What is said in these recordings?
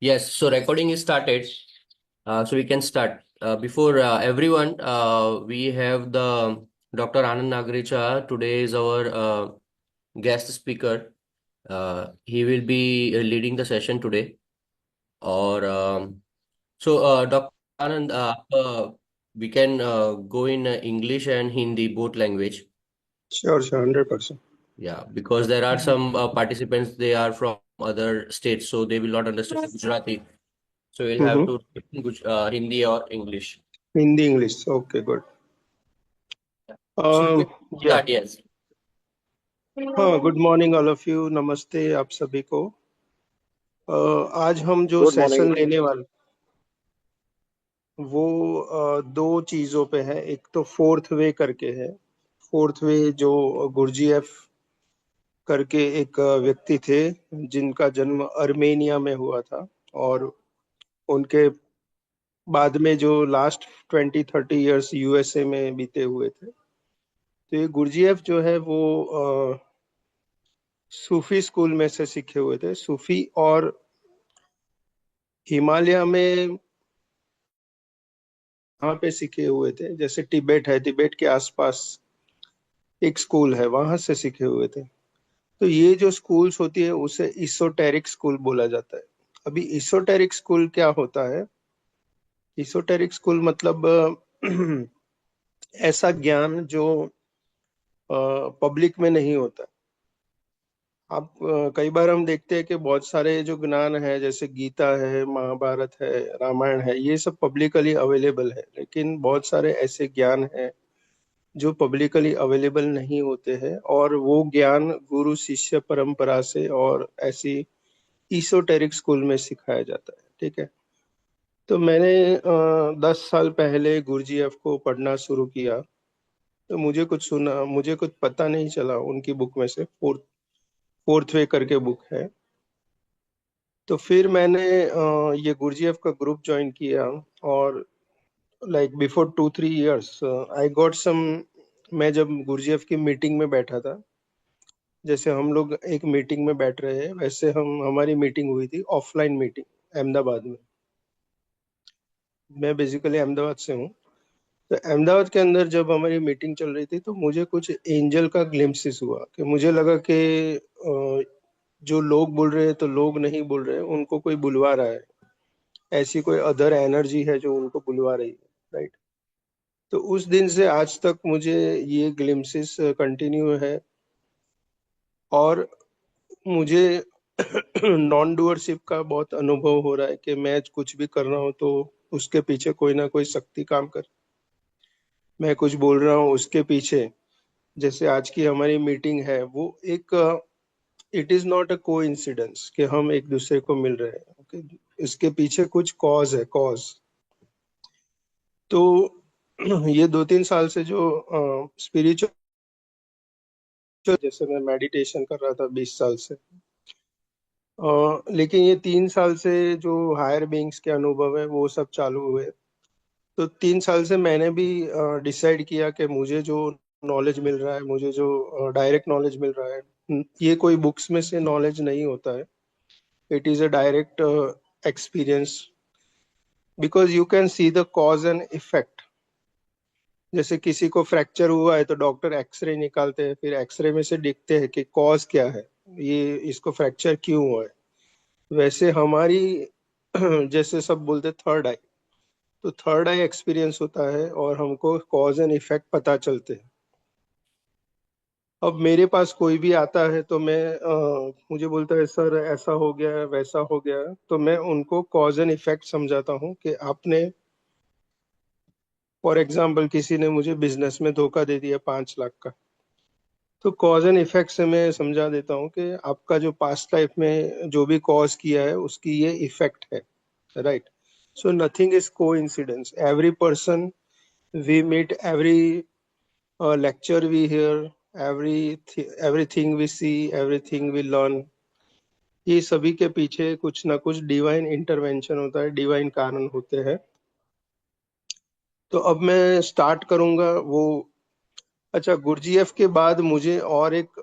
Yes, so recording is started. So we can start. Before everyone, we have the Dr. Anand Nagricha. Today is our guest speaker. He will be leading the session today. Or Dr. Anand, we can go in English and Hindi, both language. Sure, sure, 100%. Yeah, because there are some participants, they are from other states, so they will not understand Gujarati. So we'll have Mm-hmm. to Hindi or English. Hindi, English. Okay, good. So you Uh, can yeah. start, yes. हाँ, good morning all of you, नमस्ते आप सभी को। आज हम जो good morning. Session लेने वाले वो दो चीजों पे है। एक तो फोर्थ वे करके है। फोर्थ वे जो गुरजीएफ करके एक व्यक्ति थे जिनका जन्म अर्मेनिया में हुआ था, और उनके बाद में जो लास्ट 20-30 इयर्स यूएसए में बीते हुए थे। तो ये गुरजीएफ जो है वो सूफी स्कूल में से सीखे हुए थे। सूफी और हिमालय में वहाँ पे सीखे हुए थे, जैसे तिब्बत है, तिब्बत के आसपास एक स्कूल है, वहां से सीखे हुए थे। तो ये जो स्कूल्स होती है उसे इसोटेरिक स्कूल बोला जाता है। अभी इसोटेरिक स्कूल क्या होता है? इसोटेरिक स्कूल मतलब ऐसा ज्ञान जो पब्लिक में नहीं होता। आप कई बार हम देखते हैं कि बहुत सारे जो ज्ञान है, जैसे गीता है, महाभारत है, रामायण है, ये सब पब्लिकली अवेलेबल है, लेकिन बहुत सारे ऐसे ज्ञान है जो पब्लिकली अवेलेबल नहीं होते हैं, और वो ज्ञान गुरु शिष्य परंपरा से और ऐसी ईसोटेरिक स्कूल में सिखाया जाता है। ठीक है। तो मैंने 10 साल पहले गुरुजीएफ को पढ़ना शुरू किया। तो मुझे कुछ पता नहीं चला उनकी बुक में से। फोर्थ वे करके बुक है। तो फिर मैंने ये गुरजीएफ का ग्रुप ज्वाइन किया, और like before 2-3 years I got some. मैं जब गुरजीएफ की मीटिंग में बैठा था, जैसे हम लोग एक मीटिंग में बैठ रहे हैं, वैसे हम हमारी मीटिंग हुई थी, ऑफलाइन मीटिंग, अहमदाबाद में। मैं बेसिकली अहमदाबाद से हूँ। तो अहमदाबाद के अंदर जब हमारी मीटिंग चल रही थी, तो मुझे कुछ एंजल का ग्लिम्पसिस हुआ कि मुझे लगा कि जो लोग बोल रहे हैं तो लोग नहीं बोल रहे हैं, उनको कोई बुलवा रहा है। ऐसी कोई अदर एनर्जी है जो उनको बुलवा रही है। राइट। तो उस दिन से आज तक मुझे ये ग्लिम्पसिस कंटिन्यू है, और मुझे नॉन डूअरशिप का बहुत अनुभव हो रहा है कि मैं कुछ भी कर रहा हूँ तो उसके पीछे कोई ना कोई शक्ति काम कर। मैं कुछ बोल रहा हूँ उसके पीछे, जैसे आज की हमारी मीटिंग है, वो एक it is not a coincidence कि हम एक दूसरे को मिल रहे हैं। ओके। इसके पीछे कुछ कॉज है, कॉज। तो ये 2-3 साल से जो स्पिरिचुअल, जैसे मैं मेडिटेशन कर रहा था 20 साल से, लेकिन ये 3 साल से जो हायर बीइंग्स के अनुभव है वो सब चालू हुए। तो 3 साल से मैंने भी डिसाइड किया कि मुझे जो नॉलेज मिल रहा है, मुझे जो डायरेक्ट नॉलेज मिल रहा है, ये कोई बुक्स में से नॉलेज नहीं होता है। It is a direct experience, because you can see the cause and effect. जैसे किसी को फ्रैक्चर हुआ है तो डॉक्टर एक्सरे निकालते हैं, फिर एक्सरे में से देखते हैं कि कॉज क्या है, ये इसको फ्रैक्चर क्यों हुआ है। वैसे हमारी जैसे सब बोलते थर्ड आई, तो थर्ड आई एक्सपीरियंस होता है और हमको कॉज एंड इफेक्ट पता चलते हैं। अब मेरे पास कोई भी आता है तो मैं मुझे बोलता है सर ऐसा हो गया, वैसा हो गया, तो मैं उनको कॉज एंड इफेक्ट समझाता हूँ कि आपने, फॉर एग्जाम्पल, किसी ने मुझे बिजनेस में धोखा दे दिया 5 लाख का, तो कॉज एंड इफेक्ट से मैं समझा देता हूँ कि आपका जो पास्ट लाइफ में जो भी कॉज किया है उसकी ये इफेक्ट है। Right. So nothing is coincidence. Every person we meet, every lecture we hear, everything we see, everything we learn, ये सभी के पीछे कुछ ना कुछ डिवाइन इंटरवेंशन होता है, डिवाइन कारण होते हैं। तो अब मैं स्टार्ट करूंगा वो। अच्छा, गुरजीएफ के बाद मुझे और एक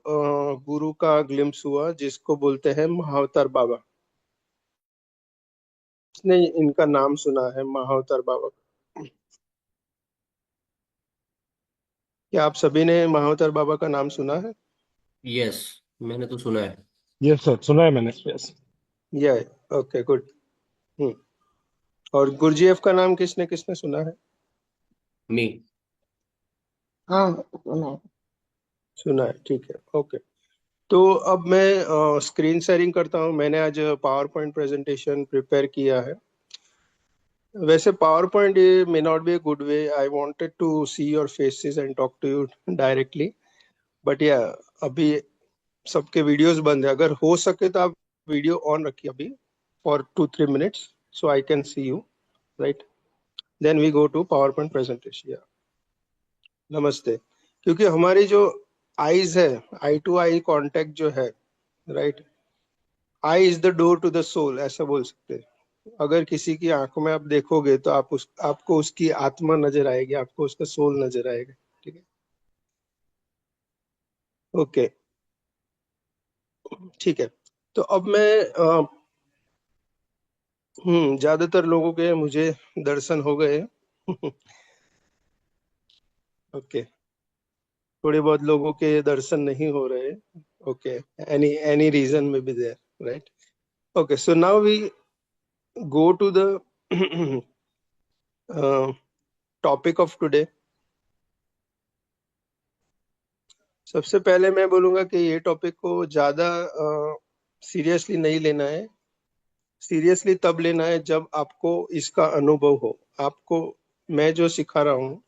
गुरु का ग्लिम्स हुआ जिसको बोलते हैं महावतार बाबा। किसने इनका नाम सुना है, महाअवतार बाबा का? क्या आप सभी ने महाअवतार बाबा का नाम सुना है? यस, मैंने तो सुना है। यस सर, सुना है मैंने। यस। या ओके गुड। हम्म। और गुरुजीएफ का नाम किसने किसने सुना है? मी। हाँ सुना है। सुना है, ठीक है, ओके। तो अब मैं स्क्रीन शेयरिंग करता हूँ। मैंने आज पावर पॉइंट प्रेजेंटेशन प्रिपेयर किया है। वैसे power point may not be a good way, I wanted to see your faces and talk to you directly, but या अभी सबके वीडियोस बंद है। अगर हो सके तो आप वीडियो ऑन रखिए अभी for 2-3 minutes, so I can see you, right? Then we go to power point presentation. या नमस्ते। क्योंकि हमारी जो आईज है, आई टू आई कांटेक्ट जो है, right, eye is the door to the soul, ऐसा बोल सकते हैं। अगर किसी की आंखों में आप देखोगे तो आपको उसकी आत्मा नजर आएगी, आपको उसका सोल नजर आएगा, ठीक है? ओके, ठीक है। तो अब मैं ज्यादातर लोगों के मुझे दर्शन हो गए। ओके, थोड़े बहुत लोगों के दर्शन नहीं हो रहे। Okay, any reason may be there, right? Okay, so now we go to the topic of today. सबसे पहले मैं बोलूंगा कि ये टॉपिक को ज्यादा सीरियसली नहीं लेना है। सीरियसली तब लेना है जब आपको इसका अनुभव हो। आपको मैं जो सिखा रहा हूँ,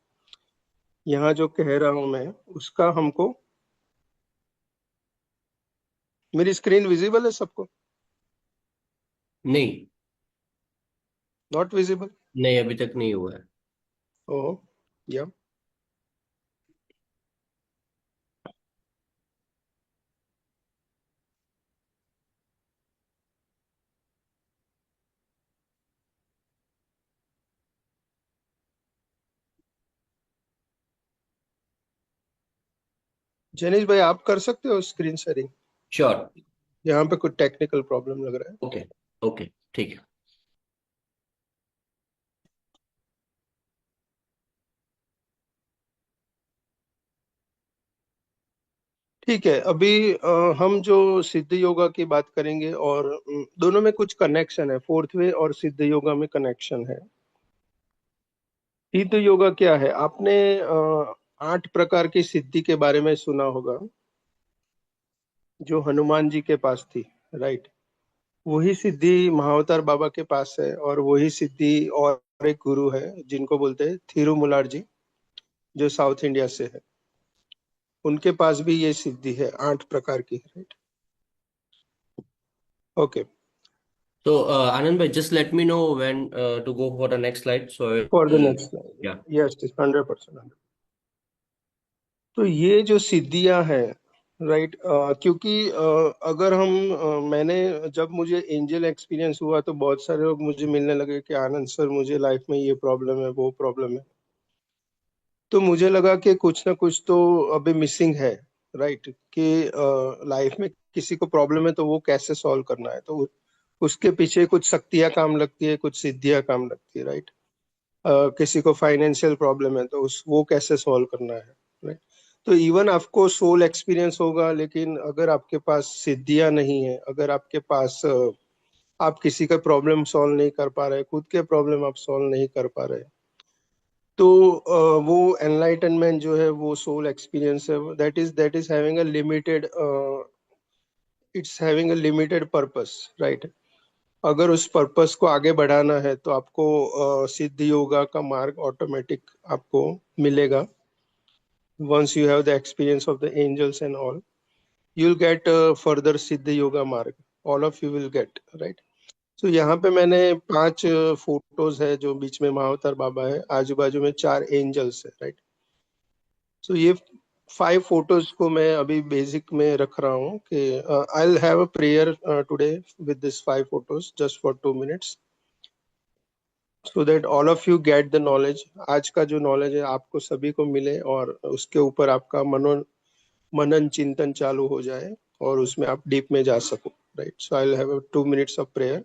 यहाँ जो कह रहा हूँ मैं, उसका हमको। मेरी स्क्रीन विजिबल है सबको? नहीं, नॉट विजिबल? नहीं, अभी तक नहीं हुआ है। ओह, या जनीश भाई, आप कर सकते हो स्क्रीन शेयरिंग? श्योर। यहाँ पे कुछ टेक्निकल प्रॉब्लम लग रहा है। ओके, ओके, ठीक है। ठीक है, अभी हम जो सिद्ध योगा की बात करेंगे, और दोनों में कुछ कनेक्शन है, फोर्थ वे और सिद्ध योगा में कनेक्शन है। सिद्ध योगा क्या है? आपने 8 प्रकार की सिद्धि के बारे में सुना होगा, जो हनुमान जी के पास थी, राइट? वही सिद्धि महाअवतार बाबा के पास है, और वही सिद्धि और एक गुरु है जिनको बोलते हैं थिरुमुलार जी, जो साउथ इंडिया से है। उनके पास भी ये सिद्धि है 8 प्रकार की, right? Okay, So, Anand bhai, just let me know when to go for the next slide. So, for the I'll, next, yeah, yes 100%। तो ये जो सिद्धियां हैं, राइट, क्योंकि अगर मैंने, जब मुझे एंजल एक्सपीरियंस हुआ तो बहुत सारे लोग मुझे मिलने लगे कि आनंद सर, मुझे लाइफ में ये प्रॉब्लम है, वो प्रॉब्लम है। तो मुझे लगा कि कुछ ना कुछ तो अभी मिसिंग है, राइट? कि लाइफ में किसी को प्रॉब्लम है तो वो कैसे सॉल्व करना है, तो उसके पीछे कुछ शक्तियां काम लगती है, कुछ सिद्धियां काम लगती है, राइट? किसी को फाइनेंशियल प्रॉब्लम है तो उस वो कैसे सॉल्व करना है, राइट? तो इवन आपको सोल एक्सपीरियंस होगा, लेकिन अगर आपके पास सिद्धियां नहीं है, अगर आपके पास आप किसी का प्रॉब्लम सॉल्व नहीं कर पा रहे, खुद के प्रॉब्लम आप सॉल्व नहीं कर पा रहे, तो वो एनलाइटनमेंट जो है, वो सोल एक्सपीरियंस है, that is having a limited, it's having a limited purpose, right? अगर उस पर्पस को आगे बढ़ाना है तो आपको सिद्ध योगा का मार्ग ऑटोमेटिक आपको मिलेगा। Once you have the experience of the angels and all, you will get further सिद्ध योगा मार्ग, all of you will get, right? तो यहाँ पे मैंने 5 फोटोज है, जो बीच में महाअवतार बाबा है, आजू बाजू में 4 एंजल्स है, राइट? तो ये 5 फोटोज को मैं अभी बेसिक में रख रहा हूँ कि I will have a prayer today with this 5 photos just for 2 minutes, so that all of you get the knowledge. आज का जो नॉलेज है आपको सभी को मिले, और उसके ऊपर आपका मनन चिंतन चालू हो जाए, और उसमें आप डीप में जा सको, right? So I will have 2 minutes of prayer.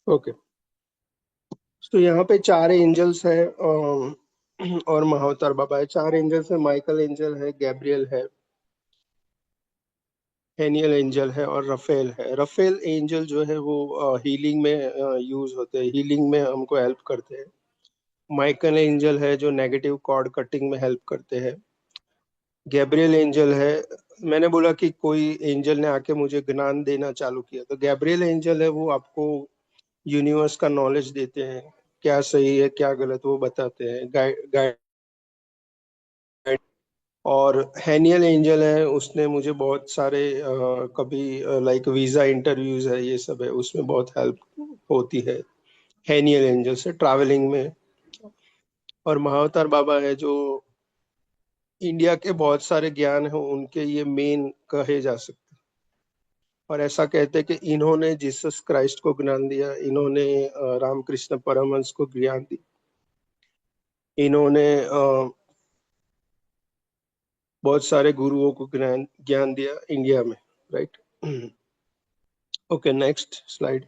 Okay, तो यहाँ पे 4 एंजल्स है और महाअवतार बाबा है। 4 एंजल्स है, माइकल एंजल है, गैब्रियल है, हेनियल एंजल है और रफेल है। रफेल एंजल जो है वो हीलिंग में यूज होते हैं, हीलिंग में हमको हेल्प करते हैं। माइकल एंजल है जो नेगेटिव कॉर्ड कटिंग में हेल्प करते हैं। गैब्रियल एंजल है, मैंने बोला कि कोई एंजल ने आके मुझे ज्ञान देना चालू किया, तो गैब्रियल एंजल है वो आपको यूनिवर्स का नॉलेज देते हैं, क्या सही है क्या गलत वो बताते हैं, गाइड। और हैनियल एंजल है, उसने मुझे बहुत सारे कभी लाइक वीजा इंटरव्यूज है ये सब है, उसमें बहुत हेल्प होती है हैनियल एंजल से ट्रैवलिंग में। और महाअवतार बाबा है जो इंडिया के बहुत सारे ज्ञान है उनके ये मेन कहे जा सकते हैं। और ऐसा कहते हैं कि इन्होंने जीसस क्राइस्ट को ज्ञान दिया, इन्होंने रामकृष्ण परमहंस को ज्ञान दी, इन्होंने बहुत सारे गुरुओं को ज्ञान ज्ञान दिया इंडिया में, राइट। Okay, next slide.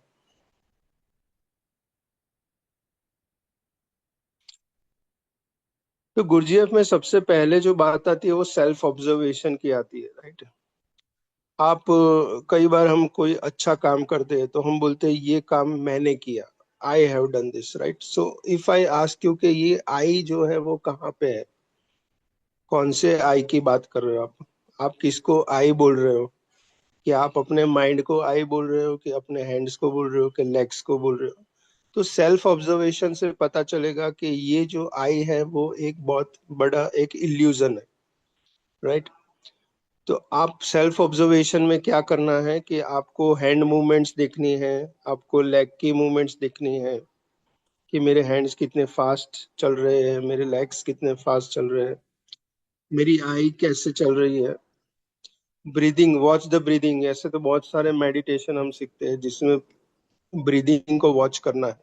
तो गुरजीएफ में सबसे पहले जो बात आती है वो सेल्फ ऑब्जर्वेशन की आती है, राइट। आप कई बार हम कोई अच्छा काम करते हैं तो हम बोलते हैं ये काम मैंने किया, I have done this, right. So if I ask you कि ये आई जो है वो कहाँ पे है, कौन से आई की बात कर रहे हो आप किसको आई बोल रहे हो? कि आप अपने माइंड को आई बोल रहे हो, कि अपने हैंड्स को बोल रहे हो, कि लेग्स को बोल रहे हो? तो सेल्फ ऑब्जर्वेशन से पता चलेगा कि ये जो आई है वो एक बहुत बड़ा एक इल्यूजन है, राइट। तो आप सेल्फ ऑब्जर्वेशन में क्या करना है कि आपको हैंड मूवमेंट्स देखनी है, आपको लेग की मूवमेंट्स देखनी है कि मेरे हैंड्स कितने फास्ट चल रहे हैं, मेरे लेग्स कितने फास्ट चल रहे हैं, मेरी आई कैसे चल रही है। ब्रीदिंग, वॉच द ब्रीदिंग, ऐसे तो बहुत सारे मेडिटेशन हम सीखते हैं जिसमें ब्रीदिंग को वॉच करना है।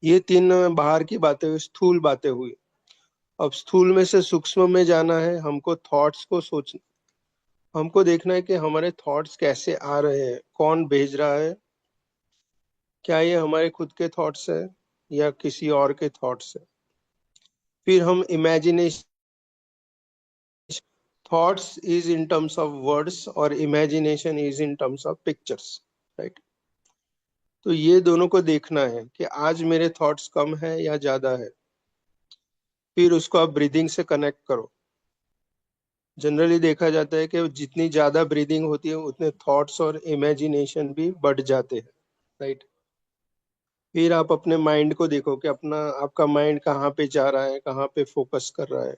ये 3 बाहर की बातें हुई, स्थूल बातें हुई। अब स्थूल में से सूक्ष्म में जाना है, हमको थॉट्स को सोचना, हमको देखना है कि हमारे थॉट्स कैसे आ रहे हैं, कौन भेज रहा है, क्या ये हमारे खुद के थॉट्स है या किसी और के थॉट्स है। फिर हम imagination, thoughts is in terms of words और imagination is in terms of pictures, right. तो ये दोनों को देखना है कि आज मेरे थॉट्स कम है या ज्यादा है, फिर उसको आप ब्रीदिंग से कनेक्ट करो। जनरली देखा जाता है कि जितनी ज्यादा ब्रीदिंग होती है उतने थॉट्स और इमेजिनेशन भी बढ़ जाते हैं, राइट। फिर आप अपने माइंड को देखो कि आपका माइंड कहाँ पे जा रहा है, कहाँ पे फोकस कर रहा है।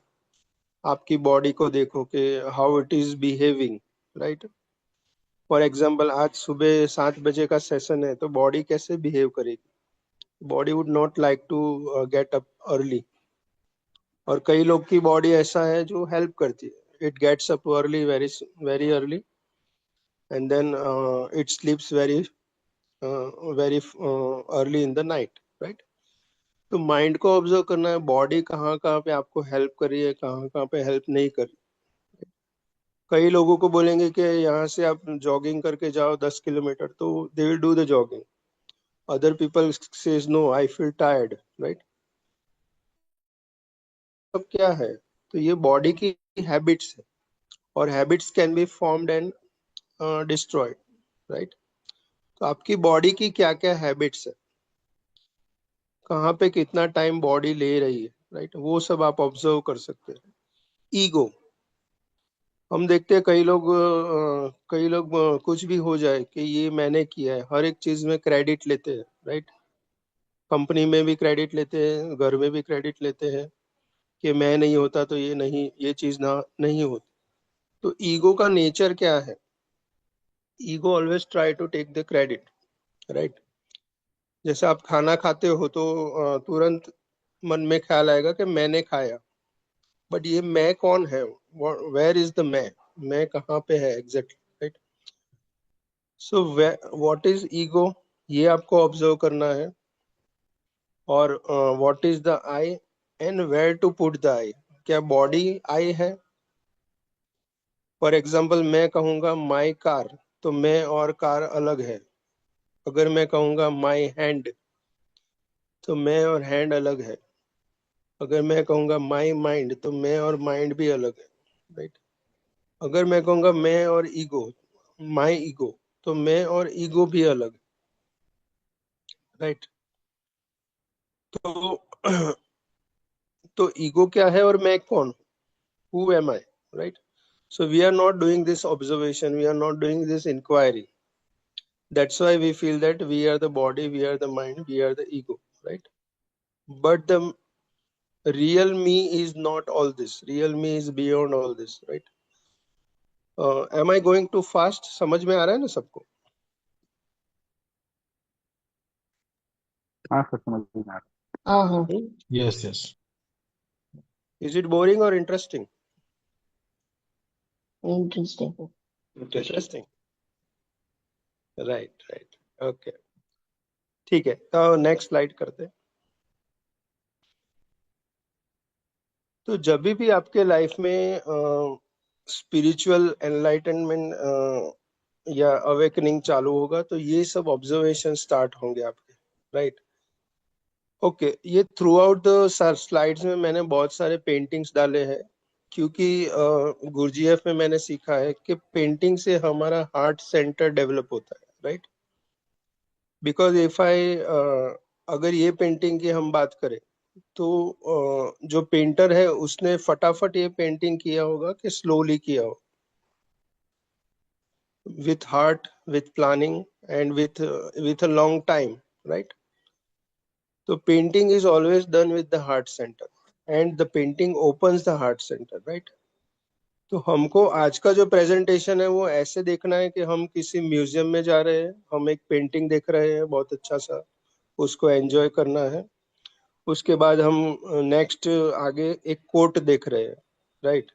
आपकी बॉडी को देखो कि how it is behaving, right. For example आज सुबह 7 बजे का सेशन है तो बॉडी कैसे बिहेव करेगी? Body would not like to get up early. और कई लोग की बॉडी ऐसा है जो हेल्प करती है, it gets up early, very very early, and then it sleeps very very early in the night, right. तो माइंड को ऑब्जर्व करना है, बॉडी कहाँ कहाँ पे आपको हेल्प कर रही है, कहाँ कहाँ पे हेल्प नहीं कर रही। कई लोगों को बोलेंगे कि यहाँ से आप जॉगिंग करके जाओ 10 किलोमीटर, तो they will do the jogging. Other people says no, I feel tired, right. अब क्या है, तो ये बॉडी की हैबिट्स है, और habits can be formed and destroyed, right. तो आपकी बॉडी की क्या क्या हैबिट्स है, कहाँ पे कितना टाइम बॉडी ले रही है, राइट, वो सब आप ऑब्जर्व कर सकते हैं। ईगो, हम देखते हैं कई लोग कुछ भी हो जाए कि ये मैंने किया है, हर एक चीज में क्रेडिट लेते हैं, राइट। कंपनी में भी क्रेडिट लेते हैं, घर में भी क्रेडिट लेते हैं कि मैं नहीं होता तो ये नहीं, ये चीज ना नहीं होती। तो ईगो का नेचर क्या है? Ego always try to take the credit, right. जैसे आप खाना खाते हो तो तुरंत मन में ख्याल आएगा कि मैंने खाया, बट ये मैं कौन है? वेयर इज द मैं कहाँ पे है exactly, right. So what is ego, ये आपको ऑब्जर्व करना है। और what is the I and where to put the I, क्या बॉडी आई है? फॉर एग्जाम्पल मैं कहूंगा माई कार, तो मैं और कार अलग है, अगर मैं कहूंगा माई हैंड, तो मैं और हैंड अलग है। अगर मैं कहूंगा माई माइंड, तो मैं और माइंड भी अलग है, राइट। अगर मैं कहूंगा मैं और ईगो, माई ईगो, तो मैं और ईगो भी अलग है, राइट। तो तो ईगो क्या है और मैं कौन, who am I, right. So we are not doing this observation, we are not doing this inquiry. That's why we feel that we are the body, we are the mind, we are the ego, right? But the real me is not all this. Real me is beyond all this, right? Am I going too fast? समझ में आ रहा है ना सबको? हाँ sir, समझ में आ रहा हाँ हाँ Hmm? Yes, yes. Is it boring or interesting? Interesting. Interesting. Right, right. Okay. ठीक है, तो नेक्स्ट स्लाइड करते हैं। तो जब भी आपके लाइफ में स्पिरिचुअल एनलाइटनमेंट या अवेकनिंग चालू होगा, तो ये सब ऑब्जर्वेशन स्टार्ट होंगे आपके, राइट। ओके, ये थ्रू आउट द स्लाइड्स में मैंने बहुत सारे पेंटिंग्स डाले हैं, क्योंकि गुरजीएफ में मैंने सीखा है कि पेंटिंग से हमारा हार्ट सेंटर डेवलप होता है, राइट। बिकॉज इफ आई अगर ये पेंटिंग की हम बात करें, तो जो पेंटर है उसने फटाफट ये पेंटिंग किया होगा कि स्लोली किया हो, with heart, with planning, and with a long time, right? So painting is always done with the heart center, and the painting opens the heart center, right? तो हमको आज का जो प्रेजेंटेशन है वो ऐसे देखना है कि हम किसी म्यूजियम में जा रहे हैं, हम एक पेंटिंग देख रहे हैं बहुत अच्छा सा, उसको एंजॉय करना है। उसके बाद हम नेक्स्ट आगे एक कोट देख रहे हैं, राइट।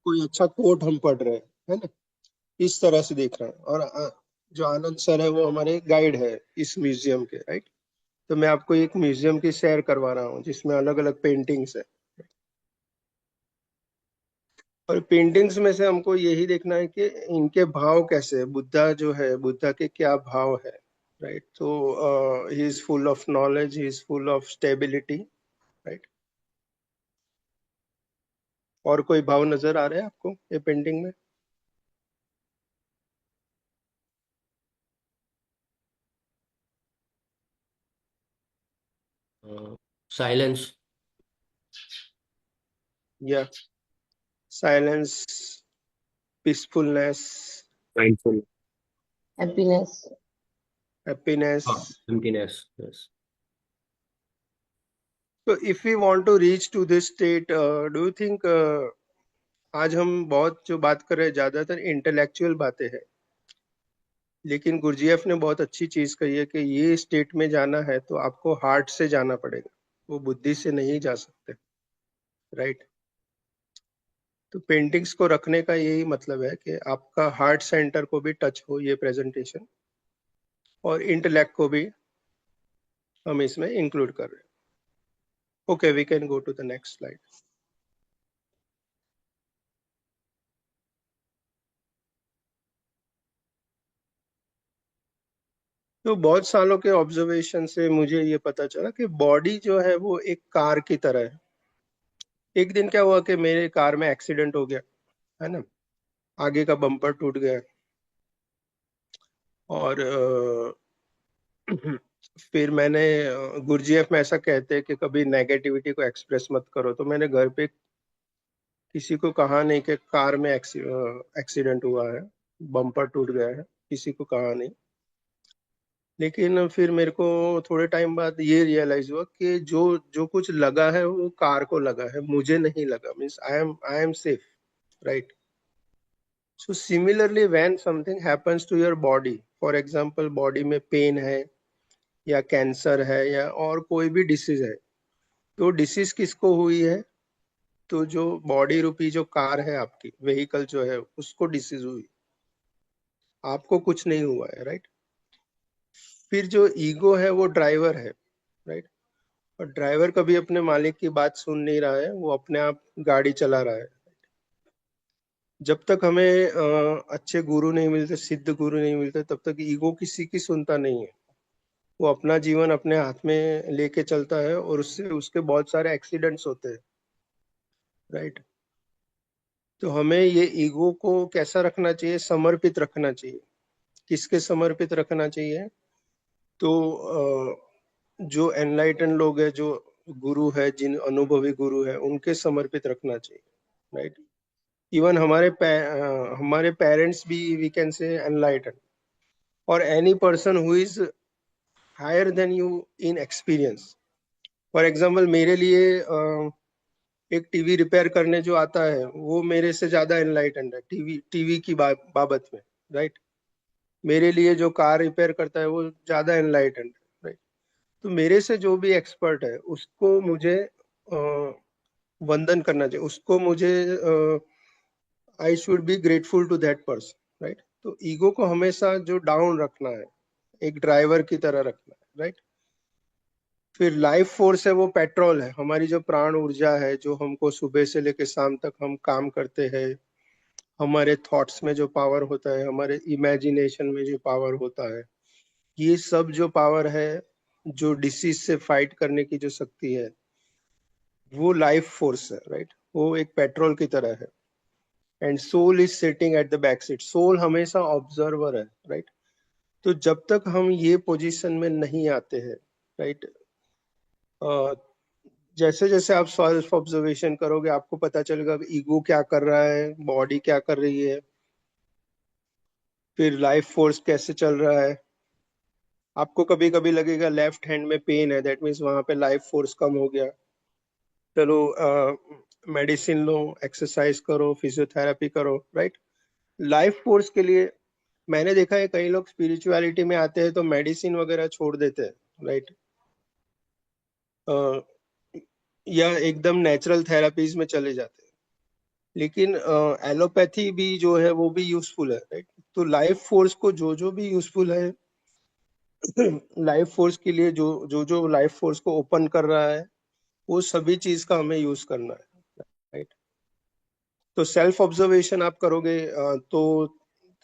कोई अच्छा कोट हम पढ़ रहे हैं, है ना, इस तरह से देख रहे हैं। और जो आनंद सर है वो हमारे गाइड है इस म्यूजियम के, राइट। तो मैं आपको एक म्यूजियम की सैर करवा रहा हूँ जिसमें अलग अलग पेंटिंग्स है, और पेंटिंग्स में से हमको यही देखना है कि इनके भाव कैसे है। बुद्धा जो है, बुद्धा के क्या भाव है, राइट। तो he is full of knowledge, he is full of stability, right. और कोई भाव नजर आ रहे हैं आपको ये पेंटिंग में? साइलेंस। या silence, peacefulness, mindful. Happiness. Happiness. हाँ, emptiness, yes. So if we want to reach to this state, do you think आज हम बहुत जो बात कर रहे हैं ज्यादातर इंटेलेक्चुअल बातें हैं, लेकिन गुरजीएफ ने बहुत अच्छी चीज कही है कि ये स्टेट में जाना है तो आपको हार्ट से जाना पड़ेगा, वो बुद्धि से नहीं जा सकते, राइट। तो पेंटिंग्स को रखने का यही मतलब है कि आपका हार्ट सेंटर को भी टच हो ये प्रेजेंटेशन, और इंटेलेक्ट को भी हम इसमें इंक्लूड कर रहे हैं। Okay, we can go to the next slide. तो बहुत सालों के ऑब्जर्वेशन से मुझे ये पता चला कि बॉडी जो है वो एक कार की तरह है। एक दिन क्या हुआ कि मेरे कार में एक्सीडेंट हो गया, है ना, आगे का बम्पर टूट गया, और फिर मैंने गुरजीएफ में ऐसा कहते हैं कि कभी नेगेटिविटी को एक्सप्रेस मत करो, तो मैंने घर पे किसी को कहा नहीं कि कार में एक्सीडेंट हुआ है, बम्पर टूट गया है, किसी को कहा नहीं। लेकिन फिर मेरे को थोड़े टाइम बाद ये रियलाइज हुआ कि जो जो कुछ लगा है वो कार को लगा है, मुझे नहीं लगा। Means I am safe, right. So similarly when something happens to your body, for example body में पेन है या कैंसर है या और कोई भी डिसीज है, तो डिसीज किसको हुई है? तो जो बॉडी रूपी जो कार है आपकी, व्हीकल जो है, उसको डिसीज हुई, आपको कुछ नहीं हुआ है, राइट। फिर जो ईगो है वो ड्राइवर है, राइट। और ड्राइवर कभी अपने मालिक की बात सुन नहीं रहा है, वो अपने आप गाड़ी चला रहा है। जब तक हमें अच्छे गुरु नहीं मिलते, सिद्ध गुरु नहीं मिलते, तब तक ईगो किसी की सुनता नहीं है। वो अपना जीवन अपने हाथ में लेके चलता है और उससे उसके बहुत सारे एक्सीडेंट्स होते हैं, राइट। तो हमें ये ईगो को कैसा रखना चाहिए? समर्पित रखना चाहिए। किसके समर्पित रखना चाहिए? तो जो एनलाइटन लोग है, जो गुरु है, जिन अनुभवी गुरु है, उनके समर्पित रखना चाहिए, राइट। इवन हमारे पेरेंट्स भी वी कैन से एनलाइटन, और any person who is higher than you in experience. For example, मेरे लिए एक टीवी रिपेयर करने जो आता है वो मेरे से ज्यादा एनलाइटेंड है टीवी की बाबत में, राइट। मेरे लिए जो कार रिपेयर करता है वो ज्यादा एनलाइटेंड है, राइट। तो मेरे से जो भी एक्सपर्ट है उसको मुझे वंदन करना चाहिए, उसको मुझे I should be grateful to that person, right. तो ईगो को हमेशा जो डाउन रखना है, एक ड्राइवर की तरह रखना है, राइट। फिर लाइफ फोर्स है, वो पेट्रोल है, हमारी जो प्राण ऊर्जा है, जो हमको सुबह से लेकर शाम तक हम काम करते हैं, हमारे थॉट्स में जो पावर होता है, हमारे इमेजिनेशन में जो पावर होता है, ये सब जो पावर है, जो डिसीज से फाइट करने की जो शक्ति है, वो लाइफ फोर्स है, राइट। वो एक पेट्रोल की तरह है। And soul is sitting at the back seat. Soul हमेशा ऑब्जर्वर है, राइट। तो जब तक हम ये पोजीशन में नहीं आते हैं, राइट, जैसे जैसे आप सेल्फ ऑब्जर्वेशन करोगे आपको पता चलेगा ईगो क्या कर रहा है, बॉडी क्या कर रही है, फिर लाइफ फोर्स कैसे चल रहा है। आपको कभी कभी लगेगा लेफ्ट हैंड में पेन है, दैट मीन्स वहां पे लाइफ फोर्स कम हो गया। चलो मेडिसिन लो, एक्सरसाइज करो, फिजियोथेरेपी करो, राइट। लाइफ फोर्स के लिए मैंने देखा है कई लोग स्पिरिचुअलिटी में आते हैं तो मेडिसिन वगैरह छोड़ देते हैं, राइट। या एकदम नेचुरल थेरापीज में चले जाते हैं। लेकिन एलोपैथी भी जो है वो भी यूजफुल है, राइट। तो लाइफ फोर्स को जो जो भी यूजफुल है लाइफ फोर्स के लिए जो जो लाइफ फोर्स को ओपन कर रहा है, वो सभी चीज का हमें यूज करना है, राइट। तो सेल्फ ऑब्जर्वेशन आप करोगे तो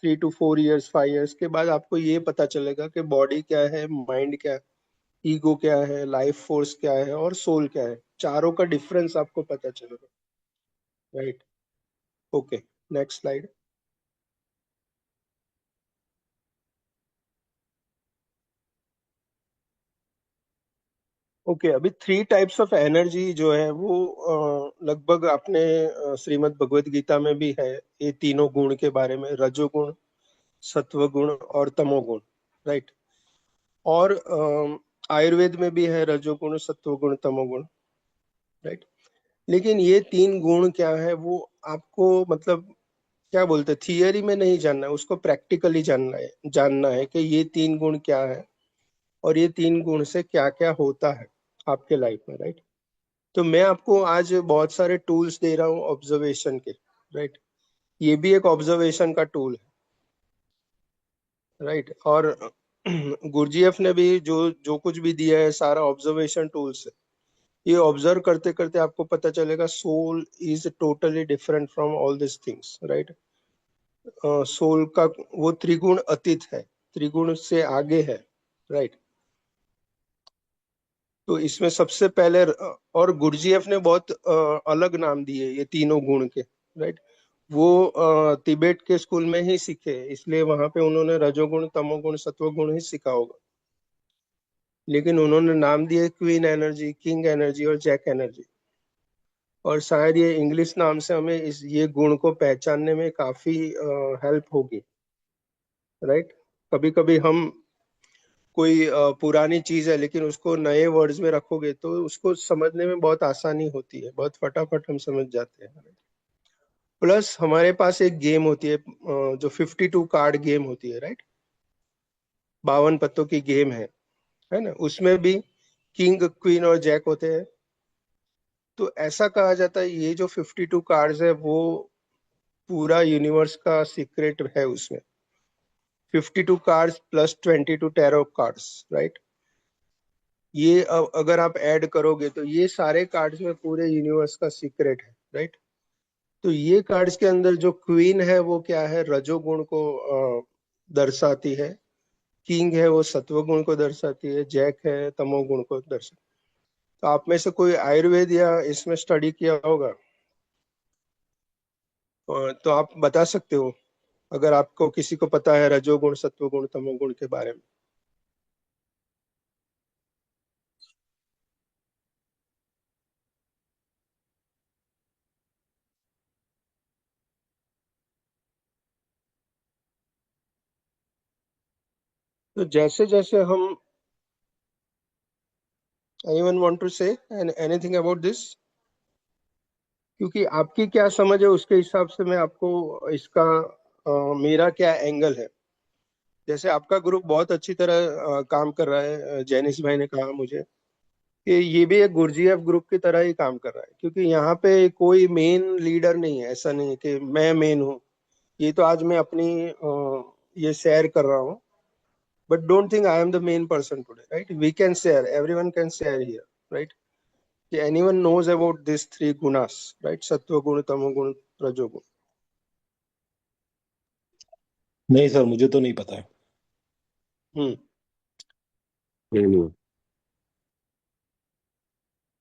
3 to 4 years 5 years के बाद आपको ये पता चलेगा कि बॉडी क्या है, माइंड क्या है, ईगो क्या है, लाइफ फोर्स क्या है और सोल क्या है। चारों का डिफरेंस आपको पता चलेगा, right. Okay, next slide. Okay, अभी 3 टाइप्स ऑफ एनर्जी जो है वो लगभग आपने श्रीमद् भगवत गीता में भी है, ये तीनों गुण के बारे में, रजोगुण, सत्वगुण और तमोगुण, राइट। और आयुर्वेद में भी है रजोगुण, सत्वगुण, तमोगुण, राइट। लेकिन ये 3 गुण क्या है वो आपको मतलब क्या बोलते हैं, थियरी में नहीं जानना है, उसको प्रैक्टिकली जानना है कि ये 3 गुण क्या है और ये 3 गुण से क्या क्या होता है आपके लाइफ में, राइट। तो मैं आपको आज बहुत सारे टूल्स दे रहा हूँ ऑब्जर्वेशन के, राइट। ये भी एक ऑब्जर्वेशन का टूल है, राइट। और गुरजीएफ ने भी जो जो कुछ भी दिया है सारा ऑब्जर्वेशन टूल्स है। ये ऑब्जर्व करते करते आपको पता चलेगा soul is totally different from all this things, right. Soul का वो त्रिगुण अतीत है, त्रिगुण से आगे है, राइट। तो इसमें सबसे पहले और गुरजीएफ ने बहुत अलग नाम दिए ये तीनों गुण के, राइट। वो तिबेट के स्कूल में ही सीखे, इसलिए वहां पे उन्होंने रजोगुण, तमोगुण, सत्वगुण ही सीखा होगा। लेकिन उन्होंने नाम दिए क्वीन एनर्जी, किंग एनर्जी और जैक एनर्जी। और शायद ये इंग्लिश नाम से हमें ये गुण को पहचानने में काफी हेल्प होगी, राइट। कभी कभी हम कोई पुरानी चीज है लेकिन उसको नए वर्ड्स में रखोगे तो उसको समझने में बहुत आसानी होती है, बहुत फटाफट हम समझ जाते हैं। प्लस हमारे पास एक गेम होती है जो 52 कार्ड गेम होती है, राइट। 52 पत्तों की गेम है ना। उसमें भी किंग, क्वीन और जैक होते हैं। तो ऐसा कहा जाता है ये जो 52 कार्ड्स है वो पूरा यूनिवर्स का सीक्रेट है उसमें। 52 cards plus 22 tarot cards, right. ये अगर आप ऐड करोगे तो ये सारे कार्ड्स में पूरे यूनिवर्स का सीक्रेट है, राइट। तो ये कार्ड्स के अंदर जो क्वीन है वो क्या है, रजोगुण को दर्शाती है। किंग है वो सत्वगुण को दर्शाती है। जैक है तमोगुण को दर्शाती है। तो आप में से कोई आयुर्वेद या इसमें स्टडी किया होगा, तो आप बता सकते हो अगर आपको किसी को पता है रजोगुण सत्वगुण तमोगुण के बारे में। तो जैसे जैसे हम, anyone want to say anything about this, क्योंकि आपकी क्या समझ है उसके हिसाब से मैं आपको इसका मेरा क्या एंगल है। जैसे आपका ग्रुप बहुत अच्छी तरह काम कर रहा है, जैनिस भाई ने कहा मुझे कि ये भी एक गुरजीएफ ग्रुप की तरह ही काम कर रहा है, क्योंकि यहाँ पे कोई मेन लीडर नहीं है। ऐसा नहीं है कि मैं मेन हूँ। ये तो आज मैं अपनी ये शेयर कर रहा हूँ, but don't think I am the main person today, right? We can share, everyone can share here, right? Anyone knows about this three गुणास, राइट? सत्व गुण तमो गुण रजोगुण। नहीं सर, मुझे तो नहीं पता है। हम्म। नहीं।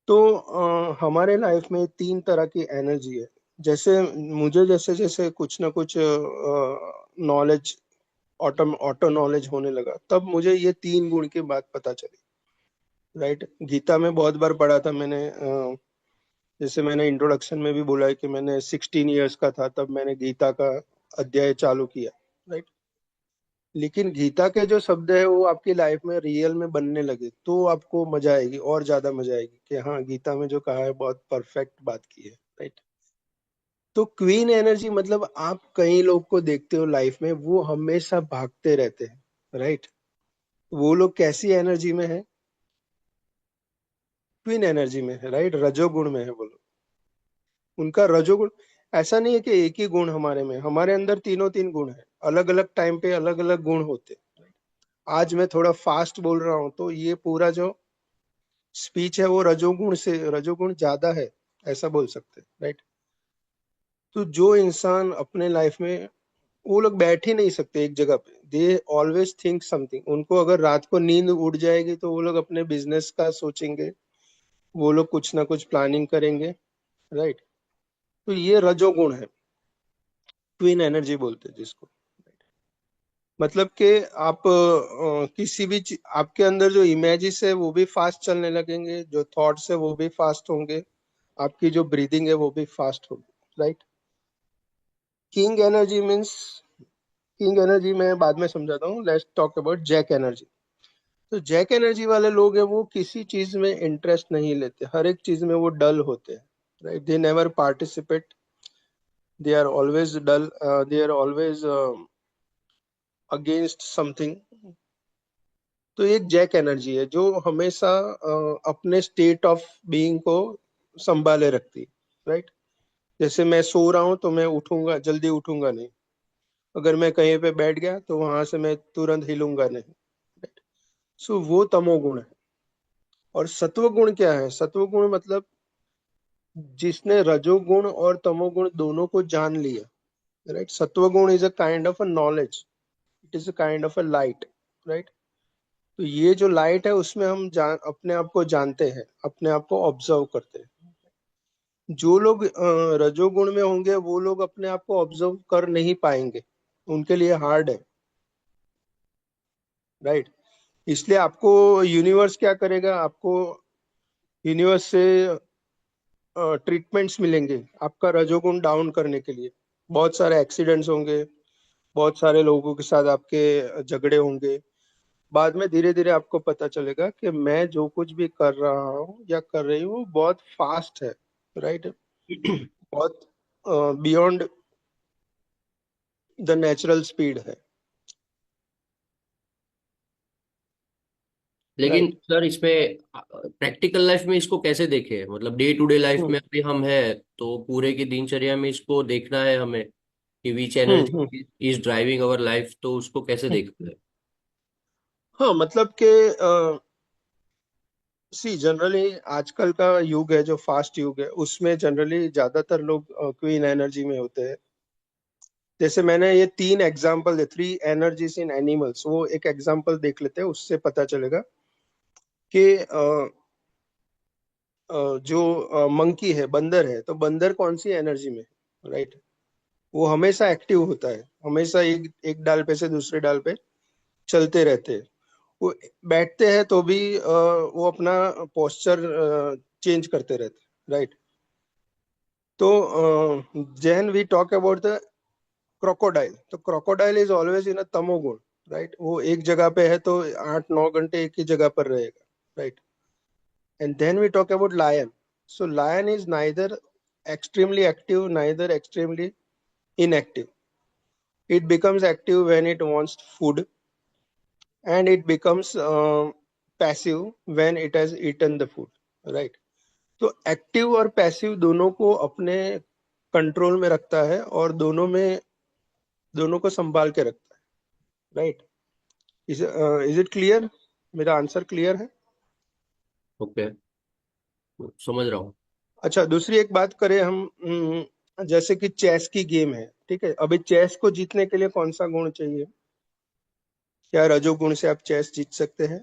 तो हमारे लाइफ में तीन तरह की एनर्जी है। जैसे मुझे जैसे जैसे कुछ ना कुछ नॉलेज, ऑटो ऑटो नॉलेज होने लगा, तब मुझे ये तीन गुण की बात पता चली, राइट? गीता में बहुत बार पढ़ा था मैंने। जैसे मैंने इंट्रोडक्शन में भी बोला है कि मैंने 16 इयर्स का था तब मैंने गीता का अध्याय चालू किया, राइट? लेकिन गीता के जो शब्द है वो आपकी लाइफ में रियल में बनने लगे तो आपको मजा आएगी, और ज्यादा मजा आएगी कि हाँ, गीता में जो कहा है बहुत परफेक्ट बात की है, राइट? तो क्वीन एनर्जी मतलब आप कई लोग को देखते हो लाइफ में, वो हमेशा भागते रहते हैं, राइट? वो लोग कैसी एनर्जी में है? क्वीन एनर्जी में है, राइट? रजोगुण में है वो लोग। उनका रजोगुण, ऐसा नहीं है कि एक ही गुण हमारे में, हमारे अंदर तीनों तीन गुण है। अलग अलग टाइम पे अलग अलग गुण होते हैं। आज मैं थोड़ा फास्ट बोल रहा हूँ तो ये पूरा जो स्पीच है वो रजोगुण से, रजोगुण ज्यादा है, ऐसा बोल सकते हैं, राइट? तो जो इंसान अपने लाइफ में, वो लोग बैठ ही नहीं सकते एक जगह पे। They always think something. उनको अगर रात को नींद उड़ जाएगी तो वो लोग अपने बिजनेस का सोचेंगे, वो लोग कुछ ना कुछ प्लानिंग करेंगे, राइट? तो ये रजोगुण है, क्वीन एनर्जी बोलते हैं जिसको। मतलब कि आप किसी भी आपके अंदर जो इमेजेस है वो भी फास्ट चलने लगेंगे, जो थॉट्स है वो भी फास्ट होंगे, आपकी जो ब्रीदिंग है वो भी फास्ट होगी, right? King energy means, king energy मैं बाद में समझाता हूँ। Let's talk about jack energy. तो जैक एनर्जी वाले लोग हैं वो किसी चीज में इंटरेस्ट नहीं लेते, हर एक चीज में वो डल होते हैं, right? They never participate, they are always dull, they are always against something. तो एक जैक एनर्जी है जो हमेशा अपने स्टेट ऑफ बीइंग को संभाले रखती है, राइट? जैसे मैं सो रहा हूँ तो मैं उठूंगा, जल्दी उठूंगा नहीं। अगर मैं कहीं पे बैठ गया तो वहां से मैं तुरंत हिलूंगा नहीं, राइट? सो वो तमोगुण है। और सत्वगुण क्या है? सत्वगुण मतलब जिसने रजोगुण और तमोगुण दोनों को जान लिया, राइट? सत्वगुण is a kind of a knowledge, it is a kind of a light, right? तो ये जो लाइट है उसमें हम जान, अपने आप को जानते हैं, अपने आप को ऑब्जर्व करते हैं। जो लोग रजोगुण में होंगे वो लोग अपने आप को ऑब्जर्व कर नहीं पाएंगे, उनके लिए हार्ड है, राइट? इसलिए आपको यूनिवर्स क्या करेगा, आपको यूनिवर्स से ट्रीटमेंट्स मिलेंगे आपका रजोगुण डाउन करने के लिए। बहुत सारे एक्सीडेंट्स होंगे, बहुत सारे लोगों के साथ आपके झगड़े होंगे। बाद में धीरे धीरे आपको पता चलेगा कि मैं जो कुछ भी कर रहा हूँ या कर रही हूँ बहुत फास्ट है, राइट? बहुत बियॉन्ड द नेचुरल स्पीड है, लेकिन राइट? सर इसमें प्रैक्टिकल लाइफ में इसको कैसे देखें? मतलब डे टू डे लाइफ हम्म में अभी हम है तो पूरे की दिनचर्या में इसको देखना है हमें कि which hmm hmm energy is driving our life, तो उसको कैसे हम्म। देखते हैं? हाँ, मतलब कि सी जनरली आजकल का युग है जो फास्ट युग है, उसमें जनरली ज्यादातर लोग क्वीन एनर्जी में होते हैं। जैसे मैंने ये 3 example they, 3 energies in animals, वो एक एग्जांपल देख लेते हैं, उससे पता चलेगा कि जो मंकी है, बंदर है, तो बंदर कौन सी एनर्जी में, राइट? वो हमेशा एक्टिव होता है, हमेशा एक एक डाल पे से दूसरे डाल पे चलते रहते हैं। वो बैठते हैं तो भी वो अपना पोस्चर चेंज करते रहते हैं, राइट? तो when we talk about the crocodile, तो crocodile is always in a तमोगुण, राइट? वो एक जगह पे है तो 8-9 घंटे एक ही जगह पर रहेगा, right? And then we talk about lion, so lion is neither extremely active, neither extremely inactive. It becomes active when it wants food, and it becomes passive when it has eaten the food, right? तो active और passive दोनों को अपने control में रखता है, और दोनों को संभाल के रखता है, राइट? Is it clear? मेरा आंसर क्लियर है? ओके, समझ रहा हूँ। अच्छा, दूसरी एक बात करें हम, जैसे कि चेस की गेम है, ठीक है? अभी चेस को जीतने के लिए कौन सा गुण चाहिए? क्या रजोगुण से आप चेस जीत सकते हैं?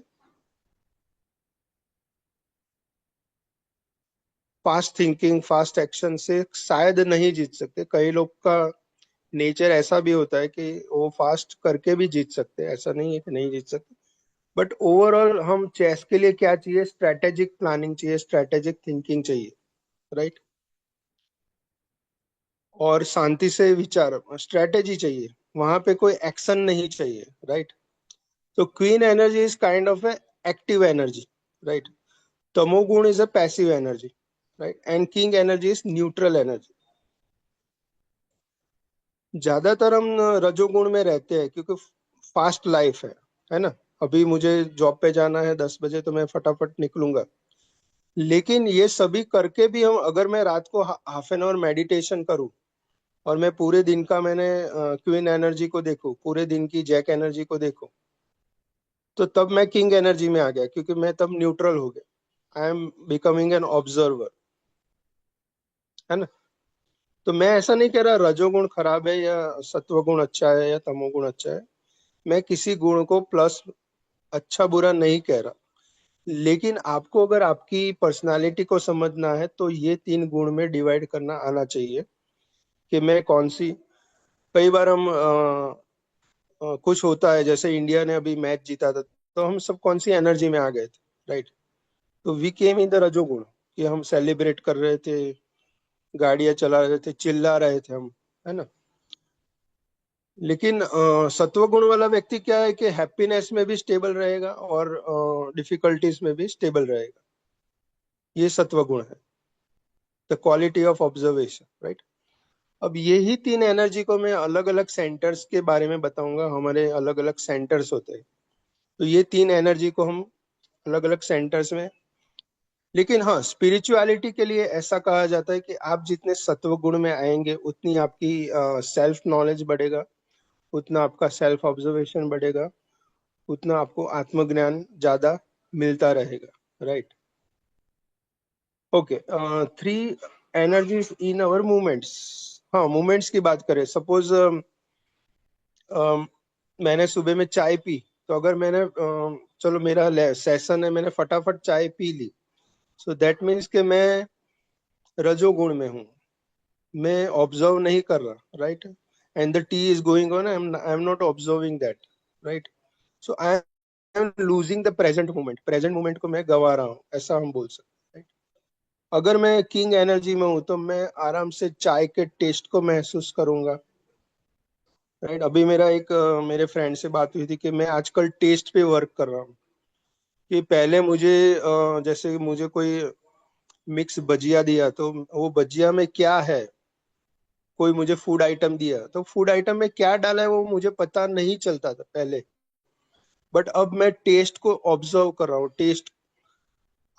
फास्ट थिंकिंग, फास्ट एक्शन से शायद नहीं जीत सकते। कई लोग का नेचर ऐसा भी होता है कि वो फास्ट करके भी जीत सकते हैं, ऐसा नहीं है कि नहीं जीत सकते। बट ओवरऑल हम चेस के लिए क्या चाहिए? स्ट्रेटेजिक प्लानिंग चाहिए, स्ट्रेटेजिक थिंकिंग चाहिए, राइट? और शांति से विचार, स्ट्रेटेजी चाहिए, वहां पे कोई एक्शन नहीं चाहिए, राइट? तो queen energy is kind of a active energy, right? तमोगुण is a passive energy, right? And king energy is neutral energy. ज्यादातर हम रजोगुण में रहते हैं क्योंकि फास्ट लाइफ है ना? अभी मुझे जॉब पे जाना है 10 बजे, तो मैं फटाफट निकलूंगा। लेकिन ये सभी करके भी हम, अगर मैं रात को हाफ एन आवर मेडिटेशन करूं, और मैं पूरे दिन का मैंने क्वीन एनर्जी को देखूं, पूरे दिन की जैक एनर्जी को देखूं, तो तब मैं किंग एनर्जी में आ गया, क्योंकि मैं तब न्यूट्रल हो गया। I am becoming an observer, है ना? तो मैं ऐसा नहीं कह रहा रजोगुण खराब है या सत्वगुण अच्छा है या तमोगुण अच्छा है। मैं किसी गुण को प्लस अच्छा बुरा नहीं कह रहा। लेकिन आपको अगर आपकी पर्सनालिटी को समझना है तो ये 3 गुण में डिवाइड करना आना चाहिए कि मैं कौन सी। कई बार हम कुछ होता है, जैसे इंडिया ने अभी मैच जीता था, तो हम सब कौन सी एनर्जी में आ गए थे, राइट? तो वी केम इन द रजोगुण, कि हम सेलिब्रेट कर रहे थे, गाड़ियां चला रहे थे, चिल्ला रहे थे हम, है ना? लेकिन सत्वगुण वाला व्यक्ति क्या है कि हैप्पीनेस में भी स्टेबल रहेगा और डिफिकल्टीज में भी स्टेबल रहेगा। ये सत्वगुण है, the quality of observation, right? अब यही 3 एनर्जी को मैं अलग अलग सेंटर्स के बारे में बताऊंगा। हमारे अलग अलग सेंटर्स होते हैं, तो ये 3 एनर्जी को हम अलग अलग सेंटर्स में। लेकिन हाँ, स्पिरिचुअलिटी के लिए ऐसा कहा जाता है कि आप जितने सत्व गुण में आएंगे, उतनी आपकी सेल्फ नॉलेज बढ़ेगा, उतना आपका सेल्फ ऑब्जर्वेशन बढ़ेगा, उतना आपको आत्मज्ञान ज्यादा मिलता रहेगा, right? Okay, 3 energies in our movements. हाँ, मूवमेंट्स की बात करें, सपोज मैंने सुबह में चाय पी, तो अगर मैंने चलो मेरा सेशन है, मैंने फटाफट चाय पी ली, सो दैट मीन्स कि मैं रजोगुण में हूँ, मैं ऑब्जर्व नहीं कर रहा, right? And the T is going on, I am not observing that, right? So I am losing the present moment, present moment को मैं गवा रहा हूँ, ऐसा हम बोल सकते हैं, right? अगर मैं किंग एनर्जी में हूँ तो मैं आराम से चाय के टेस्ट को महसूस करूंगा, राइट? अभी मेरा एक मेरे फ्रेंड से बात हुई थी कि मैं आजकल टेस्ट पे वर्क कर रहा हूँ। कि पहले मुझे जैसे मुझे कोई मिक्स भजिया दिया, तो वो भजिया में क्या है, कोई मुझे फूड आइटम दिया, तो फूड आइटम में क्या डाला है वो मुझे पता नहीं चलता था पहले। बट अब मैं टेस्ट को ऑब्जर्व कर रहा हूँ, taste,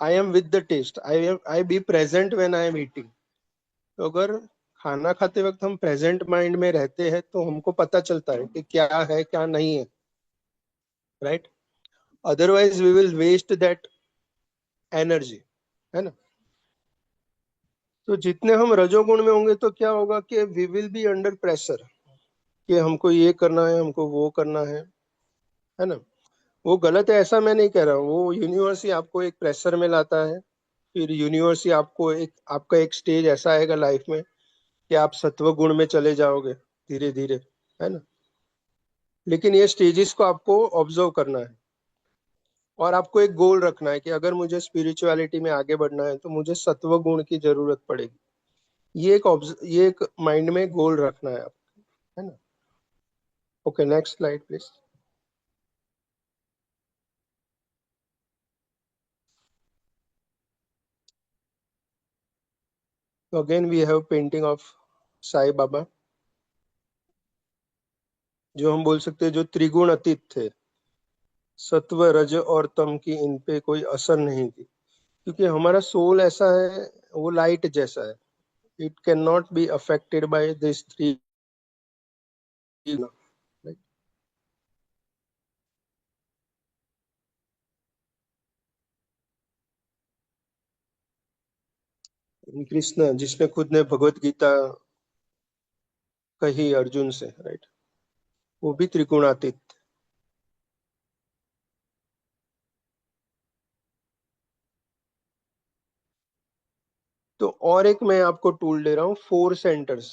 I am with the taste, I be present when I am eating. तो अगर खाना खाते वक्त हम प्रेजेंट माइंड में रहते हैं तो हमको पता चलता है कि क्या है क्या नहीं है, right? Otherwise we will waste that energy, है ना। तो जितने हम रजोगुण में होंगे तो क्या होगा कि we will be under pressure कि हमको ये करना है, हमको वो करना है ना। वो गलत है ऐसा मैं नहीं कह रहा हूँ, वो यूनिवर्स ही आपको एक प्रेशर में लाता है। फिर यूनिवर्स ही आपको एक, आपका एक स्टेज ऐसा आएगा लाइफ में कि आप सत्व गुण में चले जाओगे धीरे धीरे, है ना। लेकिन ये स्टेजेस को आपको ऑब्जर्व करना है और आपको एक गोल रखना है कि अगर मुझे स्पिरिचुअलिटी में आगे बढ़ना है तो मुझे सत्व गुण की जरूरत पड़ेगी। ये एक माइंड में गोल रखना है आपको, है ना। Okay, next slide please. तो again we have painting of Sai Baba, जो हम बोल सकते हैं जो त्रिगुण अतीत थे। सत्व रज और तम की इन पे कोई असर नहीं थी, क्योंकि हमारा सोल ऐसा है, वो लाइट जैसा है। It can not be affected by this three. Krishna जिसने खुद ने भगवत गीता कही अर्जुन से, राइट, वो भी त्रिगुणातीत। तो और एक मैं आपको टूल दे रहा हूँ, 4 सेंटर्स।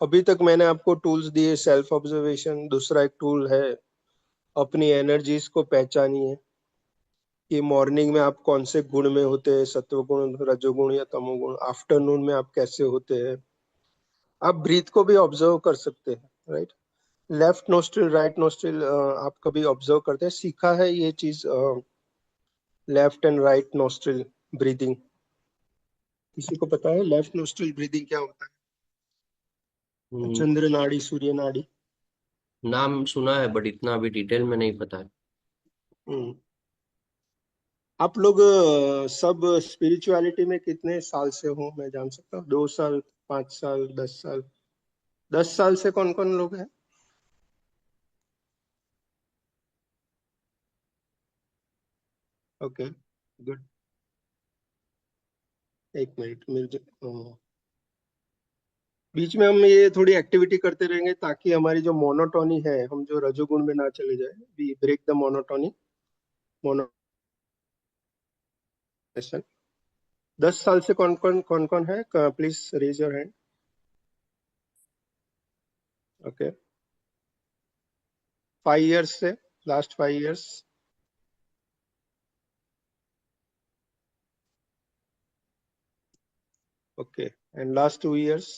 अभी तक मैंने आपको टूल्स दिए, सेल्फ ऑब्जर्वेशन। दूसरा एक टूल है, अपनी एनर्जीज को पहचानिए कि मॉर्निंग में आप कौन से गुण में होते हैं, सत्व गुण, रजोगुण या तमोगुण। आफ्टरनून में आप कैसे होते हैं। आप ब्रीथ को भी ऑब्जर्व कर सकते हैं, right. Left nostril right nostril आप कभी ऑब्जर्व करते हैं, सीखा है ये चीज, left and right nostril breathing. किसी को पता है लेफ्ट नोस्ट्रिल ब्रीदिंग क्या होता है? हम्म, चंद्र नाड़ी, सूर्य नाड़ी। नाम सुना है बट इतना अभी डिटेल में नहीं पता है। हम्म। आप लोग सब स्पिरिचुअलिटी में कितने साल से हो, मैं जान सकता हूँ? 2 साल, 5 साल, 10 साल? 10 साल से कौन कौन लोग हैं? Okay, good. एक मिनट मेरे बीच में हम ये थोड़ी एक्टिविटी करते रहेंगे ताकि हमारी जो मोनोटोनी है, हम जो रजोगुण में ना चले जाए। We break the monotony. मोनोटेशन। 10 साल से कौन कौन है? Please raise your hand. Okay, 5 years से, last 5 years. Okay, and last 2 years.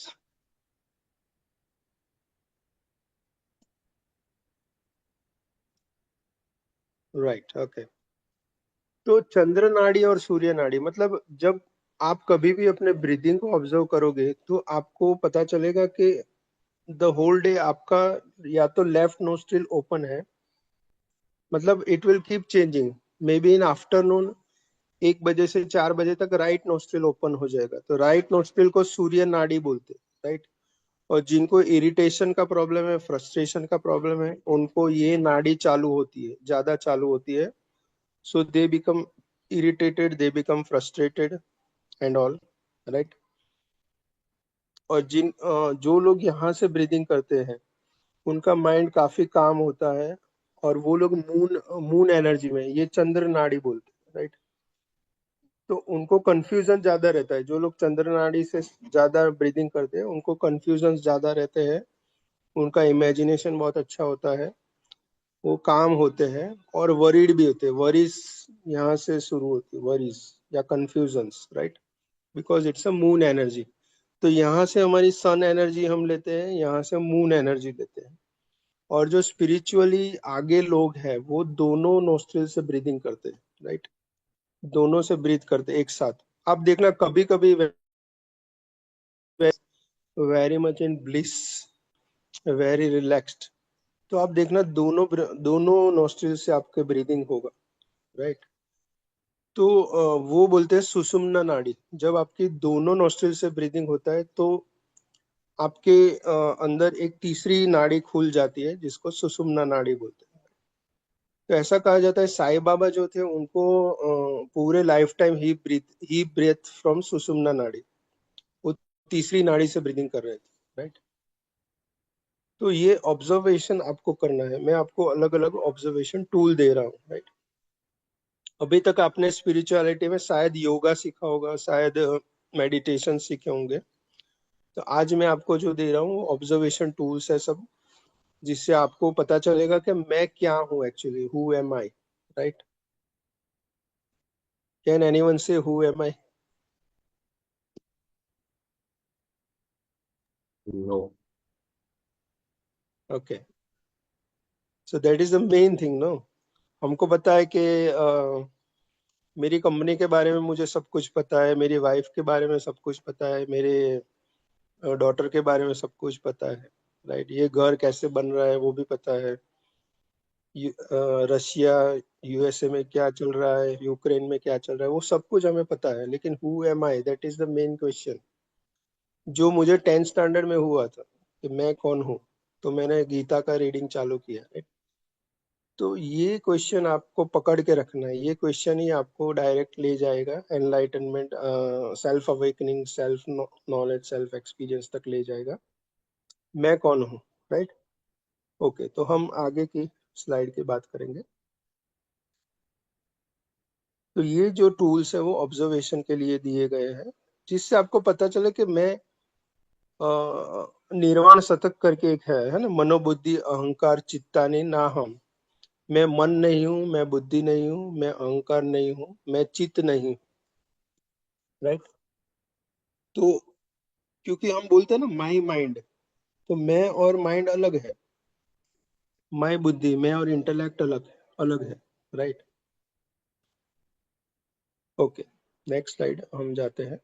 Right, okay. तो चंद्र नाड़ी और सूर्य नाड़ी, मतलब जब आप कभी भी अपने ब्रीदिंग को ऑब्जर्व करोगे तो आपको पता चलेगा कि द होल डे आपका या तो लेफ्ट नोस्ट्रिल ओपन है, मतलब it will keep changing. May be in afternoon 1 बजे से 4 बजे तक राइट नोस्ट्रिल ओपन हो जाएगा, तो राइट नोस्ट्रिल को सूर्य नाड़ी बोलते हैं, राइट। और जिनको इरिटेशन का प्रॉब्लम है, फ्रस्ट्रेशन का प्रॉब्लम है, उनको ये नाड़ी चालू होती है, ज्यादा चालू होती है। So they become irritated, they become frustrated and all, right। और जो लोग यहाँ से ब्रीदिंग करते हैं उनका माइंड काफी काम होता है, और वो लोग मून मून एनर्जी में, ये चंद्र नाड़ी बोलते हैं, राइट। तो उनको कंफ्यूजन ज्यादा रहता है। जो लोग चंद्र नाड़ी से ज्यादा ब्रीदिंग करते हैं उनको कंफ्यूजन ज्यादा रहते हैं, उनका इमेजिनेशन बहुत अच्छा होता है, वो काम होते हैं, और वरीड भी होते हैं। वरीज यहाँ से शुरू होती है, वरीज या confusions, right, because it's a moon energy. तो यहाँ से हमारी सन एनर्जी हम लेते हैं, यहाँ से मून एनर्जी लेते हैं। और जो स्पिरिचुअली आगे लोग हैं वो दोनों नोस्ट्रिल से ब्रीदिंग करते हैं, राइट। दोनों से ब्रीथ करते हैं एक साथ। आप देखना कभी कभी very much in bliss, very relaxed, तो आप देखना दोनों नोस्ट्रिल से आपके ब्रीदिंग होगा, राइट। तो वो बोलते हैं सुषुम्ना नाड़ी। जब आपकी दोनों नोस्ट्रिल से ब्रीदिंग होता है तो आपके अंदर एक तीसरी नाड़ी खुल जाती है जिसको सुषुम्ना नाड़ी बोलते हैं। तो ऐसा कहा जाता है साईं बाबा जो थे उनको पूरे लाइफ टाइम ही ब्रेथ फ्रॉम सुषुम्ना नाड़ी, वो तीसरी नाड़ी से ब्रीदिंग कर रहे थे, राइट। तो ये ऑब्जर्वेशन आपको करना है, मैं आपको अलग अलग ऑब्जर्वेशन टूल दे रहा हूँ, राइट। अभी तक आपने स्पिरिचुअलिटी में शायद योगा सीखा होगा, शायद मेडिटेशन सीखे होंगे, तो आज मैं आपको जो दे रहा हूँ ऑब्जर्वेशन टूल्स है सब, जिससे आपको पता चलेगा कि मैं क्या हूँ actually, who am I, right. Can anyone say who am I? No. Okay, so that is the main thing, no. हमको पता है कि मेरी कंपनी के बारे में मुझे सब कुछ पता है, मेरी वाइफ के बारे में सब कुछ पता है, मेरे डॉटर के बारे में सब कुछ पता है, राइट। ये घर कैसे बन रहा है वो भी पता है, रशिया यूएसए में क्या चल रहा है, यूक्रेन में क्या चल रहा है, वो सब कुछ हमें पता है। लेकिन who am I, that is the main question, जो मुझे 10th स्टैंडर्ड में हुआ था कि मैं कौन हूँ। तो मैंने गीता का रीडिंग चालू किया, right? तो ये क्वेश्चन आपको पकड़ के रखना है, ये क्वेश्चन ही आपको डायरेक्ट ले जाएगा enlightenment, self awakening, self knowledge, self experience तक ले जाएगा। मैं कौन हूँ, राइट। ओके, तो हम आगे की स्लाइड की बात करेंगे। तो ये जो टूल्स है वो ऑब्जर्वेशन के लिए दिए गए हैं, जिससे आपको पता चले कि मैं निर्वाण शतक करके एक है ना, मनोबुद्धि अहंकार चित्तानि ना हम, मैं मन नहीं हूँ, मैं बुद्धि नहीं हूँ, मैं अहंकार नहीं हूँ, मैं चित्त नहीं हूँ, राइट। तो क्योंकि हम बोलते हैं ना माई माइंड, तो मैं और माइंड अलग है, माई बुद्धि, मैं और इंटेलेक्ट अलग है, राइट। ओके, नेक्स्ट स्लाइड हम जाते हैं।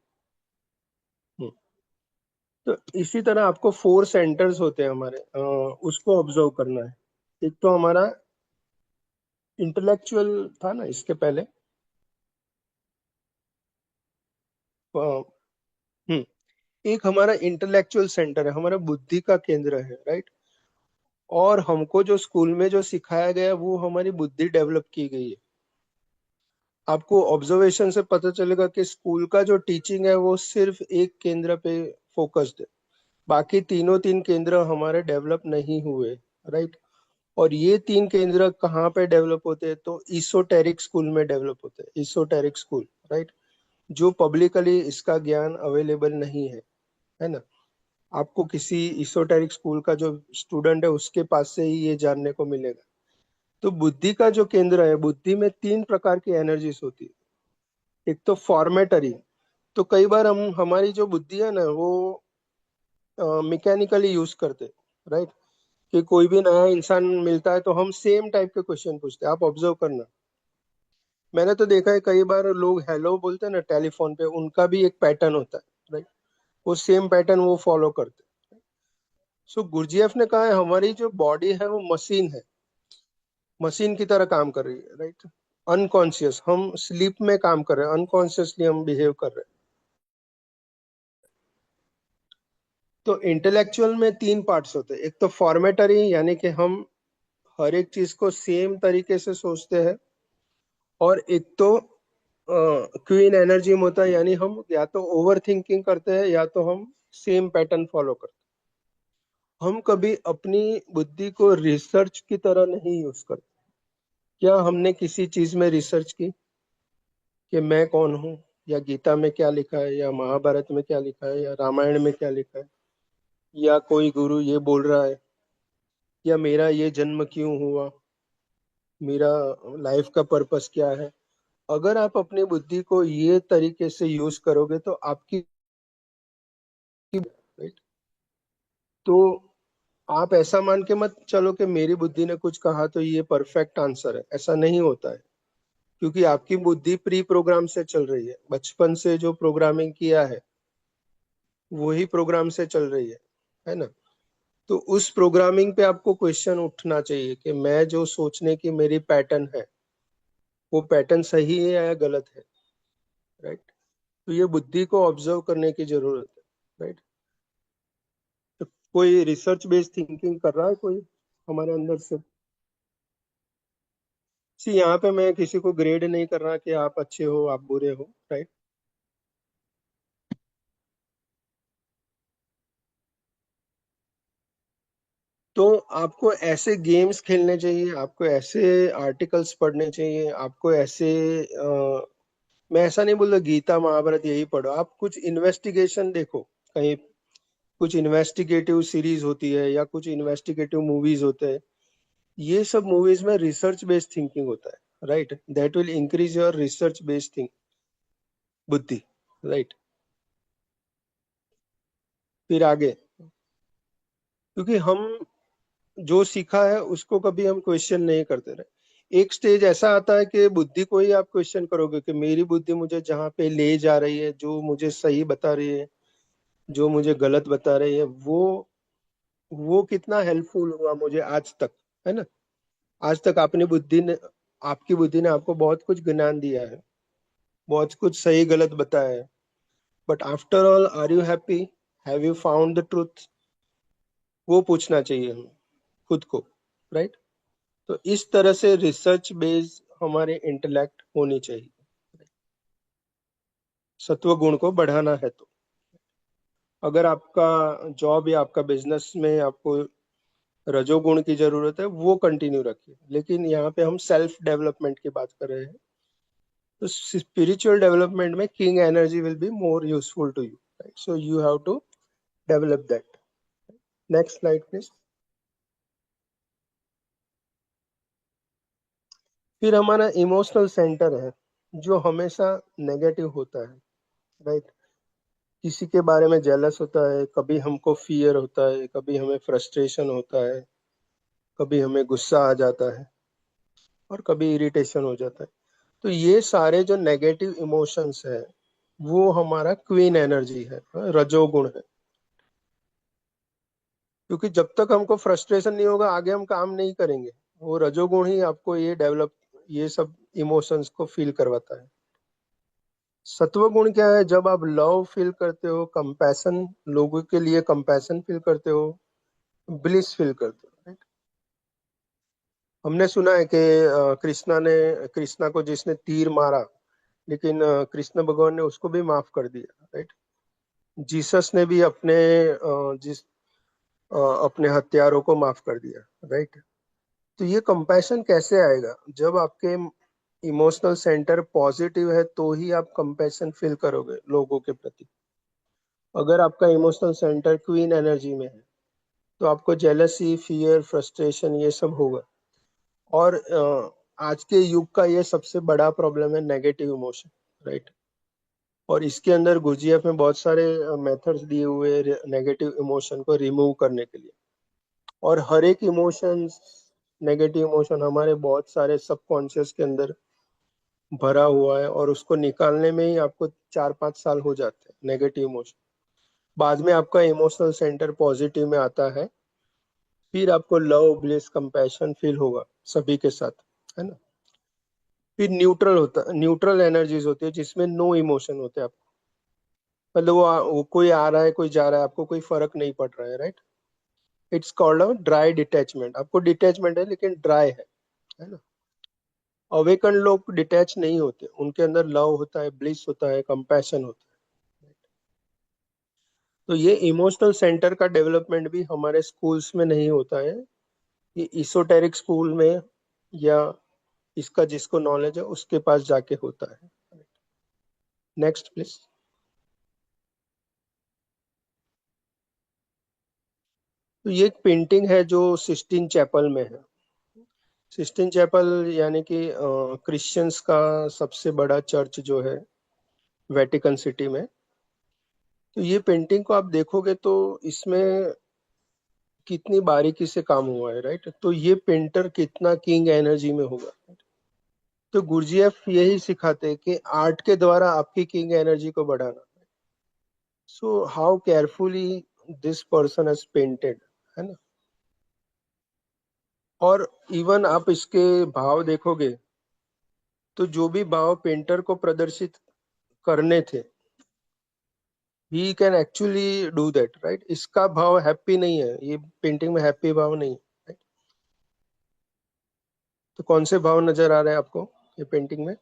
तो इसी तरह आपको 4 सेंटर्स होते हैं हमारे, उसको ऑब्जर्व करना है। एक तो हमारा इंटेलेक्चुअल था ना इसके पहले, हम्म, एक हमारा इंटेलेक्चुअल सेंटर है, हमारा बुद्धि का केंद्र है, राइट। और हमको जो स्कूल में जो सिखाया गया वो हमारी बुद्धि डेवलप की गई है। आपको ऑब्जर्वेशन से पता चलेगा कि स्कूल का जो टीचिंग है वो सिर्फ एक केंद्र पे फोकस्ड है, बाकी तीन केंद्र हमारे डेवलप नहीं हुए, राइट। और ये 3 केंद्र कहाँ पे डेवलप होते हैं, तो ईसोटेरिक स्कूल में डेवलप होते हैं, ईसोटेरिक स्कूल, राइट। जो पब्लिकली इसका ज्ञान अवेलेबल नहीं है ना। आपको किसी ईसोटेरिक स्कूल का जो स्टूडेंट है उसके पास से ही ये जानने को मिलेगा। तो बुद्धि का जो केंद्र है, बुद्धि में 3 प्रकार की एनर्जीज होती है। एक तो फॉर्मेटरी, तो कई बार हम हमारी जो बुद्धि है ना वो मैकेनिकली यूज करते, राइट। कि कोई भी नया इंसान मिलता है तो हम सेम टाइप के क्वेश्चन पूछते हैं, आप ऑब्जर्व करना। मैंने तो देखा है कई बार लोग हेलो बोलते हैं ना टेलीफोन पे, उनका भी एक पैटर्न होता है, राइट। वो सेम पैटर्न वो फॉलो करते हैं। सो गुरजीएफ ने कहा है हमारी जो बॉडी है वो मशीन है, मशीन की तरह काम कर रही है, राइट। अनकॉन्शियस, हम स्लीप में काम कर रहे हैं, अनकॉन्शियसली हम बिहेव कर रहे हैं। तो इंटेलेक्चुअल में 3 पार्ट्स होते हैं, एक तो फॉर्मेटरी यानी कि हम हर एक चीज को सेम तरीके से सोचते हैं, और एक तो क्वीन एनर्जी में होता है, यानी हम या तो ओवर थिंकिंग करते हैं या तो हम सेम पैटर्न फॉलो करते हैं। हम कभी अपनी बुद्धि को रिसर्च की तरह नहीं यूज करते। क्या हमने किसी चीज में रिसर्च की कि मैं कौन हूँ, या गीता में क्या लिखा है, या महाभारत में क्या लिखा है, या रामायण में क्या लिखा है, या कोई गुरु ये बोल रहा है, या मेरा ये जन्म क्यों हुआ, मेरा लाइफ का पर्पस क्या है। अगर आप अपनी बुद्धि को ये तरीके से यूज करोगे तो आपकी, राइट। तो आप ऐसा मान के मत चलो कि मेरी बुद्धि ने कुछ कहा तो ये परफेक्ट आंसर है, ऐसा नहीं होता है। क्योंकि आपकी बुद्धि प्री प्रोग्राम से चल रही है, बचपन से जो प्रोग्रामिंग किया है वही प्रोग्राम से चल रही है ना। तो उस प्रोग्रामिंग पे आपको क्वेश्चन उठना चाहिए कि मैं जो सोचने की मेरी पैटर्न है वो पैटर्न सही है या गलत है, राइट। तो ये बुद्धि को ऑब्जर्व करने की जरूरत है, राइट। तो कोई रिसर्च बेस्ड थिंकिंग कर रहा है कोई हमारे अंदर से? सी यहाँ पे मैं किसी को ग्रेड नहीं कर रहा कि आप अच्छे हो आप बुरे हो, राइट? तो आपको ऐसे गेम्स खेलने चाहिए, आपको ऐसे आर्टिकल्स पढ़ने चाहिए, आपको ऐसे मैं ऐसा नहीं बोल रहा गीता महाभारत यही पढ़ो, आप कुछ इन्वेस्टिगेशन देखो कहीं, कुछ इन्वेस्टिगेटिव सीरीज होती है या कुछ इन्वेस्टिगेटिव मूवीज होते हैं। ये सब मूवीज में रिसर्च बेस्ड थिंकिंग होता है, right? That will increase your research based think बुद्धि, राइट? फिर आगे, क्योंकि हम जो सीखा है उसको कभी हम क्वेश्चन नहीं करते रहे। एक स्टेज ऐसा आता है कि बुद्धि को ही आप क्वेश्चन करोगे कि मेरी बुद्धि मुझे जहाँ पे ले जा रही है, जो मुझे सही बता रही है, जो मुझे गलत बता रही है, वो कितना हेल्पफुल हुआ मुझे आज तक, है ना? आज तक अपनी बुद्धि ने, आपकी बुद्धि ने आपको बहुत कुछ ज्ञान दिया है, बहुत कुछ सही गलत बताया है, but after all are you happy? Have you found the truth? वो पूछना चाहिए हमें खुद को, राइट? तो इस तरह से रिसर्च बेस्ड हमारे इंटेलेक्ट होनी चाहिए, सत्व गुण को बढ़ाना है तो। अगर आपका जॉब या आपका बिजनेस में आपको रजोगुण की जरूरत है, वो कंटिन्यू रखिए, लेकिन यहाँ पे हम सेल्फ डेवलपमेंट की बात कर रहे हैं। तो स्पिरिचुअल डेवलपमेंट में king energy will be more useful to you, right? So you have to develop that. Next slide please. फिर हमारा इमोशनल सेंटर है जो हमेशा नेगेटिव होता है, राइट? किसी के बारे में जेलस होता है, कभी हमको फियर होता है, कभी हमें फ्रस्ट्रेशन होता है, कभी हमें गुस्सा आ जाता है, और कभी इरिटेशन हो जाता है। तो ये सारे जो नेगेटिव इमोशंस है वो हमारा क्वीन एनर्जी है, रजोगुण है। क्योंकि जब तक हमको फ्रस्ट्रेशन नहीं होगा आगे हम काम नहीं करेंगे। वो रजोगुण ही आपको ये डेवलप, ये सब इमोशंस को फील करवाता है। सत्व गुण क्या है? जब आप लव फील करते हो, कंपैशन, लोगों के लिए कंपैशन फील करते हो, ब्लिस फील करते हो, right? हमने सुना है कि कृष्णा को जिसने तीर मारा, लेकिन कृष्ण भगवान ने उसको भी माफ कर दिया, राइट? जीसस ने भी अपने हत्यारों को माफ कर दिया, राइट? तो ये कंपैशन कैसे आएगा? जब आपके इमोशनल सेंटर पॉजिटिव है तो ही आप कंपैशन फील करोगे लोगों के प्रति। अगर आपका इमोशनल सेंटर क्वीन एनर्जी में है तो आपको जेलसी, फियर, फ्रस्ट्रेशन ये सब होगा। और आज के युग का ये सबसे बड़ा प्रॉब्लम है, नेगेटिव इमोशन, राइट? और इसके अंदर गुरुजीएफ में बहुत सारे मेथड्स दिए हुए हैं नेगेटिव इमोशन को रिमूव करने के लिए। और हर एक इमोशंस, नेगेटिव इमोशन हमारे बहुत सारे सबकॉन्शियस के अंदर भरा हुआ है, और उसको निकालने में ही आपको 4-5 साल हो जाते हैं नेगेटिव इमोशन। बाद में आपका इमोशनल सेंटर पॉजिटिव में आता है, फिर आपको लव, ब्लिस, कंपैशन फील होगा सभी के साथ, है ना? फिर न्यूट्रल होता, न्यूट्रल एनर्जीज होती है जिसमें नो इमोशन होते हैं आपको। मतलब वो कोई आ रहा है कोई जा रहा है, आपको कोई फर्क नहीं पड़ रहा है, right? It's called a dry detachment. आपको डिटैचमेंट है लेकिन ड्राई है ना? अवेकन लोग डिटैच नहीं होते, उनके अंदर लव होता है, ब्लिस होता है, कंपैशन होता है। तो ये इमोशनल सेंटर का डेवलपमेंट भी हमारे स्कूल्स में नहीं होता है, ये इसोटेरिक स्कूल में या इसका जिसको नॉलेज है उसके पास जाके होता है। Next please. तो ये एक पेंटिंग है जो सिस्टीन चैपल में है। सिस्टीन चैपल यानी कि क्रिश्चियंस का सबसे बड़ा चर्च जो है वेटिकन सिटी में। तो ये पेंटिंग को आप देखोगे तो इसमें कितनी बारीकी से काम हुआ है, राइट? तो ये पेंटर कितना किंग एनर्जी में होगा। तो गुरुजीएफ यही सिखाते हैं कि आर्ट के द्वारा आपकी किंग एनर्जी को बढ़ाना। So how carefully this person has painted, है ना? और इवन आप इसके भाव देखोगे तो जो भी भाव पेंटर को प्रदर्शित करने थे, he can actually do that, right? इसका भाव हैप्पी नहीं है, ये पेंटिंग में हैप्पी भाव नहीं है, right? तो कौन से भाव नजर आ रहे हैं आपको ये पेंटिंग में?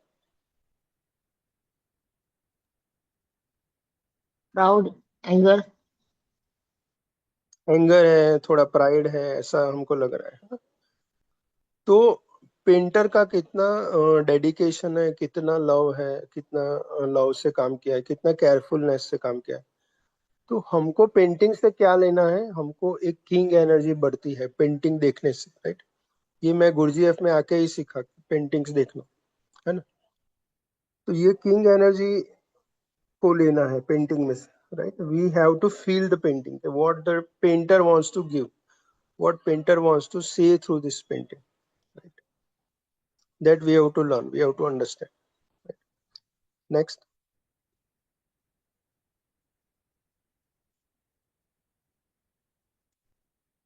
Proud, anger, एंगर है, थोड़ा प्राइड है, ऐसा हमको लग रहा है। तो पेंटर का कितना डेडिकेशन है, कितना लव है, कितना लव से काम किया है, कितना केयरफुलनेस से काम किया है। तो हमको पेंटिंग से क्या लेना है? हमको एक किंग एनर्जी बढ़ती है पेंटिंग देखने से, राइट? ये मैं गुरुजीएफ में आके ही सीखा, पेंटिंग्स देखना, है ना? तो ये किंग एनर्जी को लेना है पेंटिंग में से, right? We have to feel the painting, what the painter wants to give, what painter wants to say through this painting, right? That we have to learn, we have to understand, right? Next.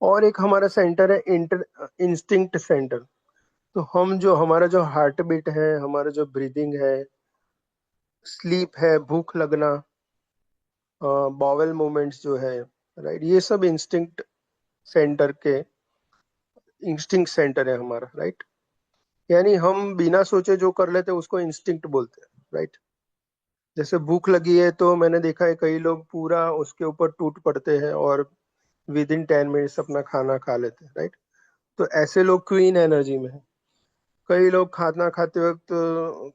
और एक हमारा centre है instinct centre. तो हम जो हमारा जो heart beat है, हमारा जो ब्रीदिंग है, स्लीप है, भूख लगना, बॉवेल मूवमेंट्स जो है, राइट, ये सब इंस्टिंक्ट सेंटर है हमारा, राइट? यानी हम बिना सोचे जो कर लेते हैं उसको इंस्टिंक्ट बोलते हैं, राइट? जैसे भूख लगी है तो मैंने देखा है कई लोग पूरा उसके ऊपर टूट पड़ते हैं और विद इन 10 मिनट्स अपना खाना खा लेते हैं, राइट? तो ऐसे लोग क्वीन एनर्जी में है। कई लोग खाना खाते वक्त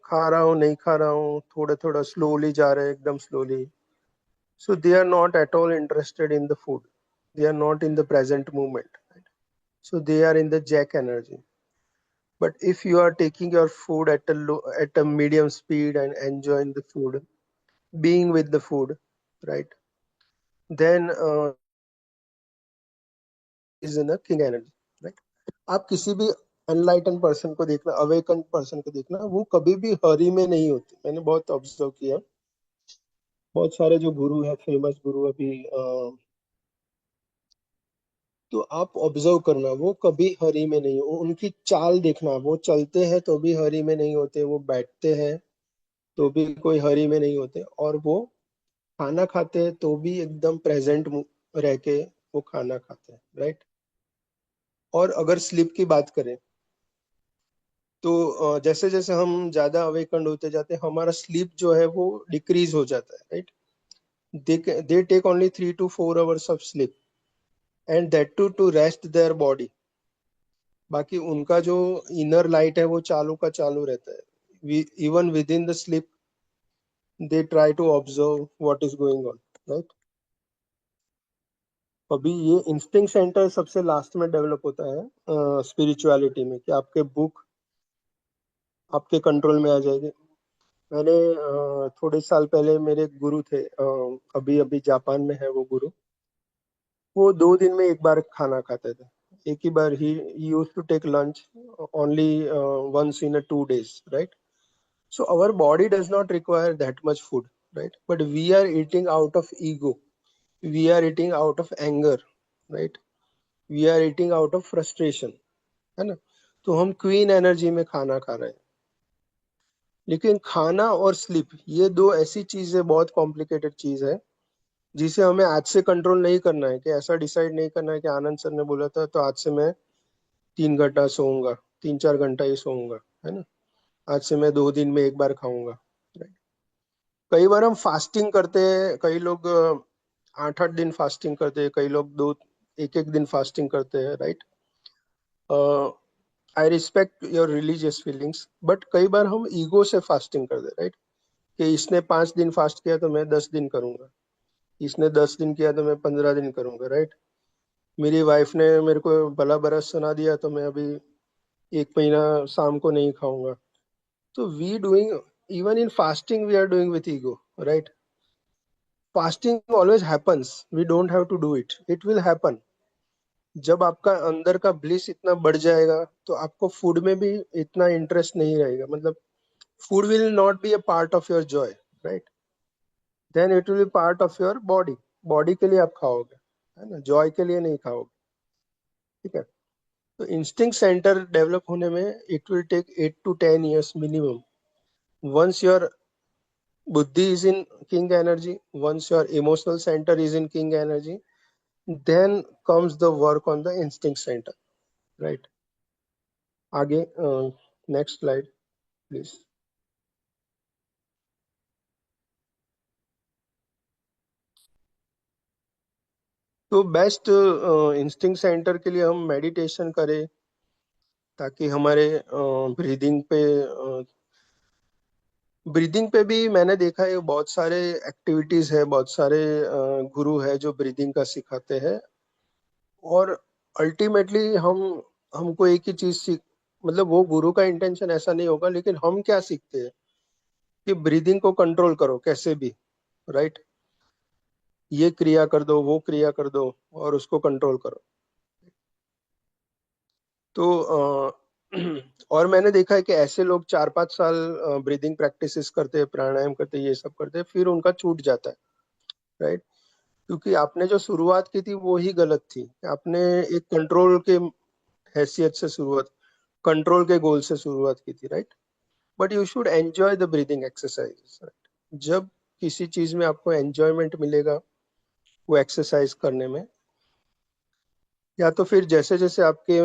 खा रहा हूँ नहीं खा रहा हूँ, थोड़ा थोड़ा स्लोली जा रहे हैं, एकदम slowly. So they are not at all interested in the food, they are not in the present moment, so they are in the jack energy. But if you are taking your food at a medium speed and enjoying the food, being with the food, right, then is in a king energy, right? आप किसी भी अनलाइटन person को देखना, awaken person को देखना, वो कभी भी हरी में नहीं होते। मैंने बहुत ऑब्जर्व किया, बहुत सारे जो गुरु है, फेमस गुरु अभी तो आप ऑब्जर्व करना, वो कभी हरी में नहीं हो। उनकी चाल देखना, वो चलते हैं तो भी हरी में नहीं होते, वो बैठते हैं तो भी कोई हरी में नहीं होते, और वो खाना खाते हैं तो भी एकदम प्रेजेंट रह के वो खाना खाते हैं, राइट? और अगर स्लीप की बात करें तो जैसे जैसे हम ज्यादा अवेकंड होते जाते हैं, हमारा स्लीप जो है वो डिक्रीज हो जाता है, right? They take only 3 to 4 hours of sleep, and that to rest their body. बाकी उनका जो इनर लाइट है वो चालू का चालू रहता है। Even within the sleep they try to observe what is going on, right? अभी ये इंस्टिंक्ट सेंटर सबसे लास्ट में डेवलप होता है स्पिरिचुअलिटी में, कि आपके बुक आपके कंट्रोल में आ जाएगी। मैंने थोड़े साल पहले मेरे एक गुरु थे, अभी अभी जापान में है वो गुरु। वो 2 दिन में एक बार खाना खाते थे, एक ही बार। He used to take lunch only once in a 2 days, right? So our body does not require that much food, right? But we are eating out of ego, we are eating out of anger, right? We are eating out of frustration, है ना? तो हम queen energy में खाना खा रहे हैं। लेकिन खाना और स्लीप, ये दो ऐसी चीज है, बहुत कॉम्प्लिकेटेड चीज है, जिसे हमें आज से कंट्रोल नहीं करना है। कि ऐसा डिसाइड नहीं करना है कि आनंद सर ने बोला था तो आज से मैं 3 घंटा सोऊंगा, 3-4 घंटा ही सोऊंगा, है ना? आज से मैं 2 दिन में एक बार खाऊंगा, right? कई बार हम फास्टिंग करते हैं, कई लोग 8-8 दिन फास्टिंग करते हैं, कई लोग 1-1 दिन फास्टिंग करते हैं, right? I respect your religious feelings, but कई बार हम ईगो से फास्टिंग करते हैं, राइट? कि इसने 5 दिन फास्ट किया तो मैं 10 दिन करूंगा, इसने 10 दिन किया तो मैं 15 दिन करूंगा, राइट? मेरी वाइफ ने मेरे को भला बरस सुना दिया तो मैं अभी 1 महीना शाम को नहीं खाऊंगा। तो we doing, even in fasting we are doing with ego, right? Fasting always happens, we don't have to do it, it will happen. जब आपका अंदर का ब्लिस इतना बढ़ जाएगा तो आपको फूड में भी इतना इंटरेस्ट नहीं रहेगा। मतलब food will not be a part of your joy, right? Then it will be part of your body. Body के लिए आप खाओगे, है ना? जॉय के लिए नहीं खाओगे, ठीक है? तो इंस्टिंक्ट सेंटर डेवलप होने में it will take 8 to 10 years minimum. Once your buddhi is in king energy, once your emotional center is in king energy, then comes the work on the instinct center, right? आगे next slide please. तो best instinct centre के लिए हम meditation करें ताकि हमारे breathing पे भी मैंने देखा है बहुत सारे एक्टिविटीज है, बहुत सारे गुरु है जो ब्रीदिंग का सिखाते हैं। और अल्टीमेटली हमको एक ही चीज सीख, मतलब वो गुरु का इंटेंशन ऐसा नहीं होगा, लेकिन हम क्या सीखते हैं कि ब्रीदिंग को कंट्रोल करो कैसे भी, राइट। ये क्रिया कर दो, वो क्रिया कर दो और उसको कंट्रोल करो। तो और मैंने देखा है कि ऐसे लोग 4-5 साल ब्रीदिंग प्रैक्टिसेस करते हैं, प्राणायाम करते हैं, ये सब करते हैं, फिर उनका छूट जाता है, राइट। क्योंकि आपने जो शुरुआत की थी वो ही गलत थी। आपने एक कंट्रोल के हैसियत से शुरुआत, कंट्रोल के गोल से शुरुआत की थी, right. But you should enjoy the breathing exercise, right. जब किसी चीज में आपको एंजॉयमेंट मिलेगा वो एक्सरसाइज करने में, या तो फिर जैसे जैसे आपके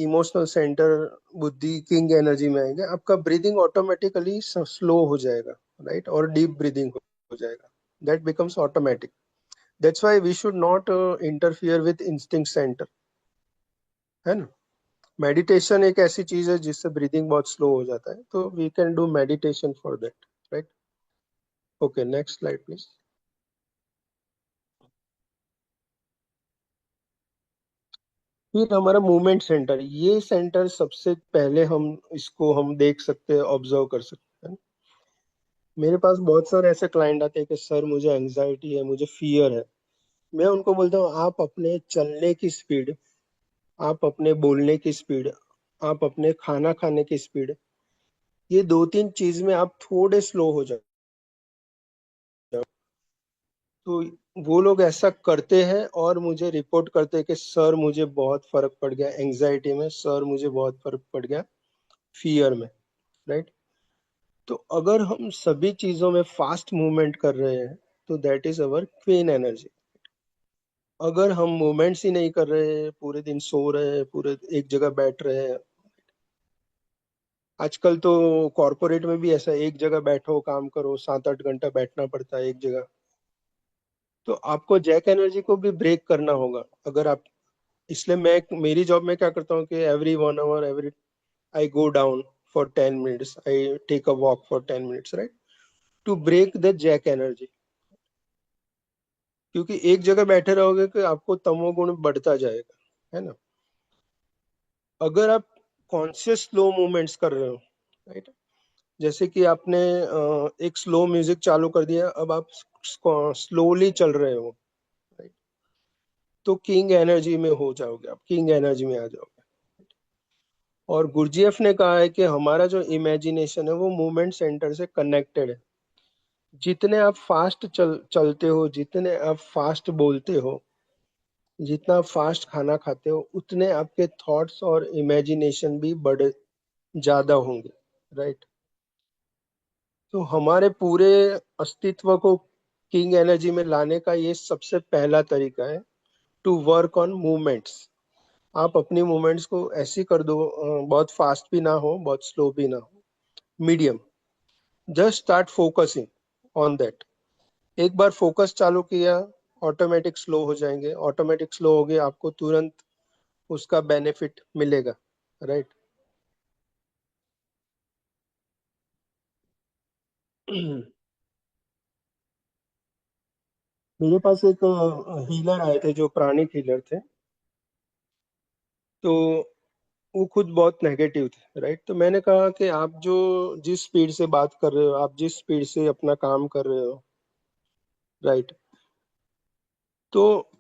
इमोशनल सेंटर, बुद्धि, किंग एनर्जी में आएंगे, आपका ब्रीदिंग ऑटोमेटिकली स्लो हो जाएगा, राइट। और डीप ब्रीदिंग हो जाएगा, that becomes automatic. That's why we should not interfere with instinct centre, है ना। मेडिटेशन एक ऐसी चीज है जिससे ब्रीदिंग बहुत स्लो हो जाता है, तो we can do meditation for that, right. Okay, next slide please. फिर हमारा मूवमेंट सेंटर, ये सेंटर सबसे पहले हम देख सकते हैं, ऑब्जर्व कर सकते हैं। मेरे पास बहुत सारे ऐसे क्लाइंट आते हैं कि सर मुझे एंजाइटी है, मुझे फियर है। मैं उनको बोलता हूँ आप अपने चलने की स्पीड, आप अपने बोलने की स्पीड, आप अपने खाना खाने की स्पीड, ये 2-3 चीज में आप थोड़े स्लो हो जाओ। तो वो लोग ऐसा करते हैं और मुझे रिपोर्ट करते हैं कि सर मुझे बहुत फर्क पड़ गया एंजाइटी में, सर मुझे बहुत फर्क पड़ गया फियर में, राइट। तो अगर हम सभी चीजों में फास्ट मूवमेंट कर रहे हैं तो that is our queen energy. अगर हम मूवमेंट्स ही नहीं कर रहे हैं, पूरे दिन सो रहे हैं, पूरे एक जगह बैठ रहे हैं, आजकल तो कॉर्पोरेट में भी ऐसा, एक जगह बैठो काम करो, 7-8 घंटा बैठना पड़ता है एक जगह। तो आपको जैक एनर्जी को भी ब्रेक करना होगा अगर आप, इसलिए मैं मेरी जॉब में क्या करता हूँ कि every 1 hour, every I go down for 10 minutes, I take a walk for 10 minutes, right, to break the jack energy. क्योंकि एक जगह बैठे रहोगे कि आपको तमोगुण बढ़ता जाएगा, है ना। अगर आप कॉन्शियस स्लो मूवमेंट्स कर रहे हो, राइट, जैसे कि आपने एक स्लो म्यूजिक चालू कर दिया, अब आप स्लोली चल रहे हो, राइट, तो किंग एनर्जी में हो जाओगे, आप किंग एनर्जी में आ जाओगे। और गुरजीएफ ने कहा है कि हमारा जो इमेजिनेशन है वो मूवमेंट सेंटर से कनेक्टेड है। जितने आप फास्ट चलते हो, जितने आप फास्ट बोलते हो, जितना आप फास्ट खाना खाते हो, उतने आपके थॉट्स और इमेजिनेशन भी बड़े ज्यादा होंगे, राइट। तो हमारे पूरे अस्तित्व को किंग एनर्जी में लाने का ये सबसे पहला तरीका है, टू वर्क ऑन मूवमेंट्स। आप अपनी मूवमेंट्स को ऐसी कर दो, बहुत फास्ट भी ना हो, बहुत स्लो भी ना हो, medium. Just start focusing on that. एक बार फोकस चालू किया, ऑटोमेटिक स्लो हो जाएंगे, ऑटोमेटिक स्लो हो गए, आपको तुरंत उसका बेनिफिट मिलेगा, राइट। मेरे पास एक हीलर आए थे जो प्राणिक हीलर थे। तो वो खुद बहुत नेगेटिव थे, राइट। तो मैंने कहा कि आप जो जिस स्पीड से बात कर रहे हो, आप जिस स्पीड से अपना काम कर रहे हो, राइट, तो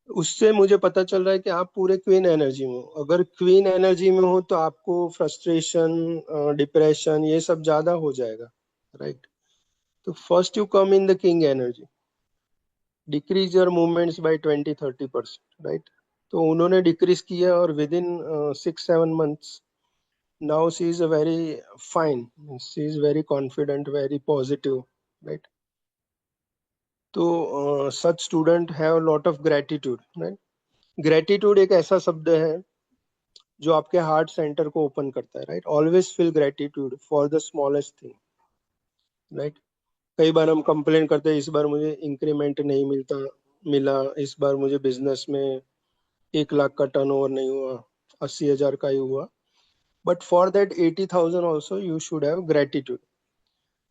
उससे मुझे पता चल रहा है कि आप पूरे क्वीन एनर्जी में हो। अगर क्वीन एनर्जी में हो तो आपको फ्रस्ट्रेशन, डिप्रेशन, ये सब ज्यादा हो जाएगा, राइट। तो first you come in the king energy, decrease your movements by 20-30%, right. तो उन्होंने डिक्रीज किया और within 6-7 months now she is a very fine, she is very confident, very positive, right. तो such student have a lot of gratitude, right. Gratitude एक ऐसा शब्द है जो आपके हार्ट सेंटर को ओपन करता है, right? Always feel gratitude for the smallest thing, right? कई बार हम कंप्लेन करते हैं, इस बार मुझे इंक्रीमेंट नहीं मिला, इस बार मुझे बिजनेस में 1 लाख का टर्नओवर नहीं हुआ, 80,000 का ही हुआ. But for that 80,000 also you should have gratitude.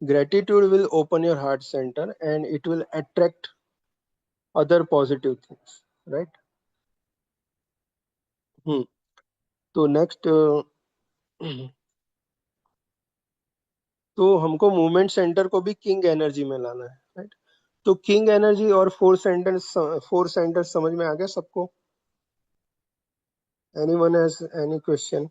Gratitude will open your heart center and it will attract other positive things, right? तो नेक्स्ट तो हमको मूवमेंट सेंटर को भी किंग एनर्जी में लाना है, राइट? तो किंग एनर्जी और फोर सेंटर्स समझ में आ गया सबको? Anyone has any question?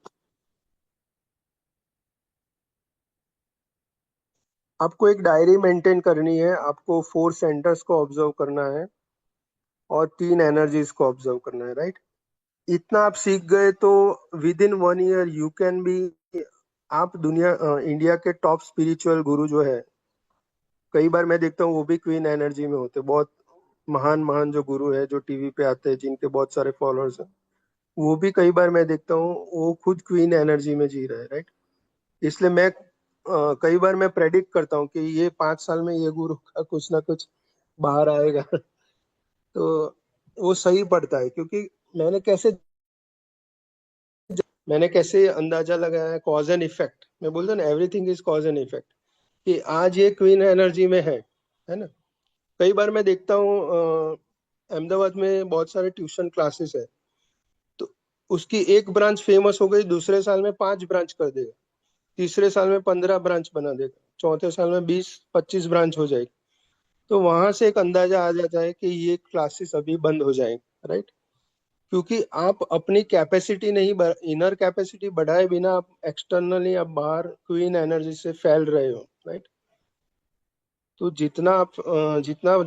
आपको एक डायरी मेंटेन करनी है, आपको 4 सेंटर्स को ऑब्जर्व करना है और 3 एनर्जीज को ऑब्जर्व करना है, राइट? इतना आप सीख गए तो with in 1 year you can be, आप इंडिया के टॉप स्पिरिचुअल गुरु जो है, कई बार मैं देखता हूँ वो भी क्वीन एनर्जी में होते. बहुत महान जो गुरु है जो टीवी पे आते हैं, जिनके बहुत सारे फॉलोअर्स हैं, वो भी कई बार मैं देखता हूँ वो खुद क्वीन एनर्जी में जी रहे हैं, राइट? इसलिए मैं कई बार मैं प्रेडिक्ट करता हूँ कि ये 5 साल में ये गुरु का कुछ ना कुछ बाहर आएगा. तो वो सही पड़ता है, क्योंकि मैंने कैसे अंदाजा लगाया है, कॉज एंड इफेक्ट. मैं बोलता हूँ ना, everything is cause and effect, कि आज ये क्वीन एनर्जी में है ना? कई बार मैं देखता हूँ अहमदाबाद में बहुत सारे ट्यूशन क्लासेस है, तो उसकी एक ब्रांच फेमस हो गई, दूसरे साल में 5 ब्रांच कर देगा, तीसरे साल में 15 ब्रांच बना देगा, चौथे साल में 20-25 ब्रांच हो जाएगी. तो वहां से एक अंदाजा आ जाता है कि ये क्लासेस अभी बंद हो जाएंगे, राइट? क्योंकि आप अपनी कैपेसिटी नहीं, इनर कैपेसिटी बढ़ाए बिना आप एक्सटर्नली आप बाहर क्वीन एनर्जी से फैल रहे हो, राइट? तो जितना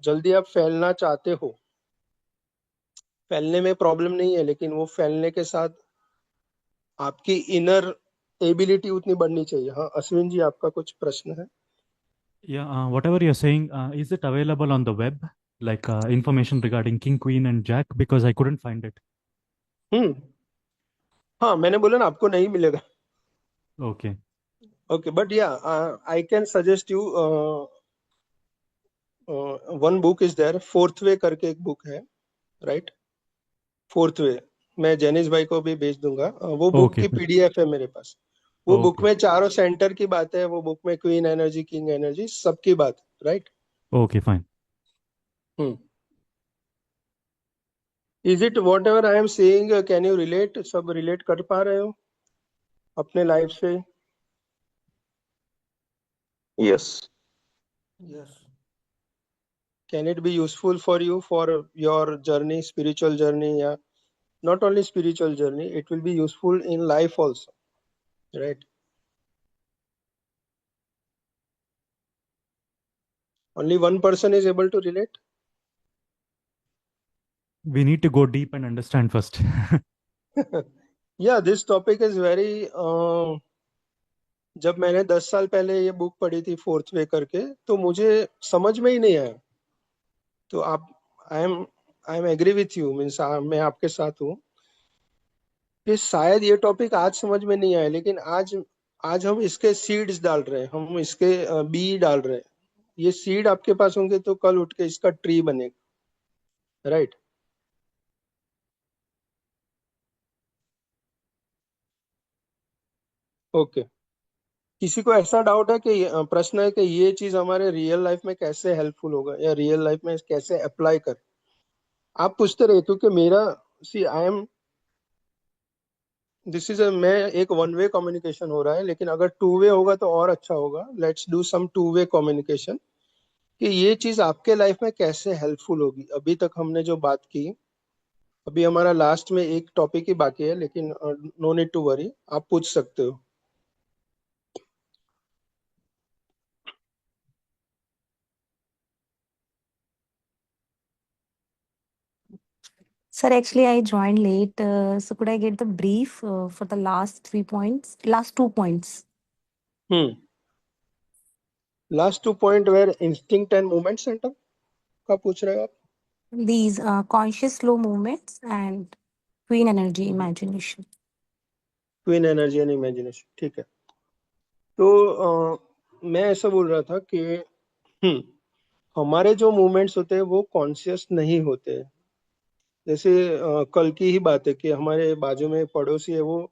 जल्दी आप फैलना चाहते हो, फैलने में प्रॉब्लम नहीं है, लेकिन वो फैलने के साथ आपकी इनर एबिलिटी उतनी बढ़नी चाहिए. हाँ अश्विन जी, आपका कुछ प्रश्न है? Yeah, whatever you're saying, is it available on the web, like information regarding King, Queen, and Jack? Because I couldn't find it. हाँ, मैंने बोला ना आपको नहीं मिलेगा. Okay. Okay, but yeah, I can suggest you one book is there, fourth way करके एक book है, राइट? फोर्थ वे मैं जेनिस भाई को भी भेज दूंगा. वो बुक Okay. की पीडीएफ है मेरे पास. वो बुक Okay. में चारों सेंटर की बात है, वो बुक में क्वीन एनर्जी, किंग एनर्जी, सबकी बात, right? Okay, fine. Is it what ever I am saying, can you relate? सब रिलेट कर पा रहे हो अपने लाइफ से? Yes. Yes. Can it be useful for you for your journey, spiritual journey? Yeah, not only spiritual journey, it will be useful in life also, right? Only one person is able to relate. We need to go deep and understand first. Yeah, this topic is very जब मैंने 10 साल पहले ये book पढ़ी थी fourth way करके, तो मुझे समझ में ही नहीं आया. तो I am agree with you, means मैं आपके साथ हूँ कि शायद ये टॉपिक आज समझ में नहीं आया, लेकिन आज हम इसके सीड्स डाल रहे हैं, हम इसके बी डाल रहे हैं. ये सीड आपके पास होंगे तो कल उठ के इसका ट्री बनेगा, राइट? ओके. किसी को ऐसा डाउट है कि प्रश्न है कि ये चीज हमारे रियल लाइफ में कैसे हेल्पफुल होगा या रियल लाइफ में कैसे अप्लाई कर? आप पूछते रहे, क्योंकि मेरा दिस इज मैं एक 1 वे कम्युनिकेशन हो रहा है, लेकिन अगर 2 वे होगा तो और अच्छा होगा. Let's do some 2 way communication, कि ये चीज आपके लाइफ में कैसे हेल्पफुल होगी. अभी तक हमने जो बात की, अभी हमारा लास्ट में एक टॉपिक ही बाकी है, लेकिन नो नीड टू वरी, आप पूछ सकते हो. Sir, actually, I joined late. So could I get the brief for the last 2 points? Last 2 point where instinct and movement centre का पूछ रहे हो आप? These conscious slow movements and queen energy imagination. Queen energy and imagination, ठीक है। तो मैं ऐसा बोल रहा था कि हमारे जो मूवमेंट्स होते हैं वो कॉन्शियस नहीं होते। जैसे कल की ही बात है कि हमारे बाजू में पड़ोसी है, वो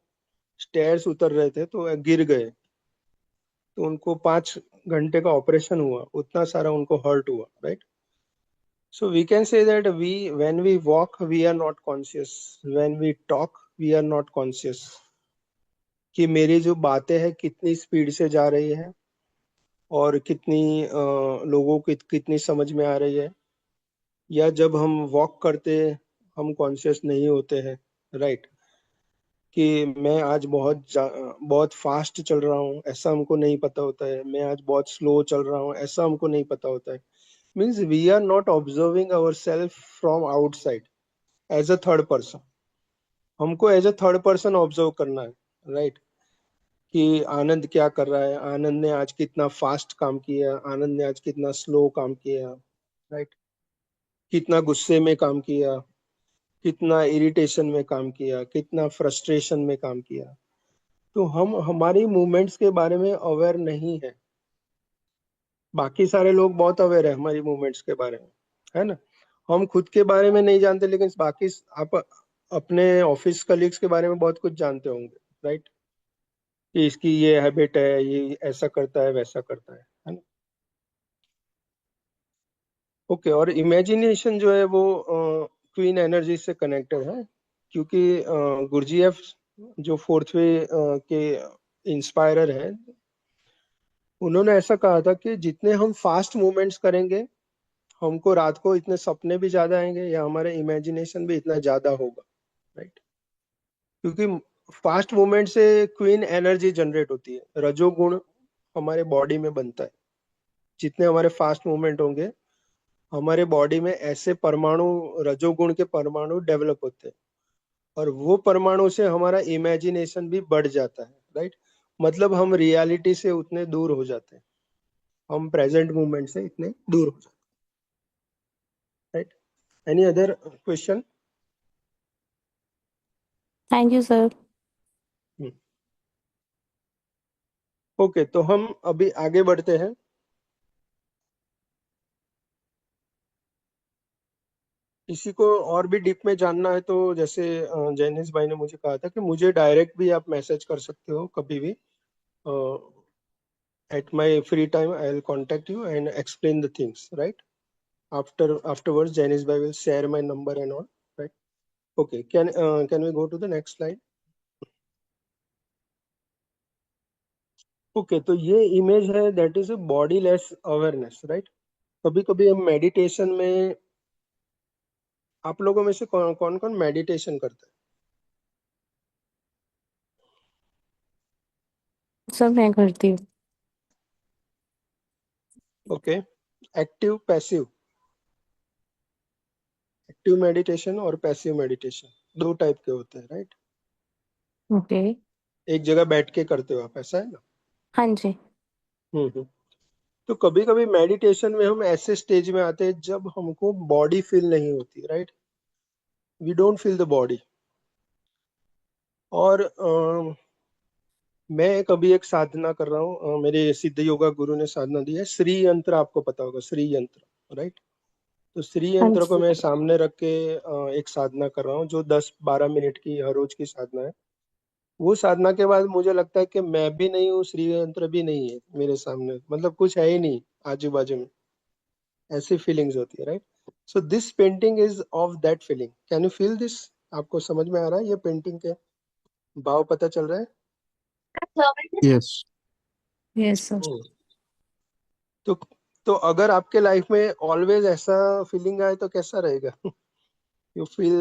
स्टेयर्स उतर रहे थे तो गिर गए, तो उनको 5 घंटे का ऑपरेशन हुआ, उतना सारा उनको हर्ट हुआ, right. So we can say that when we walk, we are not conscious. When we talk, we are not conscious. कि मेरी जो बातें हैं कितनी स्पीड से जा रही है और कितनी लोगों को कितनी समझ में आ रही है, या जब हम वॉक करते हम कॉन्शियस नहीं होते हैं, राइट। कि मैं आज बहुत फास्ट चल रहा हूँ ऐसा हमको नहीं पता होता है, मैं आज बहुत स्लो चल रहा हूँ ऐसा हमको नहीं पता होता है। Means we are not observing our self from outside as a third person. हमको as a third person observe करना है, राइट। कि आनंद क्या कर रहा है, आनंद ने आज कितना फास्ट काम किया, आनंद ने आज कितना स्लो काम किया, राइट। कितना गुस्से में काम किया, कितना इरिटेशन में काम किया, कितना फ्रस्ट्रेशन में काम किया। तो हम हमारी मूवमेंट्स के बारे में अवेयर नहीं है। बाकी सारे लोग बहुत अवेयर है हमारी मूवमेंट्स के बारे में, है ना। हम खुद के बारे में नहीं जानते, लेकिन बाकी आप अपने ऑफिस कलीग्स के बारे में बहुत कुछ जानते होंगे, राइट। कि इसकी ये हैबिट है, ये ऐसा करता है वैसा करता है ना। ओके, और इमेजिनेशन जो है वो क्वीन एनर्जी से कनेक्टेड है, क्योंकि गुरजीएफ जो 4th वे के इंस्पायरर है, उन्होंने ऐसा कहा था कि जितने हम फास्ट मूवमेंट्स करेंगे हमको रात को इतने सपने भी ज्यादा आएंगे या हमारे इमेजिनेशन भी इतना ज्यादा होगा, राइट। क्योंकि फास्ट मूवमेंट से क्वीन एनर्जी जनरेट होती है, रजोगुण हमारे बॉडी में बनता है। जितने हमारे फास्ट मूवमेंट होंगे हमारे बॉडी में ऐसे परमाणु, रजोगुण के परमाणु डेवलप होते हैं, और वो परमाणु से हमारा इमेजिनेशन भी बढ़ जाता है, राइट। मतलब हम रियलिटी से उतने दूर हो जाते हैं, हम प्रेजेंट मूवमेंट से इतने दूर हो जाते हैं, right. Any other question? Thank you, sir. Okay, तो हम अभी आगे बढ़ते हैं। किसी को और भी डीप में जानना है तो जैसे जैनिस भाई ने मुझे कहा था कि मुझे डायरेक्ट भी आप मैसेज कर सकते हो कभी भी। At my free time I will contact you and explain the things, right. Afterwards Janice bhai will share my number and all, right? Okay, can we go to the next slide? Okay, तो ये image है, that is a body less awareness, right. कभी कभी हम meditation में, आप लोगों में से कौन कौन मेडिटेशन करता सर मैं करती हूँ। है? Okay, active passive, active meditation और पैसिव मेडिटेशन दो टाइप के होते हैं, राइट। ओके। एक जगह बैठ के करते हो आप, ऐसा है ना। हाँ जी। तो कभी कभी मेडिटेशन में हम ऐसे स्टेज में आते हैं जब हमको बॉडी फील नहीं होती, right. We don't feel the body. और मैं कभी एक साधना कर रहा हूँ, मेरे सिद्ध योगा गुरु ने साधना दी है, श्री यंत्र, आपको पता होगा श्री यंत्र, राइट। तो श्री हाँ यंत्र को जी। मैं सामने रख के एक साधना कर रहा हूँ जो 10-12 मिनट की हर रोज की साधना है। वो साधना के बाद मुझे लगता है कि मैं भी नहीं हूँ, श्री यंत्र भी नहीं है मेरे सामने, मतलब कुछ है ही नहीं आजू बाजू में, ऐसी फीलिंग्स होती है, right. So this painting is of that feeling. Can you feel this? आपको समझ में आ रहा है ये पेंटिंग के भाव पता चल रहा है? Yes. Yes sir. तो तो अगर आपके लाइफ में ऑलवेज ऐसा फीलिंग आए तो कैसा रहेगा? यू फील,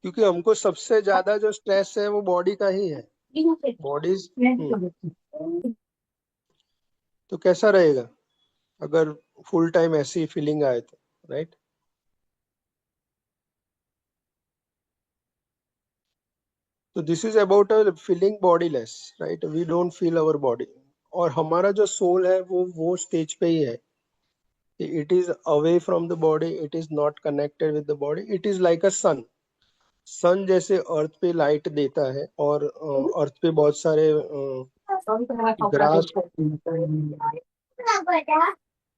क्योंकि हमको सबसे ज्यादा जो स्ट्रेस है वो बॉडी का ही है, बॉडीज। तो कैसा रहेगा अगर फुल टाइम ऐसी फीलिंग आए तो, राइट। तो this is about a feeling bodyless, right. We don't feel our body. और हमारा जो सोल है वो स्टेज पे ही है, it is away from the body, it is not connected with the body, it is like a sun. Sun जैसे earth पे लाइट देता है और अर्थ पे बहुत सारे ग्रास,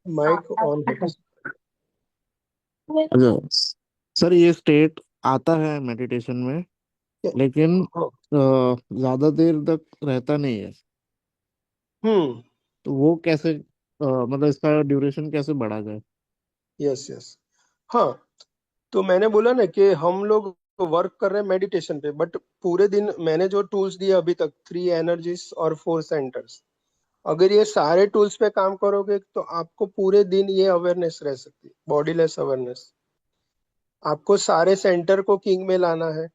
माइक ऑन है। अच्छा सर, ये स्टेट आता है मेडिटेशन में, लेकिन हाँ, ज्यादा देर तक रहता नहीं है। हम्म, तो वो कैसे मतलब इसका ड्यूरेशन कैसे बढ़ा जाए? यस यस, हाँ। तो मैंने बोला ना कि हम लोग वर्क कर रहे हैं मेडिटेशन पे, बट पूरे दिन मैंने जो टूल्स दिए अभी तक, 3 एनर्जीज और 4 सेंटर्स, अगर ये सारे टूल्स पे काम करोगे तो आपको पूरे दिन ये अवेयरनेस रह सकती है, बॉडीलेस अवेयरनेस। आपको सारे सेंटर को किंग में लाना है।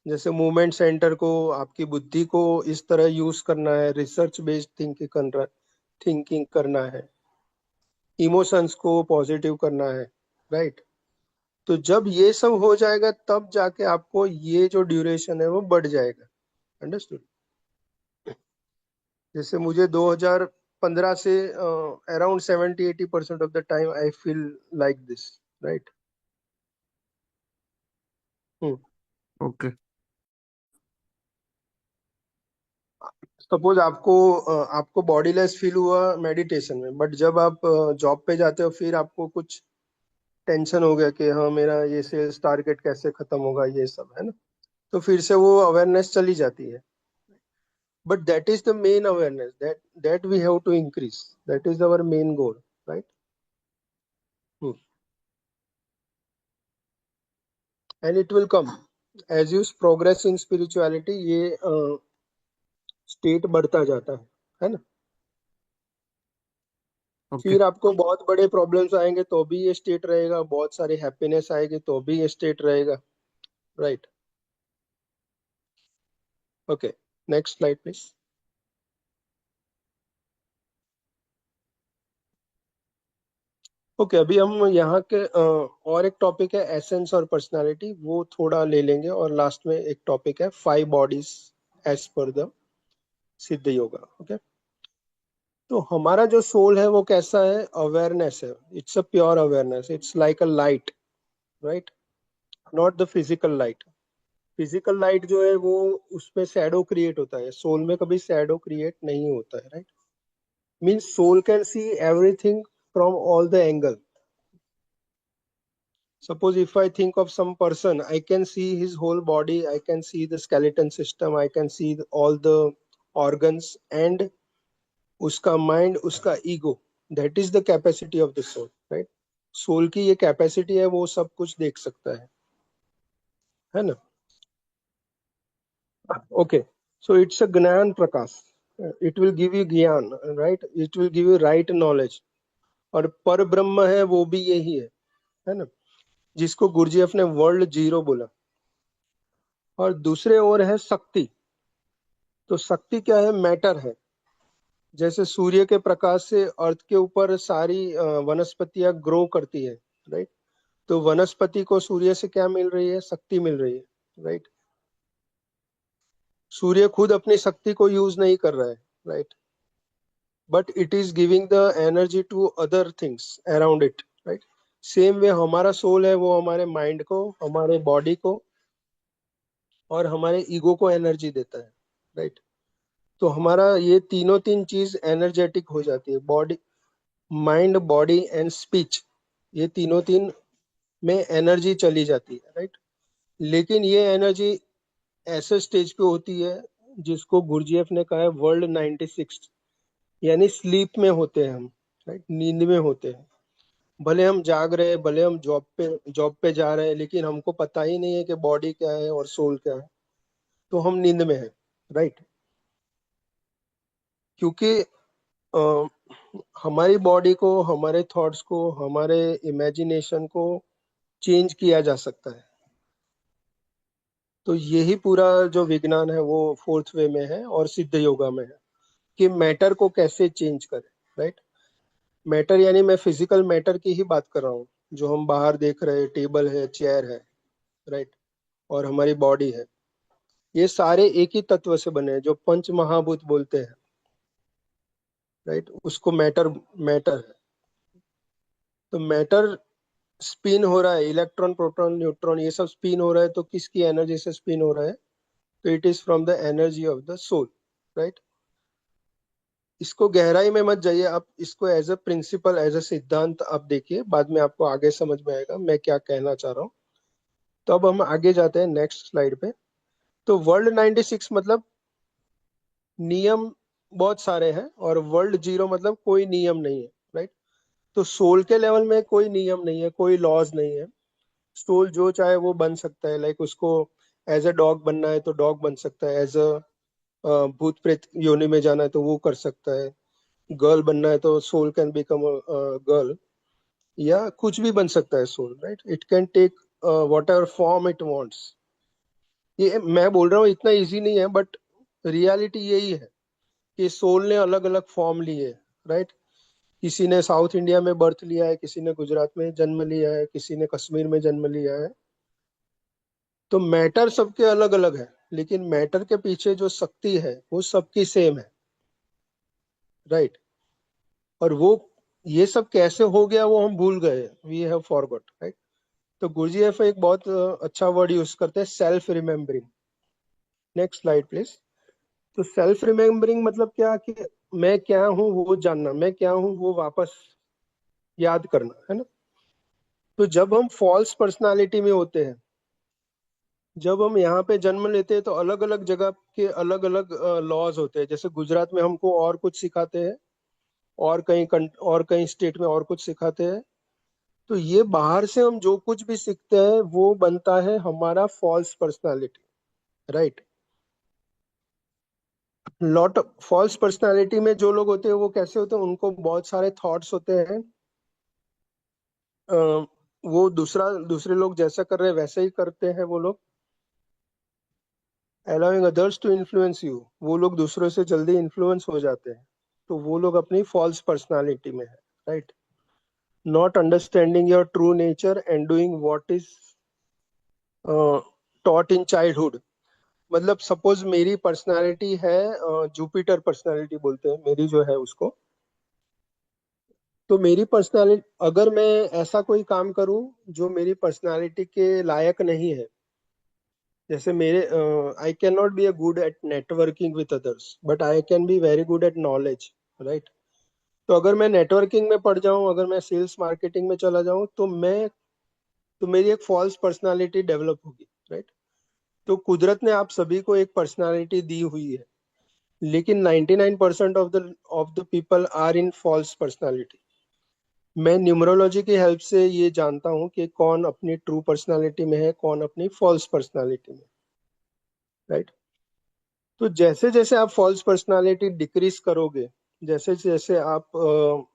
जैसे मूवमेंट सेंटर को, आपकी बुद्धि को इस तरह यूज करना है, रिसर्च बेस्ड थिंकिंग करना है, इमोशंस को पॉजिटिव करना है, राइट। तो जब ये सब हो जाएगा तब जाके आपको ये जो ड्यूरेशन है वो बढ़ जाएगा। अंडरस्टूड? जैसे मुझे 2015 से around 70-80% of the time I feel like this, right. Okay. Suppose आपको बॉडीलेस फील हुआ मेडिटेशन में, बट जब आप जॉब पे जाते हो फिर आपको कुछ टेंशन हो गया कि हाँ मेरा ये सेल्स टारगेट कैसे खत्म होगा, ये सब है ना, तो फिर से वो अवेयरनेस चली जाती है। But that is the main awareness that we have to increase, that is our main goal, right. And it will come as you progress in spirituality, ये स्टेट बढ़ता जाता है ना। ओके। फिर आपको बहुत बड़े प्रॉब्लम्स आएंगे तो भी ये स्टेट रहेगा, बहुत सारी हैप्पीनेस आएगी तो भी ये स्टेट रहेगा, right. Okay, next slide please. Okay, अभी हम यहाँ के और एक टॉपिक है एसेंस और पर्सनालिटी, वो थोड़ा ले लेंगे, और लास्ट में एक टॉपिक है 5 बॉडीज एज पर द सिद्ध योगा। ओके, तो हमारा जो सोल है वो कैसा है? अवेयरनेस है, it's a pure awareness, it's like a light, right, not the physical light. Physical light जो है वो, उसमें शैडो क्रिएट होता है, सोल में कभी शैडो क्रिएट नहीं होता है, right. Means soul can see everything from all the angle. Suppose if I think of some person, I can see his whole body, I can see the skeleton system, I can see all the organs and uska mind, uska ego. That is the capacity of the soul, right? Soul की ये capacity है, वो सब कुछ देख सकता है ना? Okay, so it's a ज्ञान प्रकाश. It will give you ज्ञान, right? It will give you right knowledge. और पर ब्रह्म है वो भी यही है ना? जिसको गुरुजीएफ ने वर्ल्ड जीरो बोला। और दूसरे ओर है शक्ति। तो शक्ति क्या है? मैटर है। जैसे सूर्य के प्रकाश से अर्थ के ऊपर सारी वनस्पतियां ग्रो करती है, राइट। तो वनस्पति को सूर्य से क्या मिल रही है? शक्ति मिल रही है, राइट। सूर्य खुद अपनी शक्ति को यूज नहीं कर रहा है, right, but it is giving the energy to other things around it, right. Same way हमारा सोल है, वो हमारे माइंड को, हमारे बॉडी को और हमारे ईगो को एनर्जी देता है, राइट। तो हमारा ये तीन चीज एनर्जेटिक हो जाती है, body, mind, body and speech, ये तीन में एनर्जी चली जाती है, राइट। लेकिन ये एनर्जी ऐसे स्टेज पे होती है जिसको गुरुजीएफ ने कहा है वर्ल्ड 96, यानी स्लीप में होते हैं हम, राइट, नींद में होते हैं। भले हम जाग रहे हैं, भले हम जॉब पे जा रहे हैं, लेकिन हमको पता ही नहीं है कि बॉडी क्या है और सोल क्या है, तो हम नींद में है, राइट। क्योंकि हमारी बॉडी को, हमारे थॉट्स को, हमारे इमेजिनेशन को चेंज किया जा सकता है। तो यही पूरा जो विज्ञान है वो 4th वे में है और सिद्ध योगा में है कि मैटर को कैसे चेंज करें, राइट। मैटर यानी मैं फिजिकल मैटर की ही बात कर रहा हूँ, जो हम बाहर देख रहे हैं, टेबल है, चेयर है, राइट, और हमारी बॉडी है, ये सारे एक ही तत्व से बने हैं जो पंच महाभूत बोलते हैं, राइट। उसको मैटर है। तो मैटर स्पिन हो रहा है, इलेक्ट्रॉन प्रोटॉन न्यूट्रॉन ये सब स्पिन हो रहा है, तो किसकी एनर्जी से स्पिन हो रहा है? तो it is from the energy of the soul, right? इसको गहराई में मत जाइए, आप इसको as a principle, as a सिद्धांत आप देखिए, बाद में आपको आगे समझ में आएगा मैं क्या कहना चाह रहा हूँ। तो अब हम आगे जाते हैं नेक्स्ट स्लाइड पे। तो वर्ल्ड 96 मतलब नियम बहुत सारे हैं, और वर्ल्ड जीरो मतलब कोई नियम नहीं है, राइट? तो सोल के लेवल में कोई नियम नहीं है, कोई लॉज नहीं है। सोल जो चाहे वो बन सकता है, लाइक उसको एज अ डॉग बनना है तो डॉग बन सकता है, एज अ भूत प्रेत योनि में जाना है तो वो कर सकता है, गर्ल बनना है तो सोल कैन बिकम गर्ल, या कुछ भी बन सकता है soul, right? It can take whatever form it wants. ये मैं बोल रहा हूँ इतना इजी नहीं है, बट रियलिटी यही है कि सोल ने अलग अलग फॉर्म लिए, राइट? किसी ने साउथ इंडिया में बर्थ लिया है, किसी ने गुजरात में जन्म लिया है, किसी ने कश्मीर में जन्म लिया है। तो मैटर सबके अलग अलग है, लेकिन मैटर के पीछे जो शक्ति है वो सबकी सेम है, राइट? और वो ये सब कैसे हो गया वो हम भूल गए, वी हैव फॉरगॉट, राइट? तो गुरुजीएफ एक बहुत अच्छा वर्ड यूज करते हैं, self remembering. Next slide please. तो सेल्फ रिमेम्बरिंग मतलब क्या कि मैं क्या हूँ वो जानना, मैं क्या हूँ वो वापस याद करना, है ना? तो जब हम फॉल्स पर्सनालिटी में होते हैं, जब हम यहाँ पे जन्म लेते हैं, तो अलग अलग जगह के अलग अलग लॉज होते हैं। जैसे गुजरात में हमको और कुछ सिखाते हैं, और कहीं स्टेट में और कुछ सिखाते हैं। तो ये बाहर से हम जो कुछ भी सीखते हैं वो बनता है हमारा false personality, right? Lot false personality में जो लोग होते हैं वो कैसे होते हैं, उनको बहुत सारे थॉट्स होते हैं। अ, वो दूसरे लोग जैसा कर रहे हैं वैसे ही करते हैं वो लोग। Allowing others to influence you, वो लोग दूसरों से जल्दी इन्फ्लुएंस हो जाते हैं, तो वो लोग अपनी फॉल्स पर्सनालिटी में है, right? Not understanding your true nature and doing what is taught in childhood. मतलब सपोज मेरी पर्सनालिटी है, जुपिटर पर्सनालिटी बोलते हैं मेरी जो है उसको। तो मेरी पर्सनालिटी, अगर मैं ऐसा कोई काम करूं जो मेरी पर्सनालिटी के लायक नहीं है, जैसे मेरे I can not be a good at networking with others, but I can be very good at knowledge, right? तो अगर मैं नेटवर्किंग में पड़ जाऊं, अगर मैं सेल्स मार्केटिंग में चला जाऊं, तो मेरी एक फॉल्स पर्सनालिटी डेवलप होगी, राइट? तो कुदरत ने आप सभी को एक पर्सनालिटी दी हुई है, लेकिन 99% of the people are in false personality. मैं न्यूमरोलॉजी की हेल्प से ये जानता हूँ कि कौन अपनी ट्रू पर्सनालिटी में है, कौन अपनी फॉल्स पर्सनालिटी में, राइट? तो जैसे जैसे आप फॉल्स पर्सनालिटी डिक्रीज करोगे, जैसे जैसे आप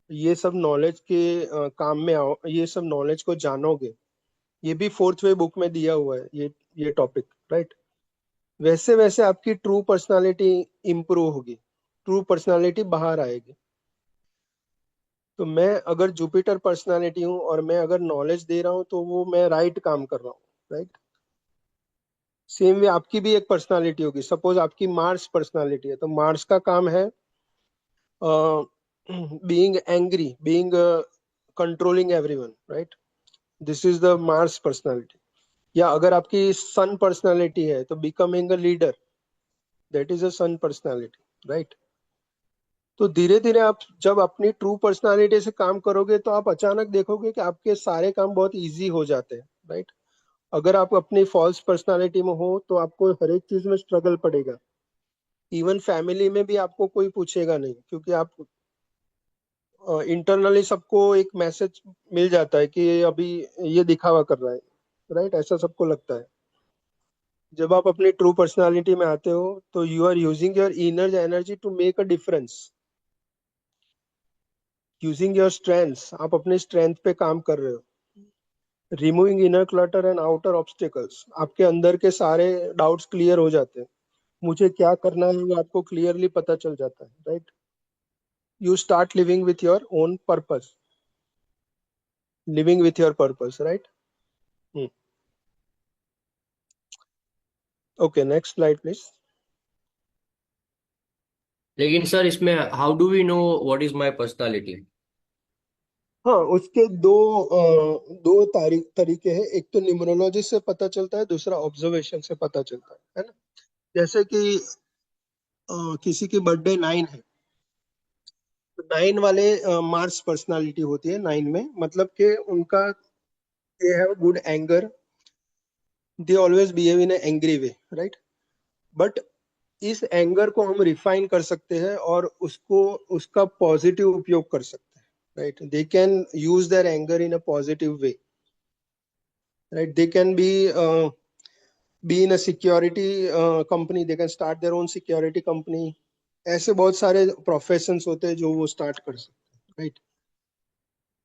ये सब नॉलेज के काम में आओ, ये सब नॉलेज को जानोगे, ये भी फोर्थ वे बुक में दिया हुआ है ये टॉपिक, राइट? वैसे वैसे आपकी ट्रू पर्सनालिटी इंप्रूव होगी, ट्रू पर्सनालिटी बाहर आएगी। तो मैं अगर जुपिटर पर्सनालिटी हूँ और मैं अगर नॉलेज दे रहा हूँ, तो वो मैं राइट काम कर रहा हूँ, राइट? सेम वे आपकी भी एक पर्सनालिटी होगी। सपोज आपकी मार्स पर्सनालिटी है, तो मार्स का काम है being angry, being controlling everyone, right? This is the Mars personality. या अगर आपकी सन पर्सनालिटी है, तो becoming a leader, that is a sun personality, right? तो धीरे धीरे आप जब अपनी ट्रू पर्सनालिटी से काम करोगे, तो आप अचानक देखोगे कि आपके सारे काम बहुत इजी हो जाते हैं, राइट? अगर आप अपनी फॉल्स पर्सनालिटी में हो, तो आपको हर एक चीज में स्ट्रगल पड़ेगा। इवन फैमिली में भी आपको कोई पूछेगा नहीं, क्योंकि आप इंटरनली सबको एक मैसेज मिल जाता है कि ये अभी ये दिखावा कर रहा है, राइट? ऐसा सबको लगता है। जब आप अपनी ट्रू पर्सनालिटी में आते हो, तो you are using your inner energy to make a difference, using your strengths, आप अपने स्ट्रेंथ पे काम कर रहे हो। Removing inner clutter and outer obstacles, आपके अंदर के सारे डाउट्स क्लियर हो जाते हैं। मुझे क्या करना है वो आपको क्लियरली पता चल जाता है, right? You start living with your own purpose, living with your purpose, right? Okay, next slide please. लेकिन सर इसमें how do we know what is my personality? हाँ, उसके दो तरीके हैं। एक तो न्यूमरोलॉजी से पता चलता है, दूसरा ऑब्जर्वेशन से पता चलता है ना। जैसे कि किसी की बर्थडे 9 है, तो 9 वाले मार्स पर्सनालिटी होती है 9 में, मतलब कि उनका they have good anger, they always behave in angry way, right. But इस एंगर को हम रिफाइन कर सकते हैं और उसको उसका पॉजिटिव उपयोग कर सकते हैं, right. They can use their anger in a positive way, right. They can be in a security company, they can start their own security company. ऐसे बहुत सारे प्रोफेशंस होते हैं जो वो स्टार्ट कर सकते हैं, राइट।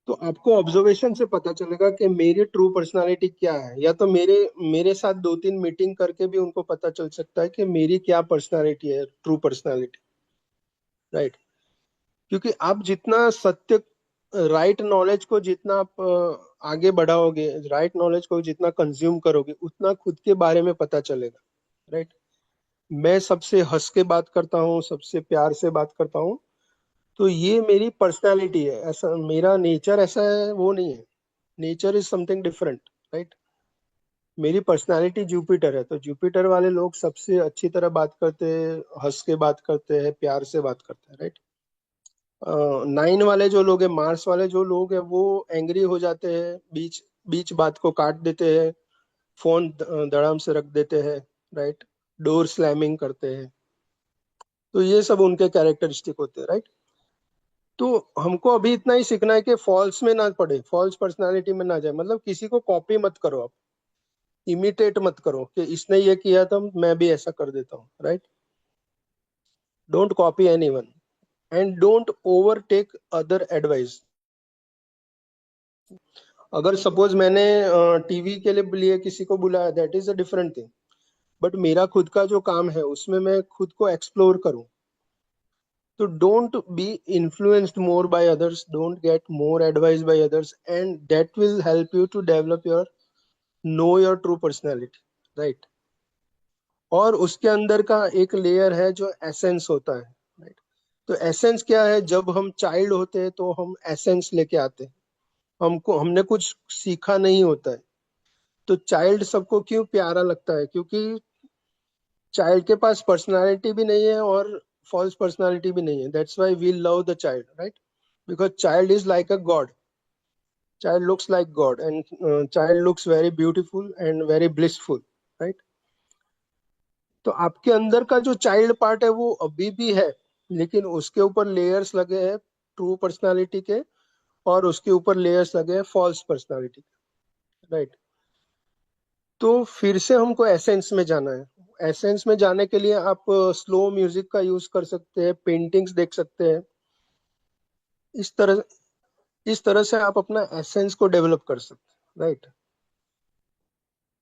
तो आपको ऑब्जर्वेशन से पता चलेगा कि मेरी ट्रू पर्सनालिटी क्या है, या तो मेरे साथ 2-3 मीटिंग करके भी उनको पता चल सकता है कि मेरी क्या पर्सनालिटी है, ट्रू पर्सनालिटी, राइट। क्योंकि आप जितना सत्य, राइट नॉलेज को जितना आप आगे बढ़ाओगे, राइट नॉलेज को जितना कंज्यूम करोगे, उतना खुद के बारे में पता चलेगा, राइट। मैं सबसे हंस के बात करता हूँ, सबसे प्यार से बात करता हूँ, तो ये मेरी पर्सनालिटी है। ऐसा मेरा नेचर ऐसा है वो नहीं है। Nature is something different, right. मेरी पर्सनालिटी जुपिटर है, तो जुपिटर वाले लोग सबसे अच्छी तरह बात करते हैं, हंस के बात करते हैं, प्यार से बात करते हैं, राइट। 9 वाले जो लोग हैं, मार्स वाले जो लोग हैं, वो एंग्री हो जाते हैं, बीच बीच बात को काट देते हैं, फोन धड़ाम से रख देते हैं, राइट। डोर स्लैमिंग करते हैं। तो ये सब उनके कैरेक्टरिस्टिक होते हैं, राइट। तो हमको अभी इतना ही सीखना है कि फॉल्स में ना पड़े, फॉल्स पर्सनालिटी में ना जाए। मतलब किसी को कॉपी मत करो आप, इमिटेट मत करो कि इसने ये किया था मैं भी ऐसा कर देता हूँ, right. Don't copy anyone and don't overtake other advice. अगर सपोज मैंने टीवी के लिए किसी को बुलाया, that is a different thing. But मेरा खुद का जो काम है उसमें मैं खुद को एक्सप्लोर करूं, तो don't be influenced more by others, don't get more advice by others, and that will help you to develop your know your true personality, right. और उसके अंदर का एक लेयर है जो एसेंस होता है, राइट। तो एसेंस क्या है? जब हम चाइल्ड होते हैं तो हम एसेंस लेके आते हैं, हमने कुछ सीखा नहीं होता है। तो चाइल्ड सबको क्यों प्यारा लगता है? क्योंकि चाइल्ड के पास पर्सनालिटी भी नहीं है और फॉल्स पर्सनालिटी भी नहीं है। That's why we love the child, right. Because child is like a god, child looks like god, and child looks very beautiful and very blissful, right। तो आपके अंदर का जो चाइल्ड पार्ट है वो अभी भी है, लेकिन उसके ऊपर लेयर्स लगे हैं ट्रू पर्सनालिटी के, और उसके ऊपर लेयर्स लगे हैं फॉल्स पर्सनालिटी के, राइट। तो फिर से हमको एसेंस में जाना है। एसेंस में जाने के लिए आप स्लो म्यूजिक का यूज कर सकते हैं, पेंटिंग्स देख सकते हैं। इस तरह इस तरह से आप अपना एसेंस को डेवलप कर सकते हैं, राइट।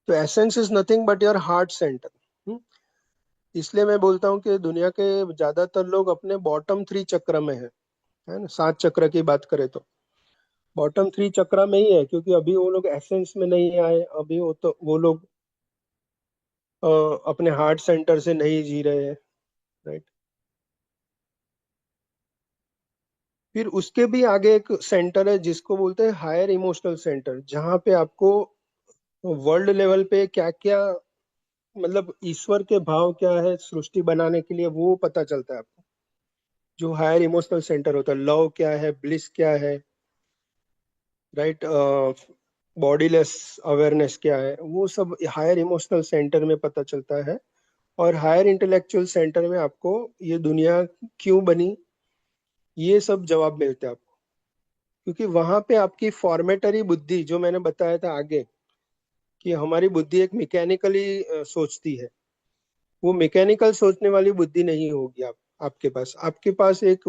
तो essence is nothing but your heart centre. इसलिए मैं बोलता हूँ कि दुनिया के ज्यादातर लोग अपने बॉटम 3 चक्र में है ना। 7 चक्र की बात करें तो बॉटम 3 चक्र में ही है, क्योंकि अभी वो लोग एसेंस में नहीं आए। अभी वो लोग अपने हार्ट सेंटर से नहीं जी रहे हैं, राइट। फिर उसके भी आगे एक सेंटर है जिसको बोलते हैं हायर इमोशनल सेंटर, जहाँ पे आपको वर्ल्ड लेवल पे क्या क्या, मतलब ईश्वर के भाव क्या है सृष्टि बनाने के लिए, वो पता चलता है आपको। जो हायर इमोशनल सेंटर होता है, लव क्या है, ब्लिस क्या है, राइट, बॉडीलेस अवेयरनेस क्या है, वो सब हायर इमोशनल सेंटर में पता चलता है। और हायर इंटेलेक्चुअल सेंटर में आपको ये दुनिया क्यों बनी, ये सब जवाब मिलते हैं आपको। क्योंकि वहां पे आपकी फॉर्मेटरी बुद्धि, जो मैंने बताया था आगे, कि हमारी बुद्धि एक मैकेनिकली सोचती है, वो मैकेनिकल सोचने वाली बुद्धि नहीं होगी। आपके पास एक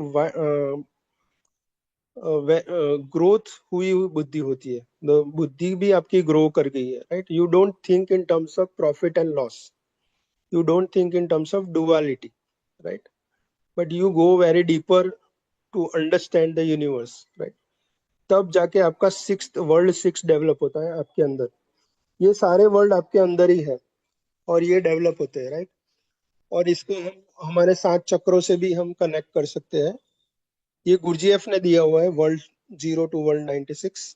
ग्रोथ हुई हुई बुद्धि होती है। बुद्धि भी आपकी ग्रो कर गई है, right. You don't think in terms of profit and loss, you don't think in terms of duality, right. But you go very deeper to understand the universe, right. तब जाके आपका वर्ल्ड सिक्स डेवलप होता है आपके अंदर। ये सारे world आपके अंदर ही है और ये डेवलप होते हैं, राइट। और इसको हम हमारे 7 चक्रों से भी हम कनेक्ट कर सकते हैं। ये गुरजीएफ ने दिया हुआ है, वर्ल्ड 0 to वर्ल्ड 96,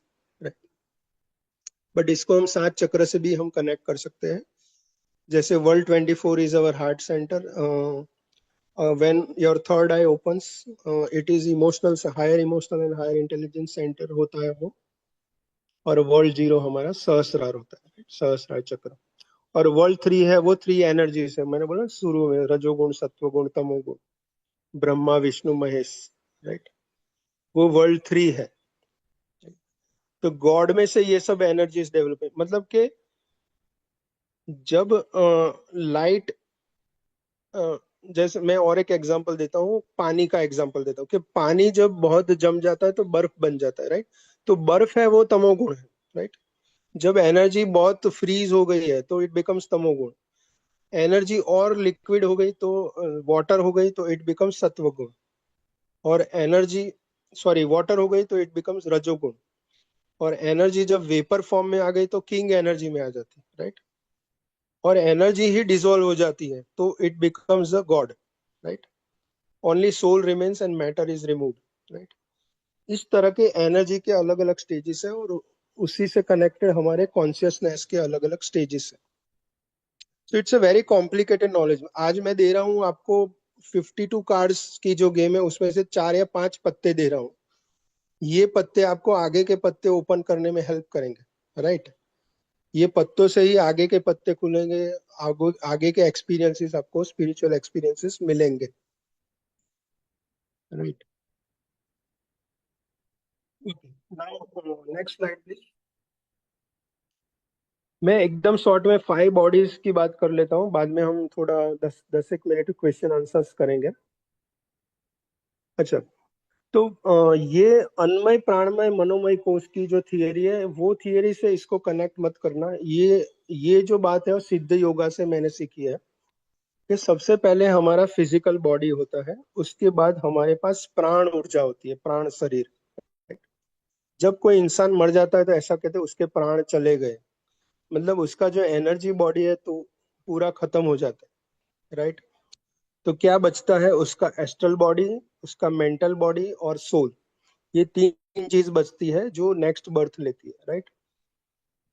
बट इसको हम 7 चक्र से भी हम कनेक्ट कर सकते हैं। जैसे world 24 is our heart centre, when your third eye opens it is emotional, higher emotional and higher intelligence centre होता है वो। और वर्ल्ड 0 हमारा सहस्रार होता है, सहस्रार चक्र। और वर्ल्ड 3 है, वो 3 एनर्जीज है, मैंने बोला शुरू में, रजोगुण, सत्वगुण, तमोगुण, ब्रह्मा विष्णु महेश, राइट, वो वर्ल्ड 3 है। तो गॉड में से ये सब एनर्जीज डेवलप है, मतलब कि जब लाइट, जैसे मैं और एक एग्जांपल देता हूँ, पानी का एग्जांपल देता हूँ कि पानी जब बहुत जम जाता है तो बर्फ बन जाता है, राइट। तो बर्फ है वो तमोगुण है, राइट। जब एनर्जी बहुत फ्रीज हो गई है तो इट बिकम्स तमोगुण। एनर्जी और लिक्विड हो गई तो वाटर हो गई तो इट बिकम्स सत्वगुण। और एनर्जी, सॉरी, वाटर हो गई तो इट बिकम्स रजोगुण। और एनर्जी जब वेपर फॉर्म में आ गई तो किंग एनर्जी में आ जाती है, राइट। और एनर्जी ही डिसॉल्व हो जाती है तो it becomes the god, right. Only soul remains and matter is removed, right. इस तरह के एनर्जी के अलग अलग स्टेजेस है और उसी से कनेक्टेड हमारे कॉन्शियसनेस के अलग अलग स्टेजेस है। तो it's a very complicated knowledge. आज मैं दे रहा हूँ आपको 52 कार्ड्स की जो गेम है उसमें से 4 या 5 पत्ते दे रहा हूँ। ये पत्ते आपको आगे के पत्ते ओपन करने में हेल्प करेंगे, राइट। ये पत्तों से ही आगे के पत्ते खुलेंगे, आगे के एक्सपीरियंसेस, आपको स्पिरिचुअल एक्सपीरियंसेस मिलेंगे, right. Now next slide please. मैं एकदम शॉर्ट में 5 बॉडीज की बात कर लेता हूँ, बाद में हम थोड़ा 10 एक मिनट क्वेश्चन आंसर्स करेंगे। अच्छा, तो ये अन्नमय प्राणमय मनोमय कोश की जो थियरी है, वो थियरी से इसको कनेक्ट मत करना। ये जो बात है वो सिद्ध योगा से मैंने सीखी है कि सबसे पहले हमारा फिजिकल बॉडी होता है, उसके बाद हमारे पास प्राण ऊर्जा होती है, प्राण शरीर। जब कोई इंसान मर जाता है तो ऐसा कहते हैं उसके प्राण चले गए, मतलब उसका जो एनर्जी बॉडी है तो पूरा खत्म हो जाता है, राइट। तो क्या बचता है, उसका एस्ट्रल बॉडी, उसका मेंटल बॉडी और सोल। ये 3 चीज बचती है जो नेक्स्ट बर्थ लेती है, राइट।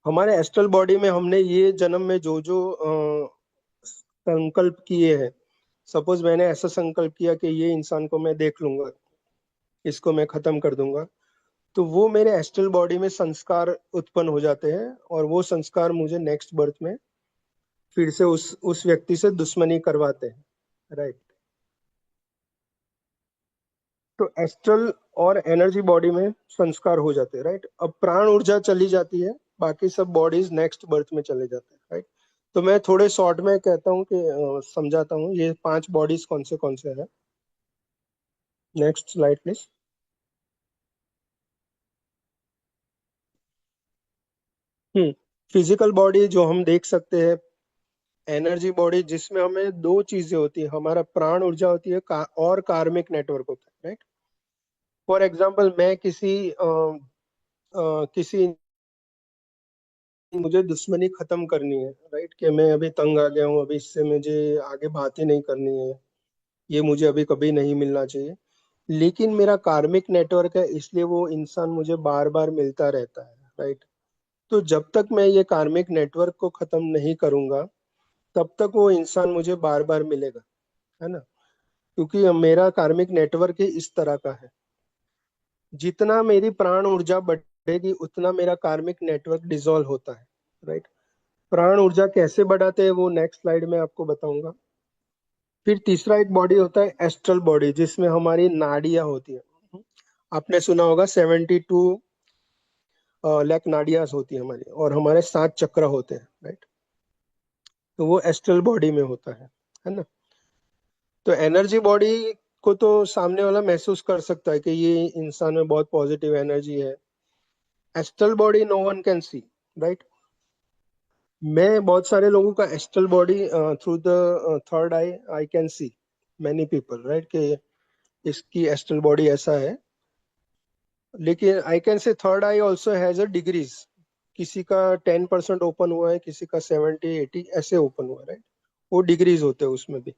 हमारे एस्ट्रल बॉडी में हमने ये जन्म में जो जो संकल्प किए हैं, सपोज मैंने ऐसा संकल्प किया कि ये इंसान को मैं देख लूंगा, इसको मैं खत्म कर दूंगा, तो वो मेरे एस्ट्रल बॉडी में संस्कार उत्पन्न हो जाते हैं और वो संस्कार मुझे नेक्स्ट बर्थ में फिर से उस व्यक्ति से दुश्मनी करवाते हैं, राइट। तो एस्ट्रल और एनर्जी बॉडी में संस्कार हो जाते हैं, राइट। अब प्राण ऊर्जा चली जाती है, बाकी सब बॉडीज नेक्स्ट बर्थ में चले जाते हैं, राइट। तो मैं थोड़े शॉर्ट में कहता हूँ कि समझाता हूँ ये 5 बॉडीज कौन से है। Next slide please. Physical body जो हम देख सकते हैं, एनर्जी बॉडी जिसमें हमें 2 चीजें होती है, हमारा प्राण ऊर्जा होती है और कार्मिक नेटवर्क होता है, राइट। फॉर एग्जाम्पल, मैं किसी मुझे दुश्मनी खत्म करनी है, राइट, कि मैं अभी तंग आ गया हूँ, अभी इससे मुझे आगे बात ही नहीं करनी है, ये मुझे अभी कभी नहीं मिलना चाहिए। लेकिन मेरा कार्मिक नेटवर्क है, इसलिए वो इंसान मुझे बार बार मिलता रहता है, राइट। तो जब तक मैं ये कार्मिक नेटवर्क को खत्म नहीं करूंगा तब तक वो इंसान मुझे बार बार मिलेगा, है ना। क्योंकि मेरा कार्मिक नेटवर्क ही इस तरह का है। जितना मेरी प्राण ऊर्जा बढ़ेगी उतना मेरा कार्मिक नेटवर्क डिसॉल्व होता है, राइट। प्राण ऊर्जा कैसे बढ़ाते हैं वो नेक्स्ट स्लाइड में आपको बताऊंगा। फिर तीसरा एक बॉडी होता है एस्ट्रल बॉडी, जिसमें हमारी नाड़ियां होती है। आपने सुना होगा 72 लाख नाड़ियां होती है हमारी, और हमारे 7 चक्र होते हैं, राइट। तो वो एस्ट्रल बॉडी में होता है ना। तो एनर्जी बॉडी को तो सामने वाला महसूस कर सकता है कि ये इंसान में बहुत पॉजिटिव एनर्जी है। Astral body no one can see, right. मैं बहुत सारे लोगों का astral body through the third eye I can see many people, right, कि इसकी एस्ट्रल बॉडी ऐसा है। लेकिन I can say third eye also has a degrees. किसी का 10% ओपन हुआ है, किसी का 70-80 ऐसे ओपन हुआ है, राइट। वो डिग्रीज होते हैं उसमें भी।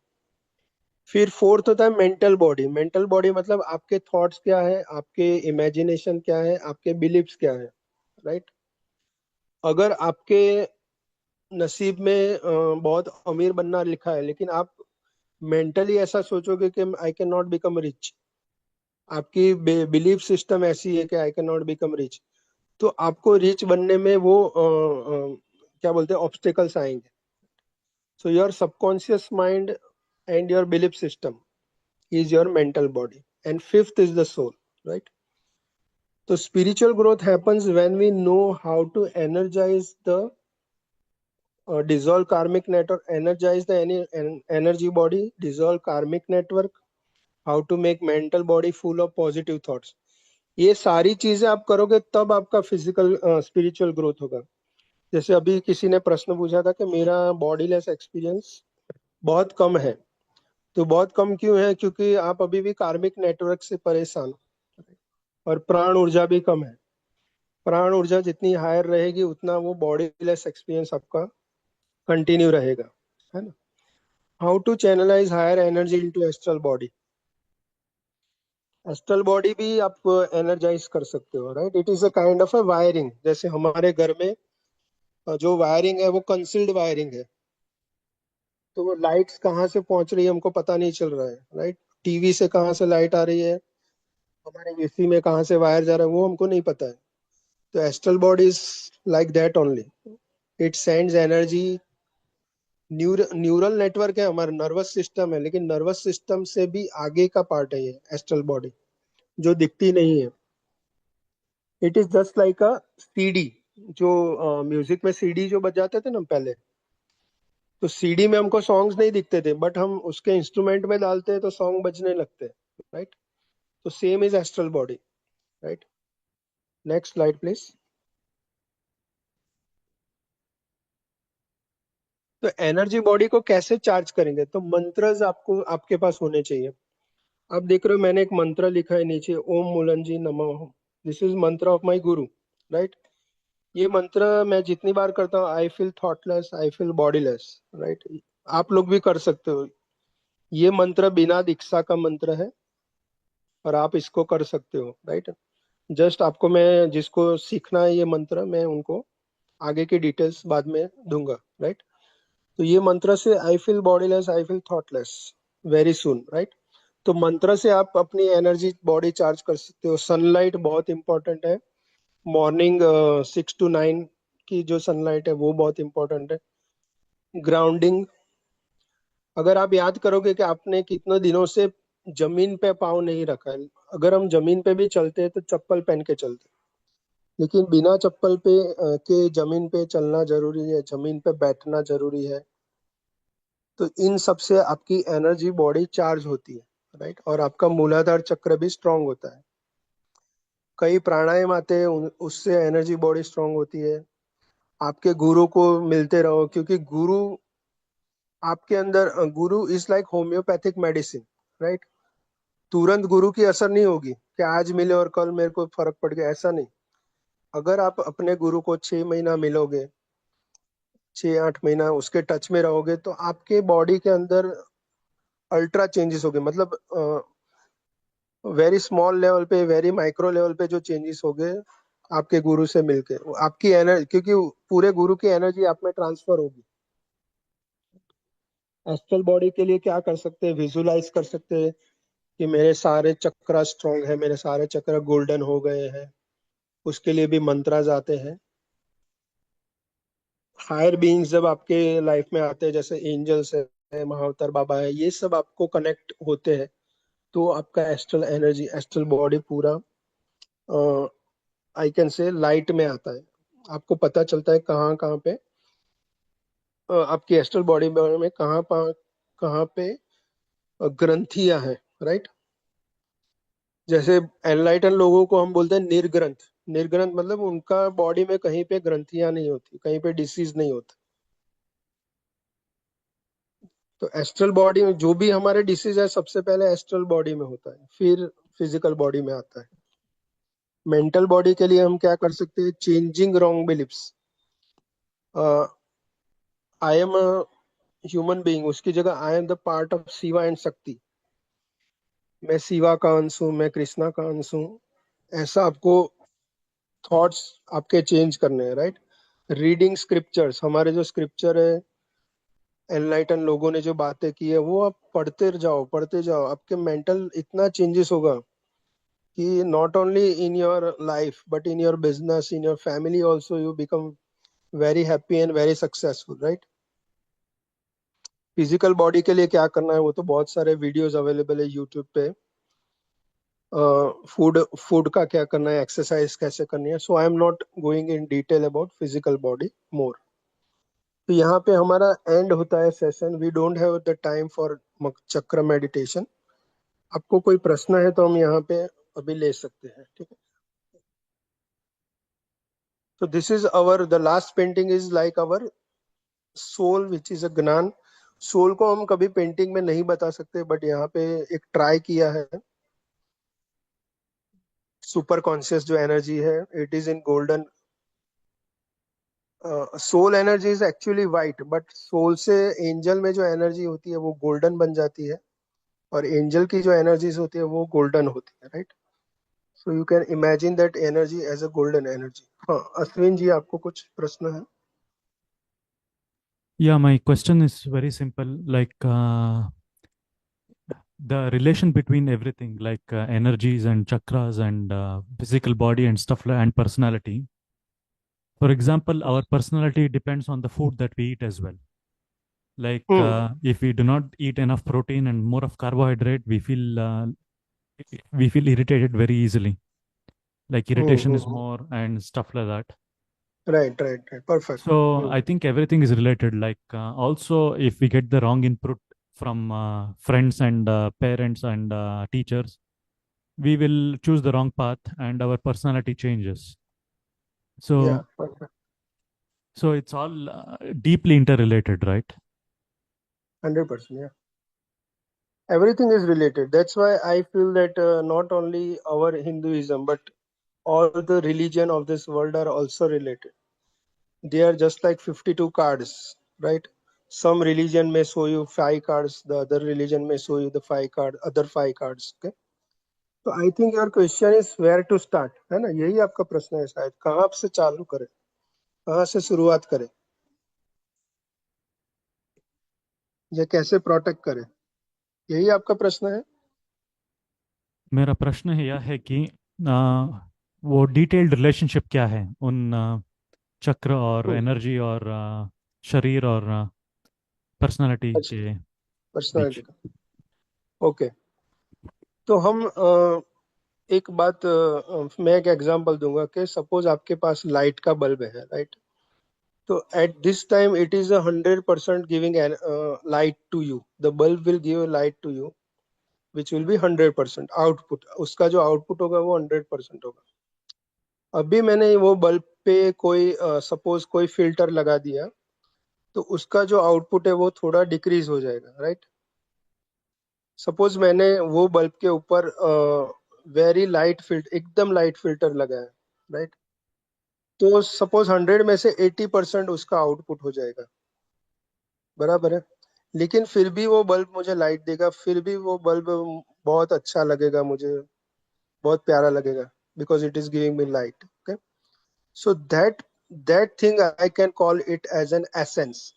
फिर फोर्थ होता है मेंटल बॉडी। मेंटल बॉडी मतलब आपके थॉट्स क्या है, आपके इमेजिनेशन क्या है, आपके बिलीव्स क्या है, राइट। अगर आपके नसीब में बहुत अमीर बनना लिखा है, लेकिन आप मेंटली ऐसा सोचोगे कि I can not become rich, आपकी बिलीफ सिस्टम ऐसी है कि I can not become rich, तो आपको रिच बनने में वो क्या बोलते हैं, ऑब्स्टिकल्स आएंगे। So your subconscious mind and your belief system is your mental body, and fifth is the soul, right? So spiritual growth happens when we know how to energize the dissolve karmic network, energize the energy body, dissolve karmic network, how to make mental body full of positive thoughts. ये सारी चीजें आप करोगे तब आपका physical spiritual growth होगा। जैसे अभी किसी ने प्रश्न पूछा था कि मेरा बॉडीलेस एक्सपीरियंस बहुत कम है, तो बहुत कम क्यों है? क्योंकि आप अभी भी कार्मिक नेटवर्क से परेशान हो और प्राण ऊर्जा भी कम है। प्राण ऊर्जा जितनी हायर रहेगी उतना वो बॉडीलेस एक्सपीरियंस आपका कंटिन्यू रहेगा, है ना। How to channelize higher energy into astral body. Astral body भी आप एनर्जाइज कर सकते हो, राइट। It is a kind of a wiring. जैसे हमारे घर में जो वायरिंग है वो कंसील्ड वायरिंग है, तो वो लाइट्स कहाँ से पहुंच रही है हमको पता नहीं चल रहा है, राइट। टीवी से कहाँ से लाइट आ रही है, हमारे एसी में कहाँ से वायर जा रहा है, वो हमको नहीं पता है। तो astral body is like that only. It sends energy. Neural network है, हमारा नर्वस सिस्टम है, लेकिन नर्वस सिस्टम से भी आगे का पार्ट है ये एस्ट्रल बॉडी, जो दिखती नहीं है। It is just like a CD. जो म्यूजिक में सीडी जो बजाते थे ना पहले, तो सीडी में हमको सॉन्ग्स नहीं दिखते थे, बट हम उसके इंस्ट्रूमेंट में डालते हैं तो सॉन्ग बजने लगते हैं, राइट। तो same is astral body, right. Next slide please. तो एनर्जी बॉडी को कैसे चार्ज करेंगे? तो मंत्रज आपको आपके पास होने चाहिए। आप देख रहे हो मैंने एक मंत्र लिखा है नीचे, ओम मुलंजी नमः। दिस इज मंत्र ऑफ माय गुरु, राइट। ये मंत्र मैं जितनी बार करता हूँ, I feel thoughtless, I feel bodiless, right. आप लोग भी कर सकते हो। ये मंत्र बिना दीक्षा का मंत्र है और आप इसको कर सकते हो, राइट। जस्ट आपको, मैं जिसको सीखना है ये मंत्र, मैं उनको आगे की डिटेल्स बाद में दूंगा, राइट। तो ये मंत्र से I feel bodiless, I feel thoughtless very soon, right. तो मंत्र से आप अपनी एनर्जी बॉडी चार्ज कर सकते हो। सनलाइट बहुत इंपॉर्टेंट है। मॉर्निंग 6 to 9 की जो सनलाइट है वो बहुत इंपॉर्टेंट है। ग्राउंडिंग। अगर आप याद करोगे कि आपने कितने दिनों से जमीन पे पाँव नहीं रखा है। अगर हम जमीन पे भी चलते हैं तो चप्पल पहन के चलते हैं, लेकिन बिना चप्पल पे के जमीन पे चलना जरूरी है, जमीन पे बैठना जरूरी है। तो इन सब से आपकी एनर्जी बॉडी चार्ज होती है, राइट। और आपका मूलाधार चक्र भी स्ट्रांग होता है। कई प्राणायाम आते हैं, उससे एनर्जी बॉडी स्ट्रांग होती है। आपके गुरु को मिलते रहो, क्योंकि गुरु आपके अंदर, गुरु is like homeopathic medicine, right. तुरंत गुरु की असर नहीं होगी कि आज मिले और कल मेरे को फर्क पड़ गया, ऐसा नहीं। अगर आप अपने गुरु को 6 महीना मिलोगे, 6-8 महीना उसके टच में रहोगे, तो आपके बॉडी के अंदर अल्ट्रा चेंजेस होंगे। मतलब वेरी स्मॉल लेवल पे, वेरी माइक्रो लेवल पे जो चेंजेस हो गए आपके गुरु से मिलके, आपकी एनर्जी, क्योंकि पूरे गुरु की एनर्जी आप में ट्रांसफर होगी। एस्ट्रल बॉडी के लिए क्या कर सकते हैं? विजुलाइज कर सकते हैं कि मेरे सारे चक्र स्ट्रॉन्ग है, मेरे सारे चक्र गोल्डन हो गए हैं। उसके लिए भी मंत्राज आते हैं। हायर बीइंग्स जब आपके लाइफ में आते हैं, जैसे एंजल्स है, महाअवतार बाबा है, ये सब आपको कनेक्ट होते हैं, तो आपका एस्ट्रल एनर्जी, एस्ट्रल बॉडी पूरा आई कैन से लाइट में आता है। आपको पता चलता है कहाँ कहाँ पे आपकी एस्ट्रल बॉडी में कहाँ पे ग्रंथियां हैं, राइट। जैसे एनलाइटन लोगों को हम बोलते हैं निर्ग्रंथ। निर्ग्रंथ मतलब उनका बॉडी में कहीं पे ग्रंथियां नहीं होती, कहीं पे डिसीज नहीं होता। तो एस्ट्रल बॉडी में जो भी हमारे डिसीज है, सबसे पहले एस्ट्रल बॉडी में होता है, फिर फिजिकल बॉडी में आता है। मेंटल बॉडी के लिए हम क्या कर सकते हैं? Changing wrong beliefs. I am human being, उसकी जगह आई am the part of Shiva and शक्ति, मैं शिवा का अंश हूँ, मैं कृष्णा का अंश हूँ, ऐसा आपको थॉट्स आपके चेंज करने हैं, राइट? रीडिंग स्क्रिप्चर्स, हमारे जो स्क्रिप्चर है, एनलाइटन लोगों ने जो बातें की है, वो आप पढ़ते जाओ, आपके मेंटल इतना चेंजेस होगा कि not only in your life but in your business, in your family also, you become very happy and very successful, right? Physical body के लिए क्या करना है वो तो बहुत सारे वीडियोस अवेलेबल है यूट्यूब पे। फूड फूड का क्या करना है, एक्सरसाइज कैसे करनी है, so I am not going in detail about physical body more. तो यहाँ पे हमारा एंड होता है session. We don't have the time for chakra meditation. आपको कोई प्रश्न है तो हम यहाँ पे अभी ले सकते हैं, ठीक है? तो this is our the last painting is like our soul which is a gyan. Soul को हम कभी पेंटिंग में नहीं बता सकते, बट यहाँ पे एक ट्राई किया है। सुपर कॉन्शियस जो एनर्जी है, it is in golden. Soul energy is actually white, but soul से एंजल में जो एनर्जी होती है वो गोल्डन बन जाती है, और एंजल की जो एनर्जीज होती है वो गोल्डन होती है, right? So you can imagine that energy as a golden energy. हाँ, अश्विन जी, आपको कुछ प्रश्न है? Yeah, my question is very simple. Like the relation between everything, like energies and chakras and physical body and stuff and personality. For example, our personality depends on the food that we eat as well. Like if we do not eat enough protein and more of carbohydrate, we feel irritated very easily. Like irritation is more and stuff like that. Right, perfect. So I think everything is related. Like also, if we get the wrong input from friends and parents and teachers, we will choose the wrong path and our personality changes. या So perfect, so it's all deeply interrelated, right? 100%, yeah. Everything is related. That's why I feel that not only our Hinduism, but all the religion of this world are also related. They are just like 52 cards, right? Some religion may show you 5 cards, the other religion may show you the other 5 cards. Okay. So I think your question is where to start, है ना? यही आपका प्रश्न है शायद, कहाँ से चालू करें, कहाँ से शुरुआत करें, या कैसे प्रोटेक्ट करें, यही आपका प्रश्न है? मेरा प्रश्न है यह है कि वो डिटेल्ड रिलेशनशिप क्या है उन चक्र और एनर्जी और शरीर और पर्सनालिटी अच्छा, के पर्सनालिटी बीच। का। ओके, तो हम एक बात, मैं एक एग्जांपल दूंगा कि सपोज आपके पास लाइट का बल्ब है, राइट? तो at this time it is 100% giving light to you, the bulb will give light to you which will be 100% output, उसका जो आउटपुट होगा वो 100% होगा। अभी मैंने वो बल्ब पे कोई सपोज कोई फिल्टर लगा दिया, तो उसका जो आउटपुट है वो थोड़ा डिक्रीज हो जाएगा, राइट? सपोज मैंने वो बल्ब के ऊपर वेरी लाइट फिल्टर, एकदम लाइट फिल्टर लगाया, राइट? तो सपोज 100 में से 80% उसका आउटपुट हो जाएगा, बराबर है? लेकिन फिर भी वो बल्ब मुझे लाइट देगा, फिर भी वो बल्ब बहुत अच्छा लगेगा मुझे, बहुत प्यारा लगेगा, because it is giving me light. Okay, so that thing I can call it as an essence.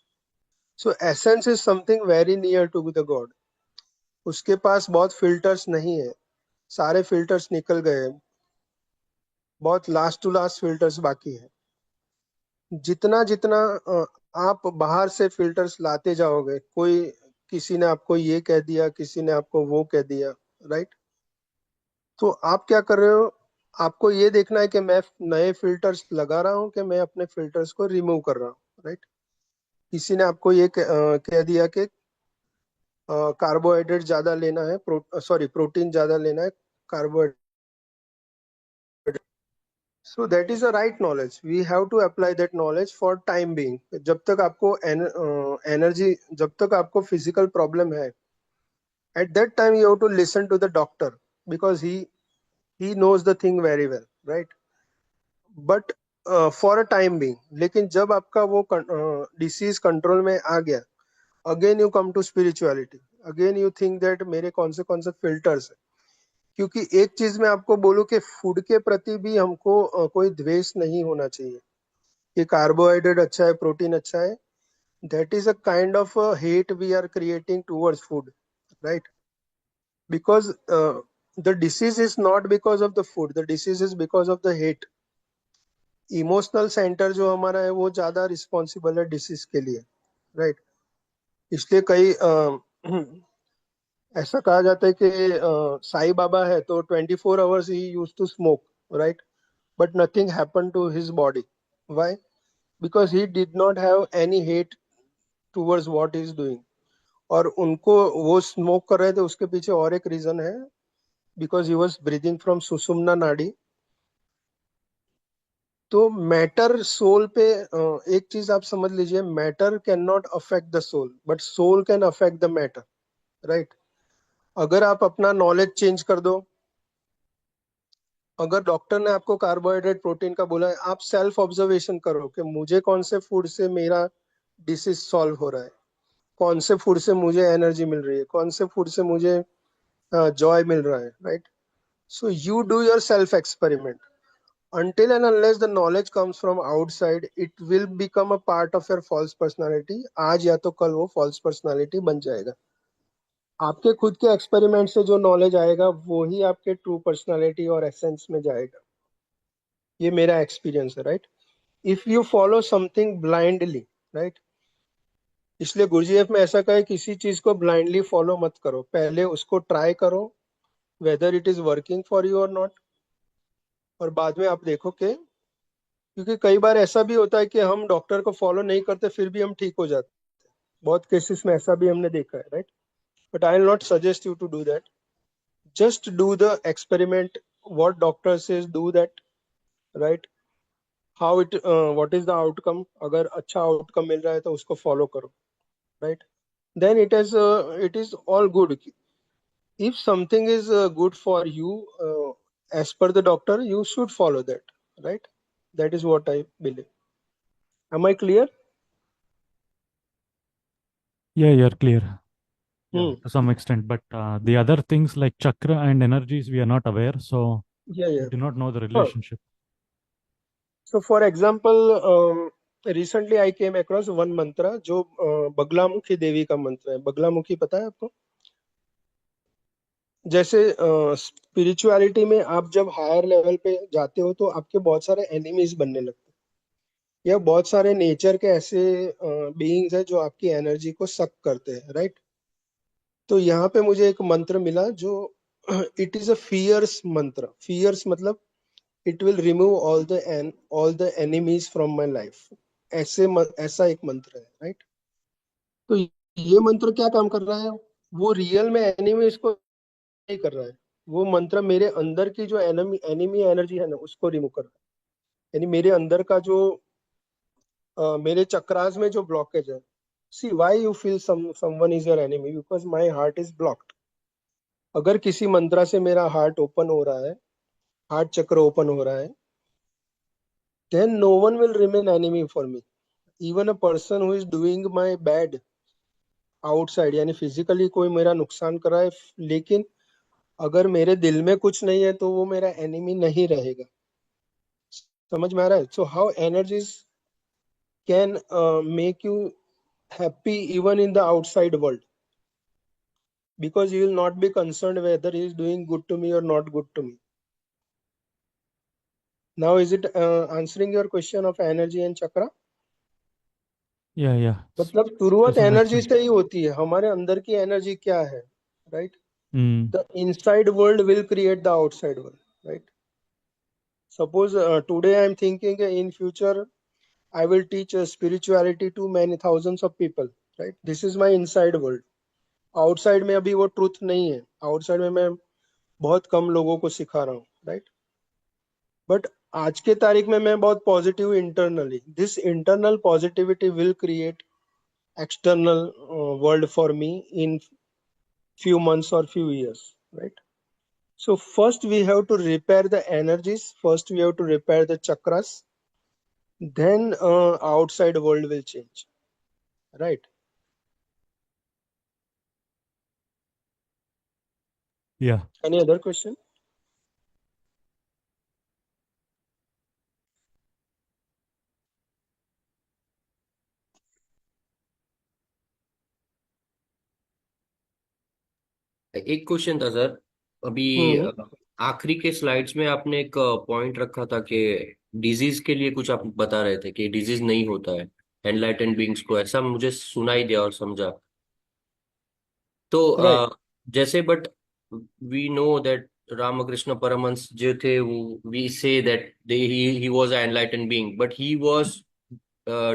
So essence is something very near to the god. उसके पास बहुत फिल्टर्स नहीं है, सारे फिल्टर्स निकल गए, बहुत लास्ट टू लास्ट फिल्टर्स बाकी है। जितना जितना आप बाहर से फिल्टर्स लाते जाओगे, कोई किसी ने आपको ये कह दिया, किसी ने आपको वो कह दिया, राइट? तो आप क्या कर रहे हो, आपको ये देखना है कि मैं नए फिल्टर्स लगा रहा हूँ कि मैं अपने फिल्टर्स को रिमूव कर रहा हूँ, राइट? किसी ने आपको ये कह दिया कि कार्बोहाइड्रेट ज्यादा लेना है, प्रोटीन ज्यादा लेना है, carbohydrate. So that is a right knowledge. We have to apply that knowledge for time being. जब तक आपको एनर्जी, जब तक आपको फिजिकल प्रॉब्लम है, at that time you have to listen to the doctor because he knows the thing very well, right? But for a time being, लेकिन जब आपका वो डिसीज कंट्रोल में आ गया, again you come to spirituality, again you think that मेरे कौन से फिल्टर्स है। क्योंकि एक चीज मैं आपको बोलूं कि फूड के प्रति भी हमको कोई द्वेष नहीं होना चाहिए कि कार्बोहाइड्रेट अच्छा है, प्रोटीन अच्छा है। That is a kind of hate we are creating towards food, right? Because the disease is not because of the food, the disease is because of the hate. Emotional centre जो हमारा है वो ज्यादा responsible है disease के लिए, right? इसलिए कई ऐसा कहा जाता है कि साई बाबा है तो 24 आवर्स ही use to smoke, right? But nothing happen to his body. Why? Because he did not have any hate towards what he is doing. और उनको वो स्मोक कर रहे थे उसके पीछे और एक रीजन है, because he was breathing from सुषुम्ना नाडी। तो मैटर सोल पे एक चीज आप समझ लीजिए, matter can not affect the soul but soul can affect the matter, right? अगर आप अपना नॉलेज चेंज कर दो, अगर डॉक्टर ने आपको कार्बोहाइड्रेट प्रोटीन का बोला है, आप सेल्फ ऑब्जर्वेशन करो कि मुझे कौन से फूड से मेरा डिसीज सॉल्व हो रहा है, कौन से फूड से मुझे एनर्जी मिल रही है, कौन से फूड से मुझे जॉय मिल रहा है, right? So you do your self experiment. Until and unless the knowledge comes from outside, it will become a part of your false personality. आज या तो कल वो false personality बन जाएगा। आपके खुद के एक्सपेरिमेंट से जो नॉलेज आएगा वो ही आपके ट्रू पर्सनालिटी और एसेंस में जाएगा। ये मेरा एक्सपीरियंस है, right? If you follow something blindly, right? इसलिए गुरुजीएफ में ऐसा कहा है, किसी चीज को ब्लाइंडली फॉलो मत करो, पहले उसको ट्राई करो whether it is working for you और नॉट, और बाद में आप देखो कि, क्योंकि कई बार ऐसा भी होता है कि हम डॉक्टर को फॉलो नहीं करते फिर भी हम ठीक हो जाते हैं। बहुत केसेस में ऐसा भी हमने देखा है, right? But I will not suggest you to do that. Just do the experiment, what doctor says do that, right? How it, what is the outcome, अगर अच्छा आउटकम मिल रहा है तो उसको फॉलो करो, right? Then it is all good. If something is good for you as per the doctor, you should follow that, right? That is what I believe. Am I clear? Yeah, you're clear. Yeah, Hmm. to some extent. But the other things like chakra and energies, we are not aware. So Yeah, we yeah. do not know the Huh. relationship. So for example, recently I came across one mantra जो बगलामुखी देवी का मंत्र है। बगलामुखी पता है आपको? जैसे spirituality में आप जब हायर लेवल पे जाते हो तो आपके बहुत सारे एनिमीज बनने लगते हैं, या बहुत सारे नेचर के ऐसे बीइंग्स हैं जो आपकी एनर्जी को सक करते हैं, राइट? तो यहाँ पे मुझे एक मंत्र मिला जो इट इज अ फियर्स मंत्र। फियर्स मतलब it will remove all the enemies from my life. ऐसा एक मंत्र है, राइट? तो ये मंत्र क्या काम कर रहा है? वो रियल में एनिमीज को नहीं कर रहा है, वो मंत्र मेरे अंदर की जो एनिमी एनर्जी है ना उसको रिमूव कर रहा है। यानी मेरे अंदर का जो मेरे चक्रास में जो ब्लॉकेज है। See why you feel someone is your enemy? Because my heart is blocked. अगर किसी मंत्रा से मेरा हार्ट ओपन हो रहा है, हार्ट चक्र ओपन हो रहा है, then no one will remain enemy for me. Even a person who is doing my bad outside, यानी फिजिकली कोई मेरा नुकसान कर रहा है, लेकिन अगर मेरे दिल में कुछ नहीं है तो वो मेरा एनिमी नहीं रहेगा। समझ में आ रहा है? So how energies can make you happy even in the outside world, because you will not be concerned whether he is doing good to me or not good to me. Now is it answering your question of energy and chakra? Yeah, yeah. मतलब To शुरुआत some energy extent. से ही होती है। हमारे अंदर की energy क्या है, right? Mm. The inside world will create the outside world, right? Suppose today I am thinking in future I will teach spirituality to many thousands of people, right? This is my inside world. Outside में अभी वो truth नहीं है, outside में मैं बहुत कम लोगों को सिखा रहा हूँ, राइट? बट आज के तारीख में मैं बहुत positive internally, this internal positivity will create external world for me in few months or few years, right? So first we have to repair the energies, first we have to repair the chakras, then outside world will change, right? Yeah. Any other question? एक question था sir. अभी हम्म आखिरी के slides में आपने एक point रखा था कि डिजीज के लिए कुछ आप बता रहे थे कि डिजीज नहीं होता है एनलाइटेंड बीइंग्स को, ऐसा मुझे सुनाई दिया और समझा। तो राइट जैसे but we know that Ramakrishna Paramahansa जो थे वो we say that they he was a enlightened being but he was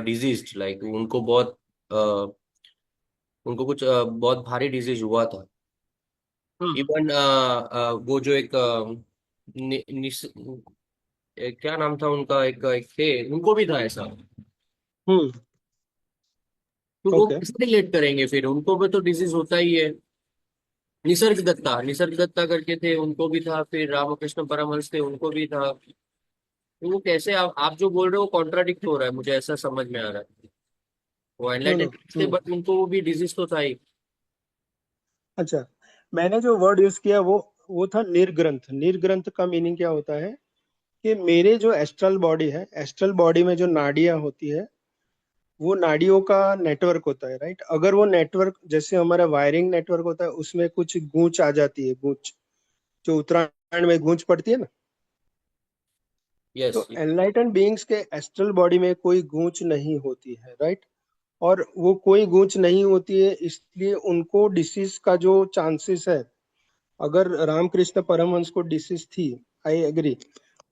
diseased, like उनको बहुत उनको कुछ बहुत भारी डिजीज हुआ था। इवन वो जो एक नि, निस, क्या नाम था उनका, एक थे उनको भी था ऐसा। हम्म तो वो ओके किससे रिलेट करेंगे फिर, उनको भी तो डिजीज होता ही है। निसर्ग दत्ता करके थे, उनको भी था, फिर रामकृष्ण परमहंस थे, उनको भी था। तो वो कैसे आप जो बोल रहे हो कॉन्ट्राडिक्ट हो रहा है, मुझे ऐसा समझ में आ रहा है। वो नो नो एनलाइटेड थे बट उनको भी डिजीज तो था ही। अच्छा, मैंने जो वर्ड यूज किया वो था निर्ग्रंथ। निर्ग्रंथ का मीनिंग क्या होता है कि मेरे जो एस्ट्रल बॉडी है, एस्ट्रल बॉडी में जो नाड़ियां होती है, वो नाड़ियों का नेटवर्क होता है, राइट। अगर वो नेटवर्क जैसे हमारा वायरिंग नेटवर्क होता है, उसमें कुछ गूंच आ जाती है, गूंच जो उत्तरायण में गूंच पड़ती है ना, यस। तो एनलाइटन बीइंग्स के एस्ट्रल बॉडी में कोई गूंच नहीं होती है, राइट। और वो कोई गूंच नहीं होती है, इसलिए उनको डिसीज का जो चांसेस है, अगर रामकृष्ण परमहंस को डिसीज थी, I agree,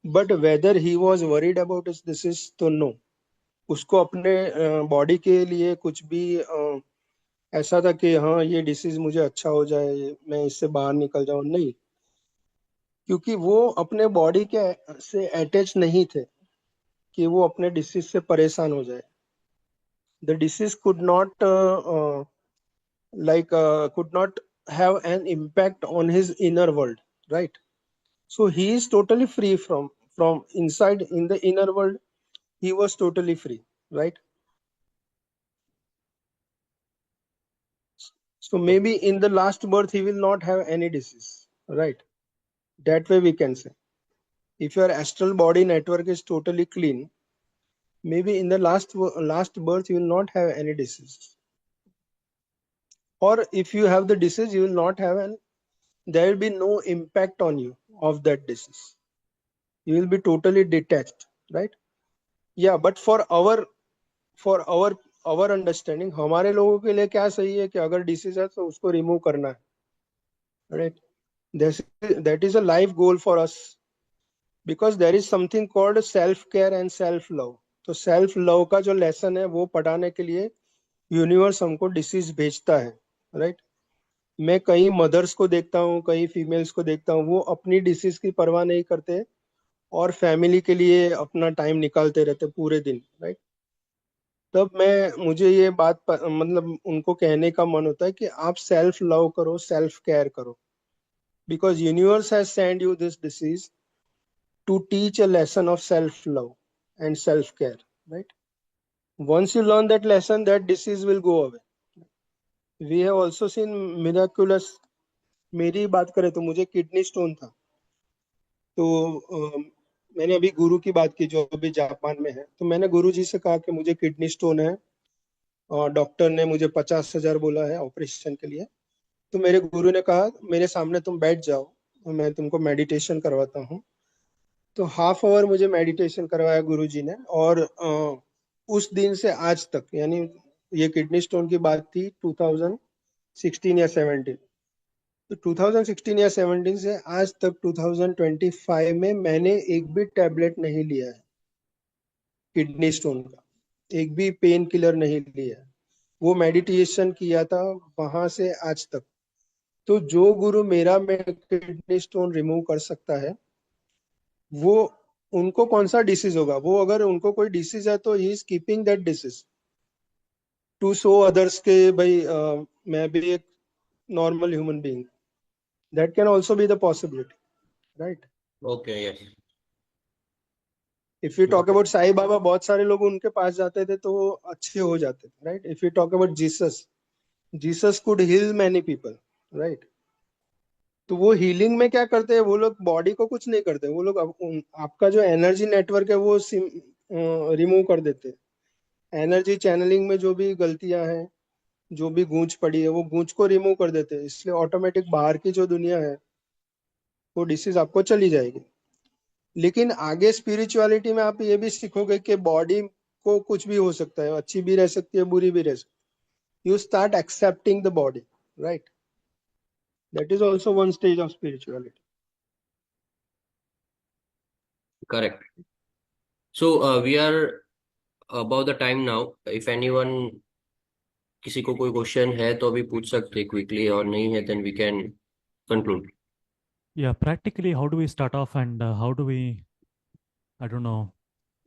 but whether he was worried about इस डिसीज तो नो। उसको अपने बॉडी के लिए कुछ भी ऐसा था कि हाँ ये डिसीज मुझे अच्छा हो जाए, मैं इससे बाहर निकल जाऊं, नहीं। क्योंकि वो अपने बॉडी के से अटैच नहीं थे कि वो अपने डिसीज से परेशान हो जाए। The disease could not could not have an impact on his inner world, right? So he is totally free from inside. In the inner world he was totally free, right? So maybe in the last birth he will not have any disease, right? That way we can say, if your astral body network is totally clean, maybe in the last birth you will not have any disease. Or if you have the disease, you will not have an there will be no impact on you of that disease. You will be totally detached, right? Yeah, but for our understanding, हमारे लोगों के लिए क्या सही है कि अगर disease है तो उसको रिमूव करना है, right. That is a life goal for us, because there is something called self care and self love. तो सेल्फ लव का जो लेसन है वो पढ़ाने के लिए यूनिवर्स हमको डिसीज भेजता है, राइट। मैं कई मदर्स को देखता हूँ, कई फीमेल्स को देखता हूँ, वो अपनी डिसीज की परवाह नहीं करते और फैमिली के लिए अपना टाइम निकालते रहते पूरे दिन, राइट। तब मुझे ये बात मतलब उनको कहने का मन होता है कि आप सेल्फ लव करो, सेल्फ केयर करो, because universe has send you this disease to teach a lesson of self love and self care, right. Once you learn that lesson, that disease will go away. We have also seen miraculous. मेरी बात करें तो मुझे kidney stone था। तो मैंने अभी गुरु की बात की जो अभी जापान में है, तो मैंने गुरु जी से कहा कि मुझे किडनी स्टोन है और डॉक्टर ने मुझे 50,000 बोला है ऑपरेशन के लिए। तो मेरे गुरु ने कहा मेरे सामने तुम बैठ जाओ और मैं तुमको मेडिटेशन करवाता हूँ। तो हाफ आवर मुझे मेडिटेशन करवाया गुरु जी ने, और उस दिन से आज तक, यानी ये किडनी स्टोन की बात थी 2016 या 17, तो 2016 या 17 से आज तक 2025 में मैंने एक भी टैबलेट नहीं लिया है किडनी स्टोन का, एक भी पेन किलर नहीं लिया है। वो मेडिटेशन किया था वहां से आज तक। तो जो गुरु मेरा में किडनी स्टोन रिमूव कर सकता है, वो उनको कौन सा डिसीज होगा? वो अगर उनको कोई डिसीज है तो he is keeping that disease to show others के भाई मैं भी एक normal human being. That can also be the possibility, right. Okay, yes. If you talk about Sai Baba, बहुत सारे लोग उनके पास जाते थे तो वो अच्छे हो जाते थे, right. If you talk about Jesus, Jesus could heal many people, right. तो वो हीलिंग में क्या करते हैं, वो लोग बॉडी को कुछ नहीं करते, वो लोग आपका जो एनर्जी नेटवर्क है वो रिमूव कर देते हैं। एनर्जी चैनलिंग में जो भी गलतियां हैं, जो भी गूंज पड़ी है, वो गूंज को रिमूव कर देते हैं, इसलिए ऑटोमेटिक बाहर की जो दुनिया है वो डिसीज आपको चली जाएगी। लेकिन आगे स्पिरिचुअलिटी में आप ये भी सीखोगे कि बॉडी को कुछ भी हो सकता है, अच्छी भी रह सकती है, बुरी भी रह सकती है। You start accepting the body, right? That is also one stage of spirituality. Correct. So we are about the time now. If anyone, किसी को कोई क्वेश्चन है तो अभी पूछ सकते क्विकली, और नहीं है then we can conclude. Yeah, practically, how do we start off and how do we, I don't know,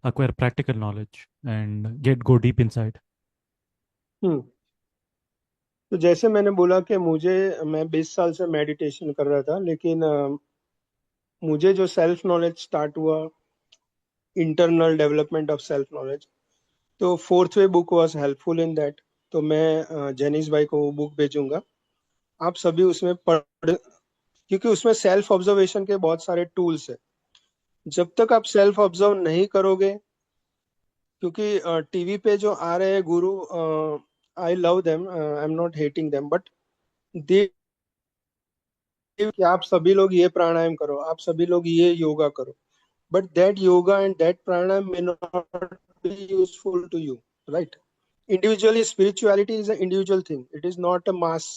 acquire practical knowledge and go deep inside? हम्म तो जैसे मैंने बोला कि मैं 20 साल से मेडिटेशन कर रहा था, लेकिन मुझे जो सेल्फ नॉलेज स्टार्ट हुआ, internal development of self knowledge, तो fourth way book was helpful in that. तो मैं जेनिस भाई को वो बुक भेजूंगा, आप सभी उसमें पढ़, क्योंकि उसमें सेल्फ ऑब्जर्वेशन के बहुत सारे टूल्स है। जब तक आप सेल्फ ऑब्जर्व नहीं करोगे, क्योंकि टीवी पे जो आ रहे हैं गुरु, I love them, I am not hating them, but they कि आप सभी लोग ये प्राणायाम करो, आप सभी लोग ये योगा करो, but that yoga and that pranayam may not be useful to you, right? Individually, spirituality is an individual thing, it is not a mass,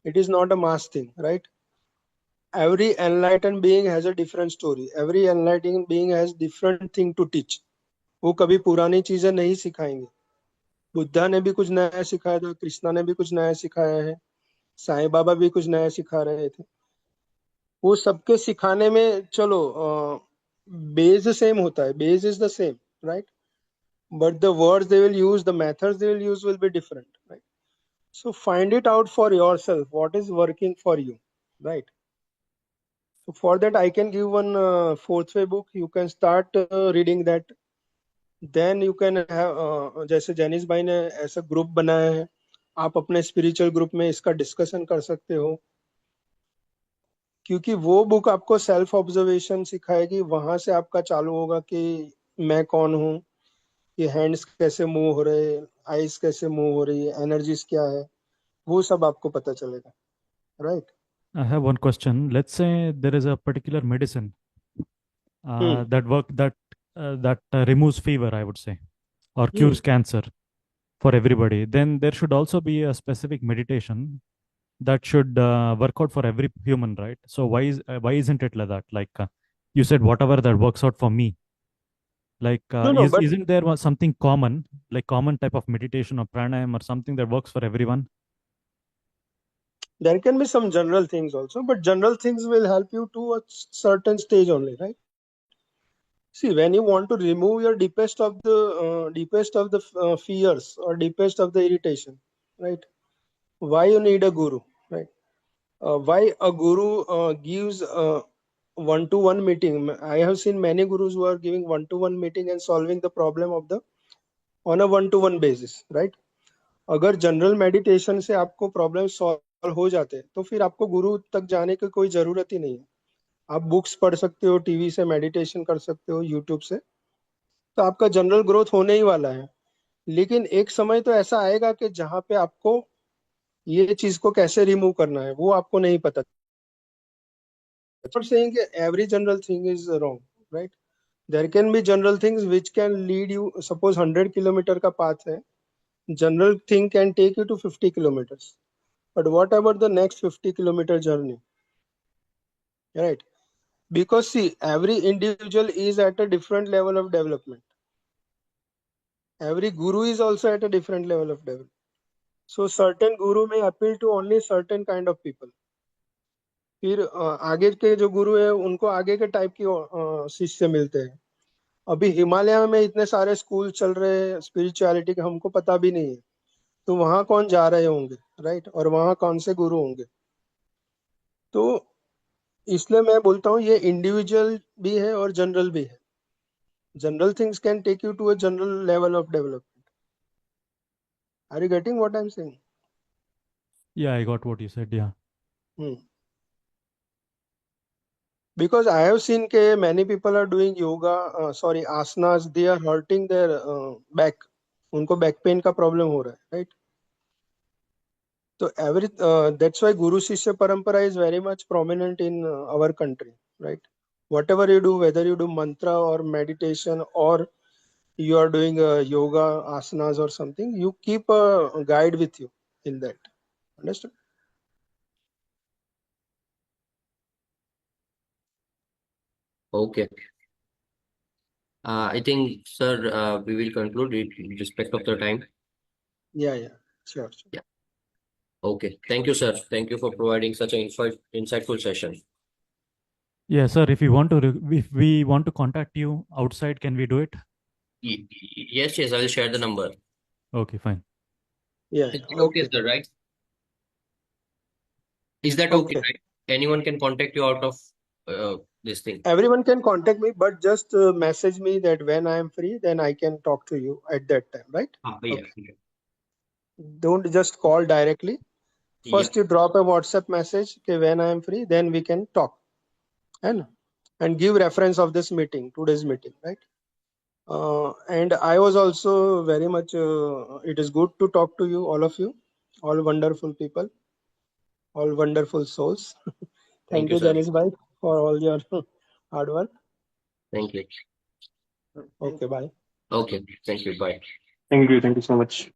it is not a mass thing, right? Every enlightened being has a different story, every enlightened being has different thing to teach। वो कभी पुरानी चीजें नहीं सिखाएंगे। बुद्धा ने भी कुछ नया सिखाया था, कृष्णा ने भी कुछ नया सिखाया है, साईं बाबा भी कुछ नया सिखा रहे थे। वो सबके सिखाने में, चलो, बेस सेम होता है, base is the same, right? but the words they will use, the methods they will use will be different, right? So find it out for yourself, what is working for you, right? So for that I can give one fourth way book, you can start reading that, then you can have जैसे Janice भाई ने ऐसा group बनाया है, आप अपने spiritual group में इसका डिस्कशन कर सकते हो, क्योंकि वो बुक आपको सेल्फ ऑब्जर्वेशन सिखाएगी। वहां से आपका चालू होगा कि मैं कौन हूँ, ये हैंड्स कैसे मूव हो रहे हैं, आईज कैसे मूव हो रही है, एनर्जीज क्या है, वो सब आपको पता चलेगा, right? I have one question. Let's say there is a particular medicine hmm that removes fever, I would say, or hmm cures cancer for everybody. Then there should also be a specific meditation that should work out for every human, right? So why isn't it like that? Like you said, whatever that works out for me. Like no, but isn't there something common, like common type of meditation or pranayam or something that works for everyone? there can be some general things also, but general things will help you to a certain stage only, right? See, when you want to remove your deepest of the fears or deepest of the irritation, right? Why you need a guru, right? Why a guru gives one-to-one meeting? I have seen many gurus who are giving one-to-one meeting and solving the problem of the on a one-to-one basis, right? अगर general meditation से आपको problem solve हो जाते हैं, तो फिर आपको गुरु तक जाने की कोई जरूरत ही नहीं है। आप बुक्स पढ़ सकते हो, टीवी से मेडिटेशन कर सकते हो, यूट्यूब से, तो आपका जनरल ग्रोथ होने ही वाला है। लेकिन एक समय तो ऐसा आएगा कि जहाँ पे आपको ये चीज को कैसे रिमूव करना है वो आपको नहीं पता। Not saying every general thing is wrong, right? There can be general things which can lead you, suppose 100 kilometre का पाथ है, general thing can take you to 50 kilometers, but what about the next 50-kilometer journey, right? Because see, every individual is at a different level of development, every guru is also at a different level of development, so certain guru may appeal to only certain kind of people। फिर आगे के जो गुरु है उनको आगे के type की शिष्य मिलते हैं। अभी हिमालय में इतने सारे स्कूल चल रहे हैं स्पिरिचुअलिटी के, हमको पता भी नहीं है, तो वहां कौन जा रहे होंगे, राइट? और वहां कौन से गुरु होंगे? तो इसलिए मैं बोलता हूँ ये इंडिविजुअल भी है और जनरल भी है। General things can take you to a general level of development. Are you getting what I am saying? Yeah, I got what you said. Yeah. Hmm Because I have seen that many people are doing yoga, asanas, they are hurting their back. उनको back pain का problem हो रहा है, right? So that's why Guru Shishya Parampara is very much prominent in our country, right? Whatever you do, whether you do mantra or meditation or you are doing yoga, asanas or something, you keep a guide with you in that. Understood? Okay. I think, sir, we will conclude it in respect of the time. Yeah, sure. Yeah. Okay. Thank you, sir. Thank you for providing such an insightful session. Yeah, sir. If we want to contact you outside, can we do it? Yes, I will share the number. Okay, fine. Yeah, Is that okay, sir, right? Is that okay, right? Anyone can contact you out of this thing. Everyone can contact me, but just message me that when I am free, then I can talk to you at that time, right? Yeah. Okay. Don't just call directly. First, you drop a WhatsApp message, okay, when I am free, then we can talk. And give reference of this meeting, today's meeting, right? And I was also very much, it is good to talk to you, all of you, all wonderful people, all wonderful souls. Thank you, sir. Janice bhai, for all your hard work. Thank you. Okay, bye. Okay, thank you. Bye. Thank you so much.